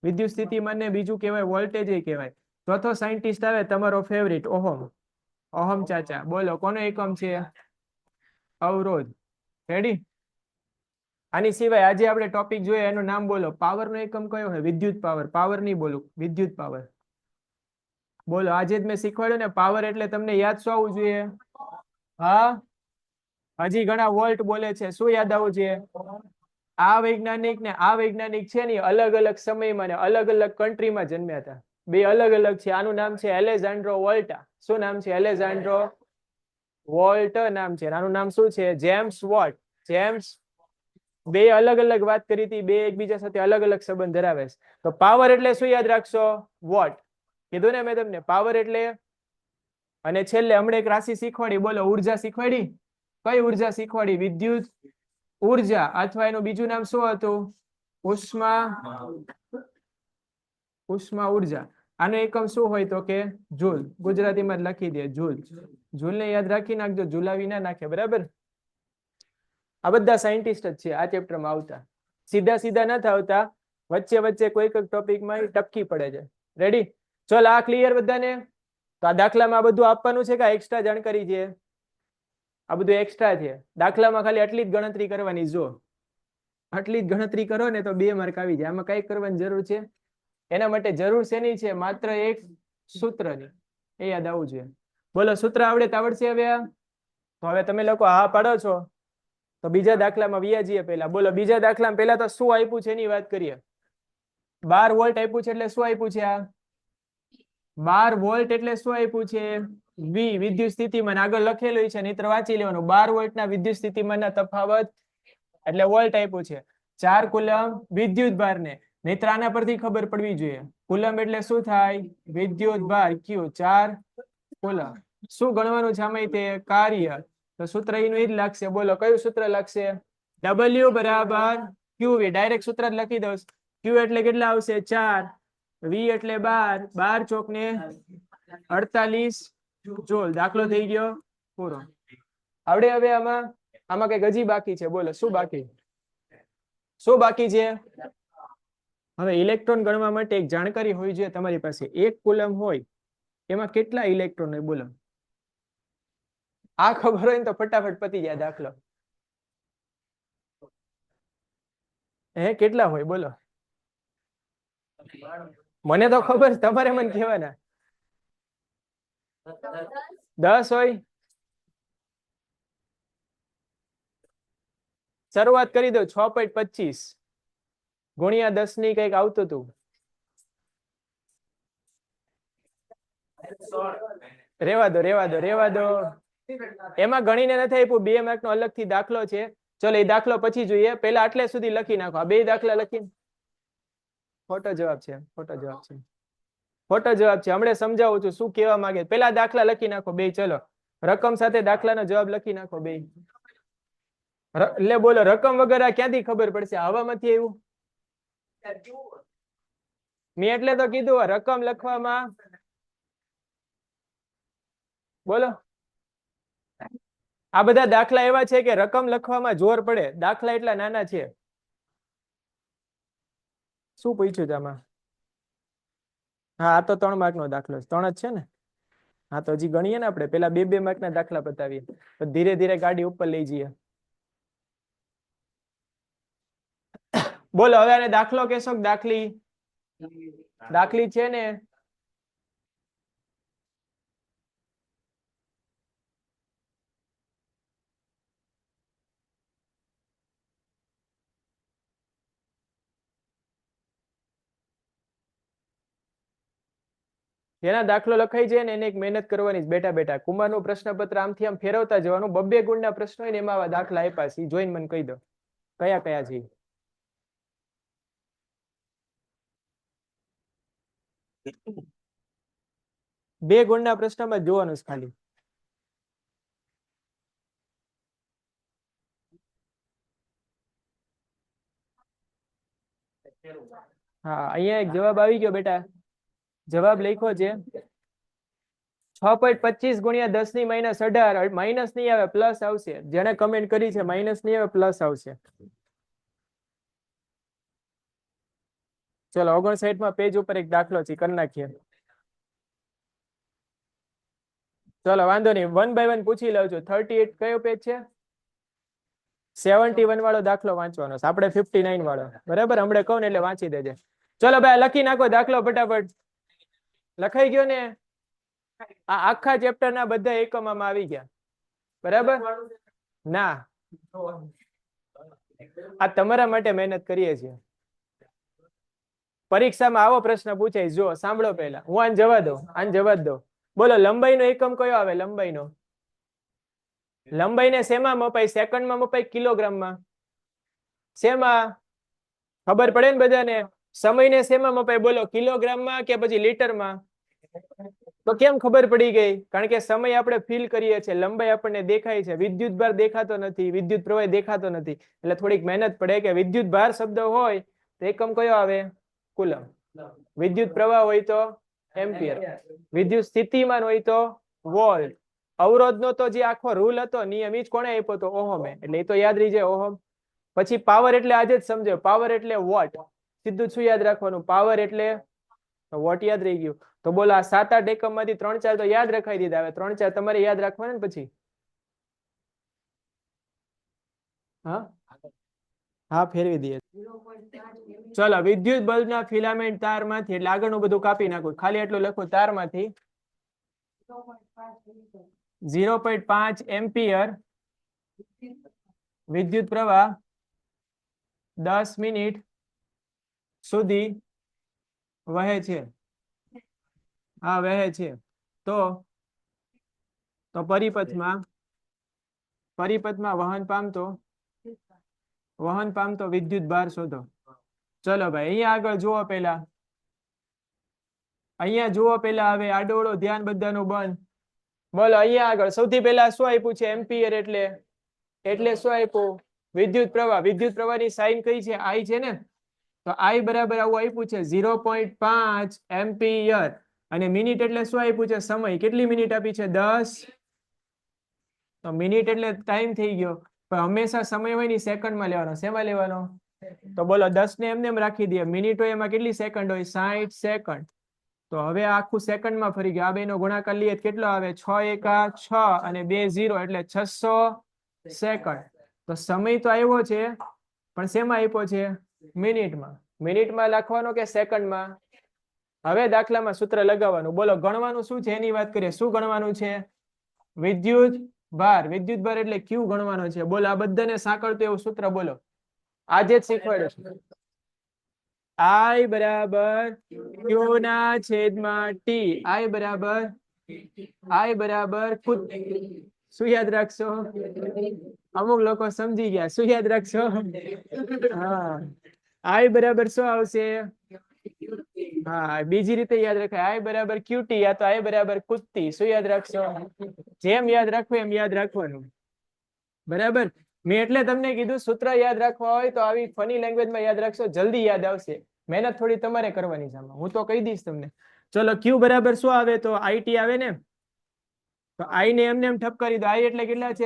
વિદ્યુત સ્થિતિમાન ને બીજું કહેવાય વોલ્ટેજ કહેવાય. ચોથો સાયન્ટિસ્ટ આવે તમારો ફેવરિટ, ઓહમ. ઓહમ ચાચા. બોલો કોનો એકમ છે? અવરોધ. રેડી? આની સિવાય આજે આપણે ટોપિક જોઈએ એનું નામ બોલો. પાવર નો એકમ કયો હોય? વિદ્યુત પાવર. પાવર નહીં બોલું, વિદ્યુત પાવર. બોલો આજે જ મેં શીખવાડ્યું ને પાવર એટલે તમને યાદ શું આવવું જોઈએ? હા, હજી ઘણા વોલ્ટ બોલે છે. શું યાદ આવવું જોઈએ? આ વૈજ્ઞાનિક ને આ વૈજ્ઞાનિક છે ને અલગ અલગ સમયમાં ને અલગ અલગ કન્ટ્રીમાં જન્મ્યા હતા. 2 અલગ અલગ છે. આનું નામ છે એલેઝાન્ડ્રો વોલ્ટા. શું નામ છે? એલેઝાન્ડ્રો વોલ્ટ નામ છે. આનું નામ શું છે? James vote. જેમ્સ. 2 અલગ અલગ વાત કરી હતી. 2 એકબીજા સાથે અલગ અલગ સંબંધ ધરાવે છે. તો પાવર એટલે શું યાદ રાખશો? વોટ. કીધું ને મેં તમને પાવર એટલે. અને છેલ્લે હમણાં એક રાશિ શીખવાડી. બોલો ઉર્જા શીખવાડી. કઈ ઉર્જા શીખવાડી? વિદ્યુત ઉર્જા. અથવા એનું બીજું નામ શું હતું? ઉષ્મા ઉર્જા. આનો એકમ શું હોય તો કે જૂલ. ગુજરાતીમાં લખી દે જૂલ. જૂલ ને યાદ રાખી નાખજો, જુલાવી ના નાખે, બરાબર? આ બધા સાયન્ટિસ્ટ જ છે આ ચેપ્ટરમાં આવતા. સીધા સીધા નથી આવતા, વચ્ચે વચ્ચે કોઈક ટોપિકમાં ટપકી પડે છે. રેડી? ચલ આ ક્લિયર બધાને? તો આ દાખલામાં આ બધું આપવાનું છે કે એક્સ્ટ્રા જાણકારી છે? આ બધું એક્સ્ટ્રા છે. દાખલામાં ખાલી આટલી જ ગણતરી કરવાની. જો આટલી જ ગણતરી કરો ને તો 2 માર્ક આવી જાય. આમાં કઈ કરવાની જરૂર છે? એના માટે જરૂર શેની છે? માત્ર એક સૂત્રની. એ યાદ આવવું જોઈએ. બોલો સૂત્ર આવડશે હવે? તો હવે તમે લોકો હા પાડો છો તો બીજા દાખલામાં વ્યા જઈએ પહેલા. બોલો બીજા દાખલામાં પહેલા તો શું આપ્યું છે એની વાત કરીએ. 12 વોલ્ટ આપ્યું છે એટલે શું આપ્યું છે? આ 12 વોલ્ટ એટલે શું આપ્યું છે? V વિદ્યુત સ્થિતિમાન. આગળ લખેલું છે, નહીતર વાંચી લેવાનું. 12 વોલ્ટના વિદ્યુત સ્થિતિમાનના તફાવત એટલે વોલ્ટ આપ્યું છે. 4 કુલમ વિદ્યુત ભારને નહીતર આના પરથી ખબર પડવી જોઈએ. કુલમ એટલે શું થાય? વિદ્યુત ભાર ક્યુ 4 કુલમ. શું ગણવાનું છે આમાં? તે કાર્ય. તો સૂત્ર એનું એ જ લાગશે. બોલો કયું સૂત્ર લાગશે? W બરાબર QV. ડાયરેક્ટ સૂત્ર જ લખી દઉં. Q એટલે કેટલા આવશે? 4. V એટલે 12. 12 ચોક ને 48 જોલ. દાખલો થઈ ગયો પૂરો. આવડે હવે આમાં? આમાં કઈક હજી બાકી છે? બોલો શું બાકી? શું બાકી છે? હવે ઇલેક્ટ્રોન ગણવા માટે એક જાણકારી હોવી જોઈએ તમારી પાસે. એક કુલમ હોય એમાં કેટલા ઇલેક્ટ્રોન હોય? બોલો. આ ખબર હોય ને તો ફટાફટ પતી જાય દાખલો. કેટલા હોય? બોલો. મને તો ખબર, તમારે મને કહેવાના. 10 હોય. શરૂઆત કરી દો. 6.25 ગુણ્યા 10 ની કઈક આવતું હતું. રેવા દો. એમાં ગણીને નથી આપ્યું. 2 માર્ક નો અલગથી દાખલો છે. ચલો એ દાખલો પછી જોઈએ. પેલા આટલે સુધી લખી નાખો. આ 2 દાખલા લખી. ખોટો જવાબ છે. હમણાં સમજાવું છું શું કહેવા માંગે. પેલા દાખલા લખી નાખો 2. ચલો રકમ સાથે દાખલાનો જવાબ લખી નાખો 2. એટલે બોલો રકમ વગર ક્યાંથી ખબર પડશે? હવામાંથી આવ્યું? મેં એટલે તો કીધું રકમ લખવામાં. બોલો. આ બધા દાખલા એવા છે કે રકમ લખવામાં જોર પડે. દાખલા એટલા નાના છે. શું પૂછ્યું છે આમાં? હા, આ તો 3 માર્ક નો દાખલો છે. 3 જ છે ને? હા, તો હજી ગણીએ ને આપણે. પેલા 2 માર્ક ના દાખલા બતાવીએ. તો ધીરે ધીરે ગાડી ઉપર લઈ જઈએ. બોલો હવે આને દાખલો કેશો કે દાખલી? દાખલી છે ને? જેના દાખલો લખાઈ જાય ને એને એક મહેનત કરવાની બેઠા બેઠા. કુમારનું પ્રશ્નપત્ર આમથી આમ ફેરવતા જવાનું. 2 ગુણના પ્રશ્નો હોય ને એમાં આવા દાખલા આપ્યા છે. જોઈને મને કહી દો કયા કયા છે. 2 ગુણના પ્રશ્નમાં જોવાનું છે ખાલી. હા, અહીંયા એક જવાબ આવી ગયો બેટા. જવાબ લખ્યો છે 6.25 ગુણ્યા 10 ની -18. માઇનસ નહીં આવે, પ્લસ આવશે. જેને કમેન્ટ કરી છે માઇનસ નહીં આવે, પ્લસ આવશે. ચલો 59 પેજ ઉપર એક દાખલો છે, કરી નાખીએ. ચલો વાંધો નહીં, 1 by 1 પૂછી લઉં છું. 38 કયો પેજ છે? 71 વાળો દાખલો વાંચવાનો છે આપણે. 59 વાળો બરાબર. હમણાં કહું ને એટલે વાંચી દેજે. ચલો ભાઈ લખી નાખો દાખલો ફટાફટ. લખાઈ ગયો ને? આ આખા ચેપ્ટર ના બધા એકમમાં આવી ગયા બરાબર? ના, આ તમારા માટે મહેનત કરીએ છીએ. પરીક્ષામાં આવો પ્રશ્ન પૂછાય. જો સાંભળો પહેલા, હું આને જવા દઉં. બોલો લંબાઈનો એકમ કયો આવે? લંબાઈને શેમાં મપાય? સેકન્ડમાં મપાય, કિલોગ્રામમાં? શેમાં? ખબર પડે ને બધાને. સમયને શેમાં મપાય? બોલો કિલોગ્રામમાં કે પછી લીટરમાં? તો કેમ ખબર પડી ગઈ? કારણ કે સમય આપણે ફીલ કરીએ છીએ, લંબાઈ આપણને દેખાય છે. વિદ્યુત ભાર દેખાતો નથી, વિદ્યુત પ્રવાહ દેખાતો નથી. એટલે થોડીક મહેનત પડે કે વિદ્યુત ભાર શબ્દ હોય તો એકમ કયો આવે? કુલમ. વિદ્યુત પ્રવાહ હોય તો એમ્પિયર. વિદ્યુત સ્થિતિમાન હોય તો વોલ્ટ. અવરોધનો તો જે આખો રૂલ હતો, નિયમ, ઈ જ કોણે આપ્યો તો? ઓહમે. એટલે એ તો યાદ રહી જાય, ઓહમ. પછી પાવર એટલે આજે જ સમજો. પાવર એટલે વોટ. સીધું શું યાદ રાખવાનું? પાવર એટલે વોટ. યાદ રહી ગયું. તો બોલો આ 7-8 એકમ માંથી 3-4 તો યાદ રખાઈ દીધા. હવે 3-4 તમારે યાદ રાખવાના ને પછી. હા, ફેરવી દઈએ. ચલો વિદ્યુત બલ્બના ફિલામેન્ટ તારમાંથી, એટલે આગળનું બધું કાપી નાખું, ખાલી એટલું લખું. તારમાંથી 0.5 એમ્પિયર વિદ્યુત પ્રવાહ 10 મિનિટ સુધી વહે છે. હા, વહે છે. તો પરિપથમાં વહન પામતો વિદ્યુત ભાર શોધો. ચલો ભાઈ અહીંયા આગળ જુઓ પેલા, અહીંયા જુઓ પેલા, હવે આડોળો ધ્યાન બધાનું બંધ. બોલો અહીંયા આગળ સૌથી પહેલા શું આપ્યું છે? એમ્પિયર એટલે શું આપ્યું? વિદ્યુત પ્રવાહ. વિદ્યુત પ્રવાહની સાઇન કઈ છે? I છે ને, તો I બરાબર આવું આપ્યું છે 0.5 એમ્પિયર. અને મિનિટ એટલે શું આપ્યું છે? સમય. કેટલી મિનિટ આપી છે? 10. તો મિનિટ એટલે ટાઈમ થઈ ગયો, પણ હંમેશા સમય હોય ને સેકન્ડમાં લેવાનો. શેમાં લેવાનો? તો બોલો 10 ને એમને એમ રાખી દઈએ. મિનિટ હોય એમાં કેટલી સેકન્ડ હોય? 60 સેકન્ડ. તો હવે આખું સેકન્ડમાં ફરી ગયું. આ બેનો ગુણાકાર લઈએ કેટલો આવે? 6 એકા 6 અને 2 0 એટલે 600 સેકન્ડ. તો સમય તો આવ્યો છે, પણ શેમાં આપ્યો છે? મિનિટમાં. મિનિટમાં લખવાનો કે સેકન્ડમાં? હવે દાખલામાં સૂત્ર લગાવવાનું. બોલો ગણવાનું શું છે એની વાત કરીએ. શું ગણવાનું છે? વિદ્યુત ભાર. વિદ્યુત ભાર એટલે ક્યુ ગણવાનો છે. બોલો આ બધાને સાંકળતું એવું સૂત્ર બોલો. આજે જ શીખવાડ્યું. I બરાબર Q ના છેદમાં T. I બરાબર શું યાદ રાખશો? અમુક લોકો સમજી ગયા. શું યાદ રાખશો? હા, I બરાબર શું આવશે? હા, બીજી રીતે યાદ રખાય. I બરાબર QT યા તો I બરાબર કુત્તી. શું યાદ રાખશો? જેમ યાદ રાખવું એમ યાદ રાખવાનું. બરાબર. મેં એટલે તમને કીધું સૂત્ર યાદ રાખવા હોય તો આવી ફની લેંગ્વેજમાં યાદ રાખશો, જલ્દી યાદ આવશે. મહેનત થોડી તમારે કરવાની છે આમાં. હું તો કહી દઈશ તમને. ચલો Q બરાબર શું આવે? તો IT આવે ને, તો I ને એમને એમ ઠપ કરી દો. I એટલે કેટલા છે?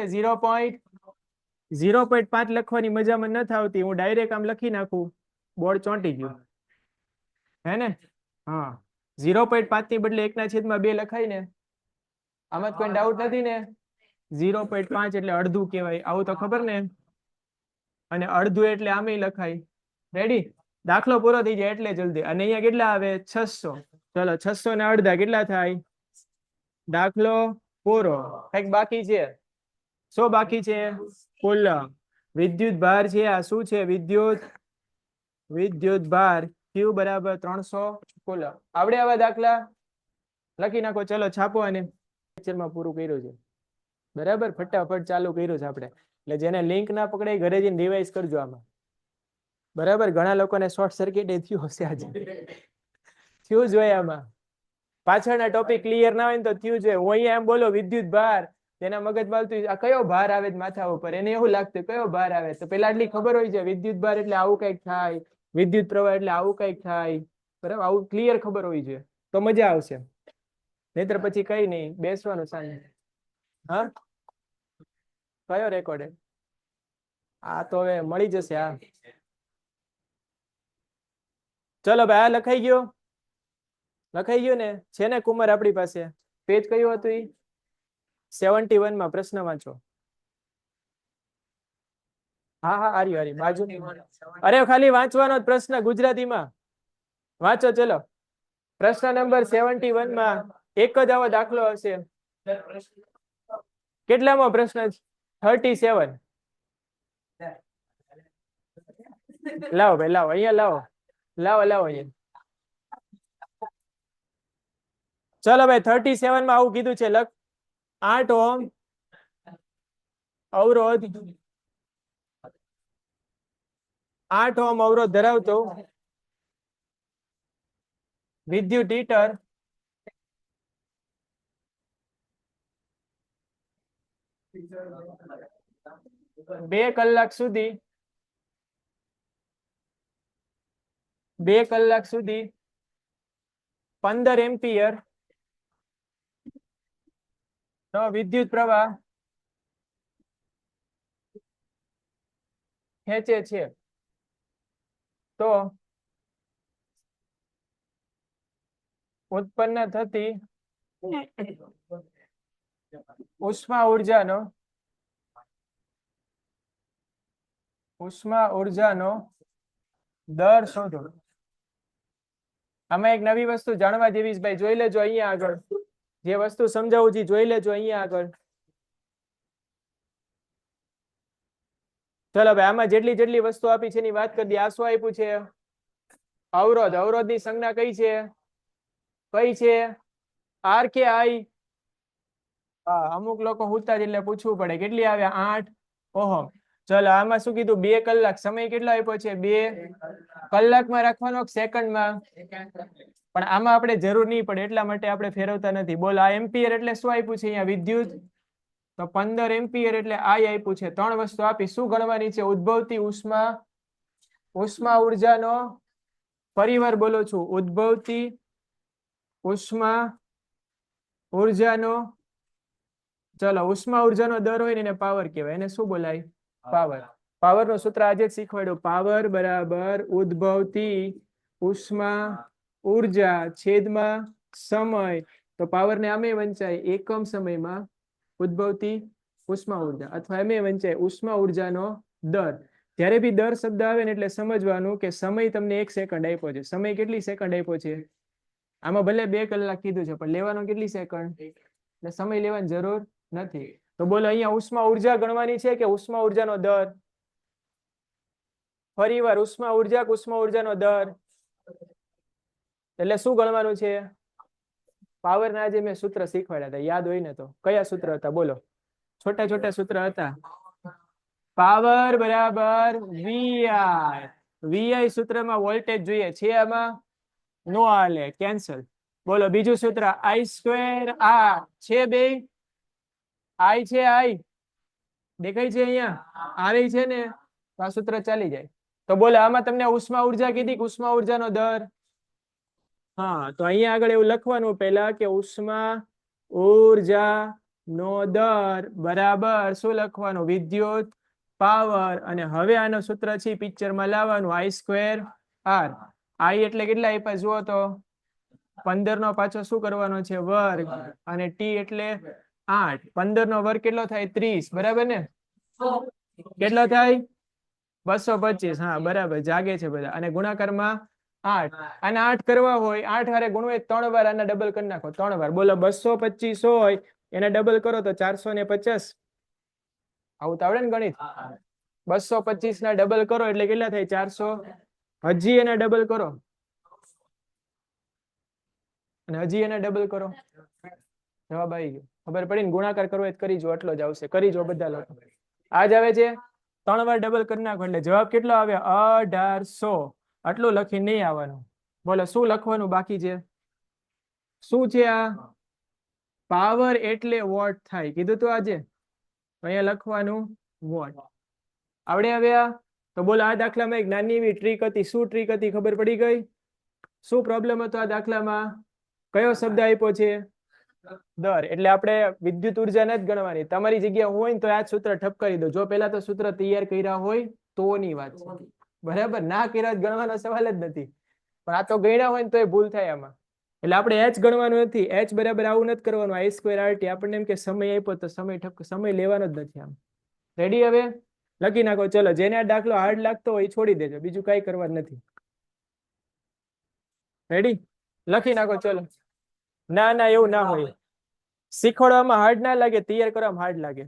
0.5 લખવાની મજામાં નથી આવતી. હું ડાયરેક્ટ આમ લખી નાખું, બોર્ડ ચોંટી ગયું હે ને. હા, 0.5 ની બદલે 1/2 લખાય ને. આમાં કોઈ ડાઉટ નથી ને? 0.5 એટલે અડધું કહેવાય. આવું તો ખબર ને. અને અડધું એટલે આમે લખાય. રેડી? દાખલો પૂરો થઈ જાય એટલે જલ્દી. અને અહીંયા કેટલા આવે? 600. ચલો 600 ને અડધા કેટલા થાય? દાખલો પૂરો. કઈક બાકી છે? શું બાકી છે? કુલમ. વિદ્યુત ભાર છે. આ શું છે? વિદ્યુત ભાર Q બરાબર 300 કુલમ. આવડે આવા દાખલા? લખી નાખો. ચલો છાપો. અને લેક્ચરમાં પૂરું કર્યું છે. બરાબર, ફટાફટ ચાલુ કર્યું છે આપણે. એટલે જેને લિંક ના પકડાય ઘરે જઈને રિવાઇઝ કરજો આમાં. બરાબર, ઘણા લોકોને શોર્ટ સર્કિટ થયું હશે આજે. થયું જોઈએ આમાં. પાછળના ટોપિક ક્લિયર ના હોય ને તો થયું જોઈએ. હું અહીંયા એમ બોલો વિદ્યુત ભાર, તેના મગજ માલતું આ કયો ભાર આવે માથા ઉપર, એને એવું લાગતું કયો ભાર આવે. તો પેલા આટલી ખબર હોય છે વિદ્યુત ભાર એટલે આવું કઈક થાય, વિદ્યુત પ્રવાહ એટલે આવું કઈક થાય. બરાબર, આવું ક્લિયર ખબર હોય છે તો મજા આવશે. નહીતર પછી કઈ નહીં, બેસવાનું સાંજે. હા, કયો રેકોર્ડ? આ તો હવે મળી જશે. હા ચલો ભાઈ, આ લખાઈ ગયો? લખાઈ ગયું ને? છે ને કુમાર આપણી પાસે? પેજ કયું હતું ઈ? 71 માં પ્રશ્ન વાંચો. હા હા, આર્યું આર્યું બાજુ. અરે ખાલી વાંચવાનો જ પ્રશ્ન ગુજરાતીમાં વાંચો. ચલો પ્રશ્ન નંબર 71 માં એક જ આવો દાખલો હશે. કેટલામો પ્રશ્ન? 37. લાવો ભાઈ, લાવો અહીંયા, લાવો લાવો અહીંયા. ચલો ભાઈ, 37 માં આવું કીધું છે. લખ 8 ઓહમ અવરોધ, 8 ઓહમ અવરોધ ધરાવતો વિદ્યુત હીટર 2 કલાક સુધી 15 એમ્પિયર નો વિદ્યુત પ્રવાહ ખેંચે છે. તો ઉત્પન્ન થતી ઉષ્મા ઉર્જાનો દર શોધો. આમાં એક નવી વસ્તુ જાણવા જેવી છે ભાઈ, જોઈ લેજો અહીંયા આગળ. જે વસ્તુ સમજાવું છે જોઈ લેજો અહીંયા આગળ. ચલો ભાઈ, આમાં જેટલી વસ્તુ આપી છે એની વાત કરી દઈએ. આ શું આપ્યું છે? અવરોધ. અવરોધની સંજ્ઞા કઈ છે? આર કે આઈ? અમુક લોકો હુતા જ એટલે પૂછવું પડે. કેટલી આવે? 8 ઓહમ. ચલો આમાં શું કીધું 2 કલાક સમય કેટલો આપ્યો છે 2 કલાકમાં રાખવાનો સેકન્ડમાં પણ આમાં આપણે જરૂર નહીં પડે એટલા માટે આપણે ફેરવતા નથી બોલ આ એમ્પિયર એટલે શું આપ્યું છે અહીંયા વિદ્યુત તો 15 એમ્પિયર એટલે આઈ આપ્યું છે 3 વસ્તુ આપી શું ગણવાની છે ઉદ્ભવતી ઉષ્મા ઉર્જાનો પરિવાર બોલો છું ઉદ્ભવતી ઉષ્મા ઉર્જાનો ચલો ઉષ્મા ઉર્જાનો દર હોય ને એને પાવર કહેવાય એને શું બોલાય પાવર નું સૂત્ર આજે જ શીખવાડ્યું પાવર બરાબર ઉદ્ભવતી ઉષ્મા ઉર્જા છેદમાં સમય તો પાવર ને આમે વંચાય એકમ સમયમાં ઉદ્ભવતી ઉષ્મા ઉર્જા અથવા એમે વંચાય ઉષ્મા ઉર્જાનો દર જ્યારે બી દર શબ્દ આવે ને એટલે સમજવાનું કે સમય તમને 1 સેકન્ડ આપ્યો છે સમય કેટલી સેકન્ડ આપ્યો છે આમાં ભલે 2 કલાક કીધું છે પણ લેવાનો કેટલી સેકન્ડ એટલે સમય લેવાની જરૂર નથી તો બોલો અહીંયા ઉષ્મા ઉર્જા ગણવાની છે કે ઉષ્મા ઉર્જાનો દર ફરીવાર ઉષ્મા ઉર્જાનો દર એટલે શું ગણવાનું છે પાવર ના જે મેં સૂત્ર શીખવાડ્યા હતા યાદ હોય ને તો કયા સૂત્ર હતા બોલો છોટા છોટા સૂત્ર હતા પાવર બરાબર વીઆઈ સૂત્રમાં વોલ્ટેજ જોઈએ છે આમાં નો હાલે કેન્સલ બોલો બીજું સૂત્ર આઈ સ્ક્વેર આર છે બે આઈ છે આઈ દેખાય છે અહીંયા આવે છે ને આ સૂત્ર ચાલી જાય તો બોલો આમાં તમને ઉષ્મા ઉર્જા કીધી ઉષ્મા ઉર્જાનો દર હા તો અહીંયા આગળ એવું લખવાનું પહેલા કે ઉષ્મા ઉર્જા નો દર બરાબર શું લખવાનું વિદ્યુત પાવર અને હવે આનો સૂત્ર છે પિક્ચરમાં લાવવાનું આઈ સ્ક્વેર આર આઈ એટલે કેટલા આપ્યા જુઓ તો 15 નો પાછો શું કરવાનો છે વર્ગ અને ટી એટલે 8 15 નો વર્ગ કેટલો થાય 30 બરાબર ને કેટલો થાય 225 હા બરાબર જાગે છે બધા અને ગુણાકારમાં 8 અને 8 કરવા હોય 8 હારે ગુણવા 3 વાર આના ડબલ કરી નાખો 3 વાર બોલો 225 હોય એને ડબલ કરો તો 450 આવું તો આવડે ને ગણિત 225 ના ડબલ કરો એટલે કેટલા થાય 400 હજી એને ડબલ કરો અને હજી એને ડબલ કરો જવાબ આવી ગયો ખબર પડી ને ગુણાકાર કરવો કરી જો એટલો જ આવશે કરી જો બધા લોકો આજ આવે છે 3 વાર ડબલ કરી નાખો એટલે જવાબ કેટલો આવે 1800 આટલું લખી નહીં આવવાનું બોલો શું લખવાનું બાકી છે શું છે આ પાવર એટલે વોટ થાય કીધું તો આજે અહીંયા લખવાનું વોટ આવડે હવે આ તો બોલો આ દાખલામાં એક નાની એવી ટ્રીક હતી શું ટ્રીક હતી ખબર પડી ગઈ શું પ્રોબ્લેમ હતો આ દાખલામાં કયો શબ્દ આપ્યો છે દર એટલે આપણે વિદ્યુત ઉર્જા ન જ ગણવાની તમારી જગ્યા હોય ને તો આ સૂત્ર ઠપ કરી દો જો પેલા તો સૂત્ર તૈયાર કર્યા હોય તો ની વાત છે બરાબર ના કર્યા ગણવાનો સવાલ જ નથી પણ આ તો ગણ્યા હોય ને તો એ ભૂલ થાય આમાં એટલે આપણે એચ ગણવાનું નથી એચ બરાબર આવું નથી કરવાનું આઈ સ્ક્વેર આરટી આપણને એમ કે સમય આપ્યો તો સમય લેવાનો જ નથી આમ રેડી હવે લખી નાખો ચલો જેને આ દાખલો હાર્ડ લાગતો હોય એ છોડી દેજો બીજું કઈ કરવા નથી રેડી લખી નાખો ચલો ના ના એવું ના હોય શીખવાડવામાં હાર્ડ ના લાગે તૈયાર કરવામાં હાર્ડ લાગે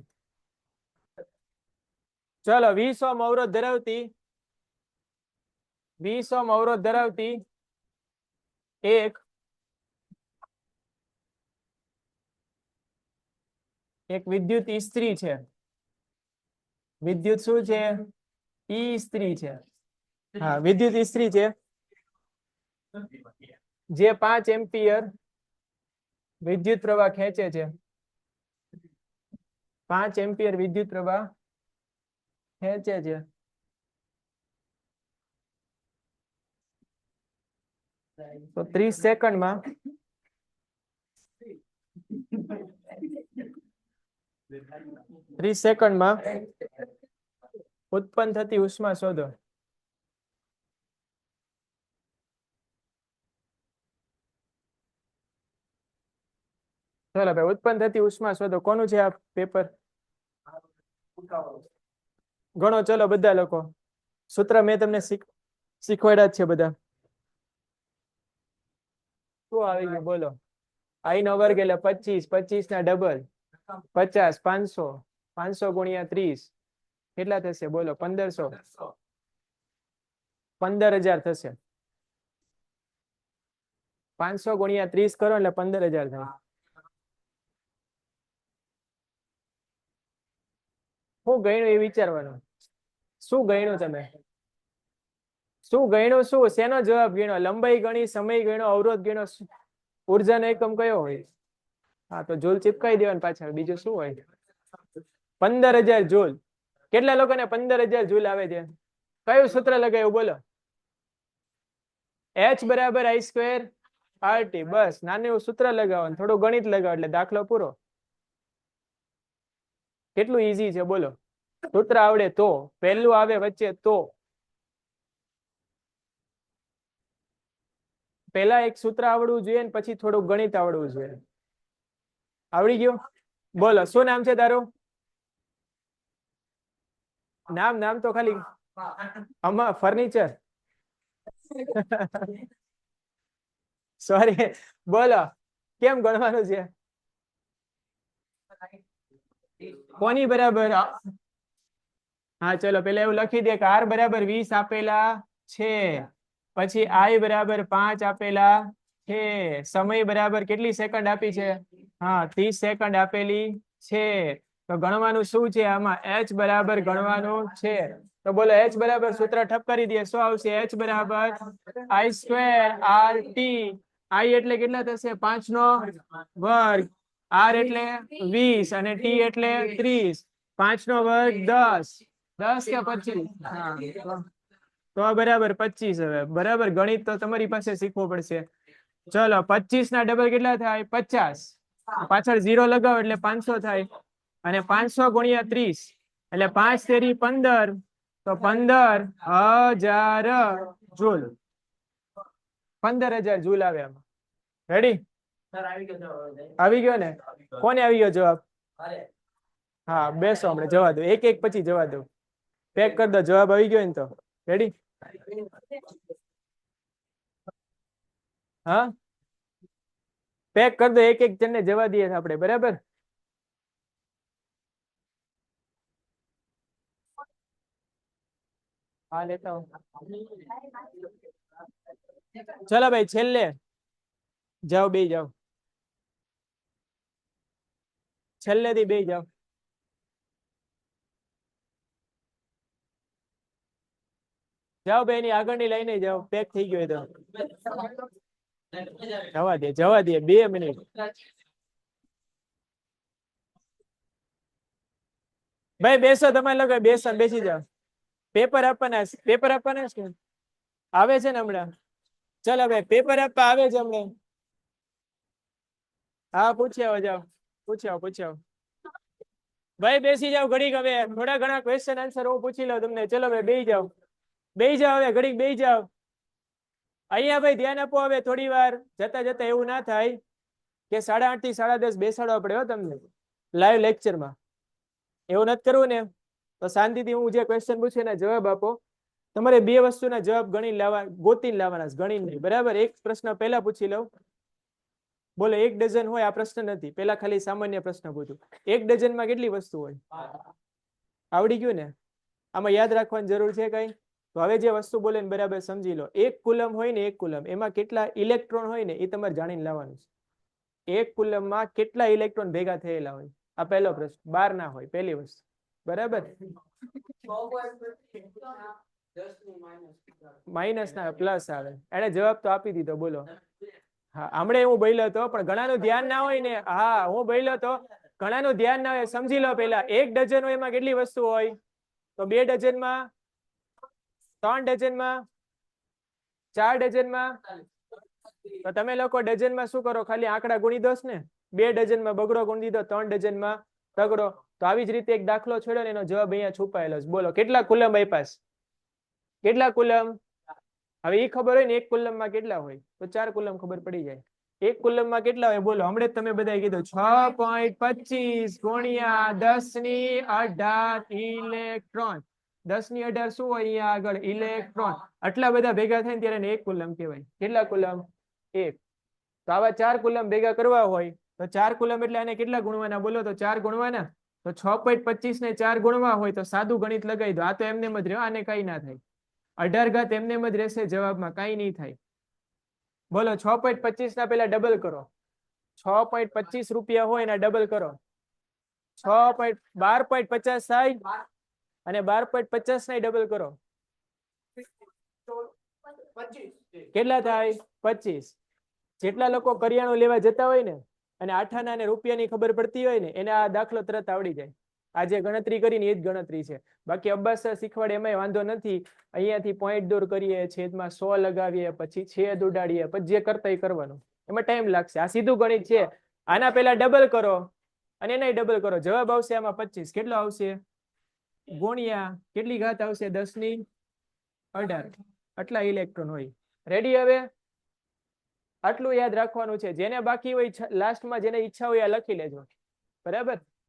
ચલો 20 ઓહ્મ અવરોધ ધરાવતી એક વિદ્યુત ઇસ્ત્રી છે વિદ્યુત શું છે ઇસ્ત્રી છે હા વિદ્યુત ઇસ્ત્રી છે જે 5 એમ્પિયર વિદ્યુત પ્રવાહ ખેંચે છે 5 એમ્પિયર વિદ્યુત પ્રવાહ ખેંચે છે તો 30 સેકન્ડમાં 30 સેકન્ડમાં ઉત્પન્ન થતી ઉષ્મા શોધો ચલો ભાઈ ઉત્પન્ન થતી ઉષ્મા શોધો કોનું છે આ પેપર ગણો ચલો બધા લોકો સૂત્ર મેં તમને શીખવાડ્યા જ છે બધા શું આવી ગયું બોલો આઈ નો વર્ગ એટલે 25 25 ના ડબલ 50 500 500 ગુણ્યા 30 કેટલા થશે બોલો 1500 15000 થશે 500 ગુણ્યા 30 કરો એટલે 15000 થાય હું ગણ્યું એ વિચારવાનું શું ગણ્યું તમે? શું ગણ્યું? શું શેનો જવાબ ગણ્યો? લંબાઈ ગણી, સમય ગણ્યો, અવરોધ ગણ્યો, ઉર્જાનો એકમ કયો હોય? હા તો જૂલ ચિપકાઈ દેવાનું પાછળ, બીજું શું હોય? 15,000 જૂલ. કેટલા લોકોને 15,000 જૂલ આવે છે? કયું સૂત્ર લગાવ્યું બોલો? H બરાબર I² RT. બસ નાનું એવું સૂત્ર લગાવવાનું, થોડું ગણિત લગાવો એટલે દાખલો પૂરો. કેટલું ઈઝી છે બોલો. સૂત્ર આવડે તો, પહેલું આવે વચ્ચે તો. પહેલા એક સૂત્ર આવડવું જોઈએ ને પછી થોડું ગણિત આવડવું જોઈએ. આવડી ગયું? બોલો શું નામ છે તારું? નામ તો ખાલી આમાં ફર્નિચર. સોરી, બોલો કેમ ગણવાનું છે? કોની બરાબર? હા ચલો પેલા એવું લખી દે કે R બરાબર 20 આપેલા છે, પછી I બરાબર 5 આપેલા છે, સમય બરાબર કેટલી સેકન્ડ આપી છે? હા 30 સેકન્ડ આપેલી છે. તો ગણવાનું શું છે આમાં? H બરાબર ગણવાનું છે. તો બોલો H બરાબર સૂત્ર ઠપ કરી દે. શું આવશે? H બરાબર I² RT. I એટલે કેટલા થશે? 5 નો વર્ગ, R એટલે 20 અને T એટલે 30. 5 નો વર્ગ 10. 10 કે 25? તો બરાબર 25. હવે બરાબર ગણિત તો તમારી પાસે શીખવું પડશે. ચલો 25 ના ડબલ કેટલા થાય? 50. પાછળ 0 લગાવો એટલે 500 થાય, અને 500 ગુણ્યા 30 એટલે 5 તેરી 15. તો 15,000 જૂલ. 15,000 જૂલ આવે આમાં. રેડી? આવી ગયો ને? કોને આવી ગયો જવાબ? હા બેસો, હમણાં જવા દો, એક એક પછી જવા દો. પેક કરી દો, જવાબ આવી ગયો ને તો. રેડી? હા પેક કરી દો, એક એક જણને જવા દઈએ આપણે. બરાબર? હા લેતા હો. ચલો ભાઈ છેલ્લે જાઓ, બે જાઓ, છેલ્લે થી બે જાઓ. જાઓ ભાઈ, ની આગળની લઈને જાઓ. પેક થઈ ગયો તો જવા દે 2 મિનિટ. ભાઈ બેસો, તમારે લોકો બેસો, બેસી જાઓ. પેપર આપવાના, પેપર આપવાના છે. આવે છે ને હમણાં? ચલો ભાઈ પેપર આપવા આવે છે હમણાં. હા પૂછી આવો, જાઓ પૂછી આવો, પૂછી આવો. ભાઈ બેસી જાઓ ઘડીક, હવે થોડા ઘણા ક્વેશ્ચન આન્સર હું પૂછી લઉં તમને. ચલો ભાઈ બેસી જાઓ, બેસી જાઓ, હવે ઘડીક બેસી જાઓ. અહીંયા ભાઈ ધ્યાન આપો. હવે થોડી વાર જતા જતા એવું ના થાય કે 8:30 થી 10:30 બેસાડવા પડે હો તમને લાઈવ લેક્ચરમાં. એવું નથી કરવું ને? તો શાંતિથી હું જે ક્વેશ્ચન પૂછે એના જવાબ આપો. તમારે 2 વસ્તુના જવાબ ગણી લાવવા, ગોતીને લાવવાના, ગણી નહીં. બરાબર? એક પ્રશ્ન પહેલા પૂછી લઉં. બોલો 1 ડઝન હોય? આ પ્રશ્ન નથી, પેલા ખાલી સામાન્ય પ્રશ્ન પૂછું. 1 ડઝનમાં કેટલી વસ્તુ હોય? આવડી ગયું ને? આમાં યાદ રાખવાની જરૂર છે કઈ? તો હવે જે વસ્તુ બોલે ને બરાબર સમજી લો. 1 કુલમ હોય ને, 1 કુલમ, એમાં કેટલા ઇલેક્ટ્રોન હોય ને એ તમારે જાણીને લાવવાનું છે. 1 કુલમમાં કેટલા ઇલેક્ટ્રોન ભેગા થયેલા હોય? આ પહેલો પ્રશ્ન. 12 ના હોય, પહેલી વસ્તુ. બરાબર? માઇનસ ના, પ્લસ આવે. એને જવાબ તો આપી દીધો. બોલો. હા હમણાં હું બોલ્યો હતો, પણ ઘણાનું ધ્યાન ના હોય ને. હા હું બોલ્યો હતો, ઘણાનું ધ્યાન ના હોય. સમજી લો પેલા 1 ડઝન હોય એમાં કેટલી વસ્તુ હોય? તો 2 ડઝનમાં, 3 ડઝનમાં, 4 ડઝનમાં. તો તમે લોકો ડઝનમાં શું કરો? ખાલી આંકડા ગુણી દો ને. 2 ડઝનમાં બગડો ગુણી દીધો, 3 ડઝનમાં તગડો. તો આવી જ રીતે એક દાખલો છોડ્યો ને એનો જવાબ અહીંયા છુપાયેલો છે. બોલો કેટલા કુલમ આપ્યા? કેટલા કુલમ? હવે એ ખબર હોય ને 1 કુલમમાં કેટલા હોય તો 4 કુલમ ખબર પડી જાય. 1 કુલમમાં કેટલા હોય? બોલો હમણાં તમે બધાએ કીધું 6.25 ગુણ્યા 10⁸ ઇલેક્ટ્રોન. 10⁸ શું હોય અહીંયા આગળ? ઇલેક્ટ્રોન. આટલા બધા ભેગા થાય ને ત્યારે 1 કુલમ કહેવાય. કેટલા કુલમ? 1. તો આવા 4 કુલમ ભેગા કરવા હોય તો 4 કુલમ એટલે આને કેટલા ગુણવાના? બોલો તો 4 ગુણવાના. તો 6.25 ને 4 ગુણવા હોય તો સાદું ગણિત લગાવી દો. આ તો એમને જ રહ્યો, આને કઈ ના થાય. 18 ઘાત એમને જ રહેશે જવાબમાં, કઈ નહીં થાય. બોલો 6.25 ના પેલા ડબલ કરો. 6.25 રૂપિયા હોય એના ડબલ કરો. 12.50 થાય. અને 12.50 ના ડબલ કરો કેટલા થાય 25. જેટલા લોકો કરિયાણું લેવા જતા હોય ને અને આઠાના અને રૂપિયાની ખબર પડતી હોય ને એને આ દાખલો તરત આવડી જાય. આજે ગણતરી કરીને એ જ ગણતરી છે. બાકી અબ્બાસ સર શીખવાડે એમાં વાંધો નથી. અહીંયાથી પોઈન્ટ દૂર કરીએ, છેદમાં 100 લગાવીએ, પછી છેદ ઉડાડીએ, પછી જે કરતા એ કરવાનું. એમાં ટાઈમ લાગશે. આ સીધું ગણિત છે. આના પહેલા ડબલ કરો અને એના ડબલ કરો. જવાબ આવશે આમાં 25. કેટલો આવશે? ગુણ્યા કેટલી ઘાત આવશે? 10⁻18. આટલા ઇલેક્ટ્રોન હોય. રેડી? હવે આટલું યાદ રાખવાનું છે. જેને બાકી હોય લાસ્ટમાં જેને ઈચ્છા હોય આ લખી લેજો. બરાબર?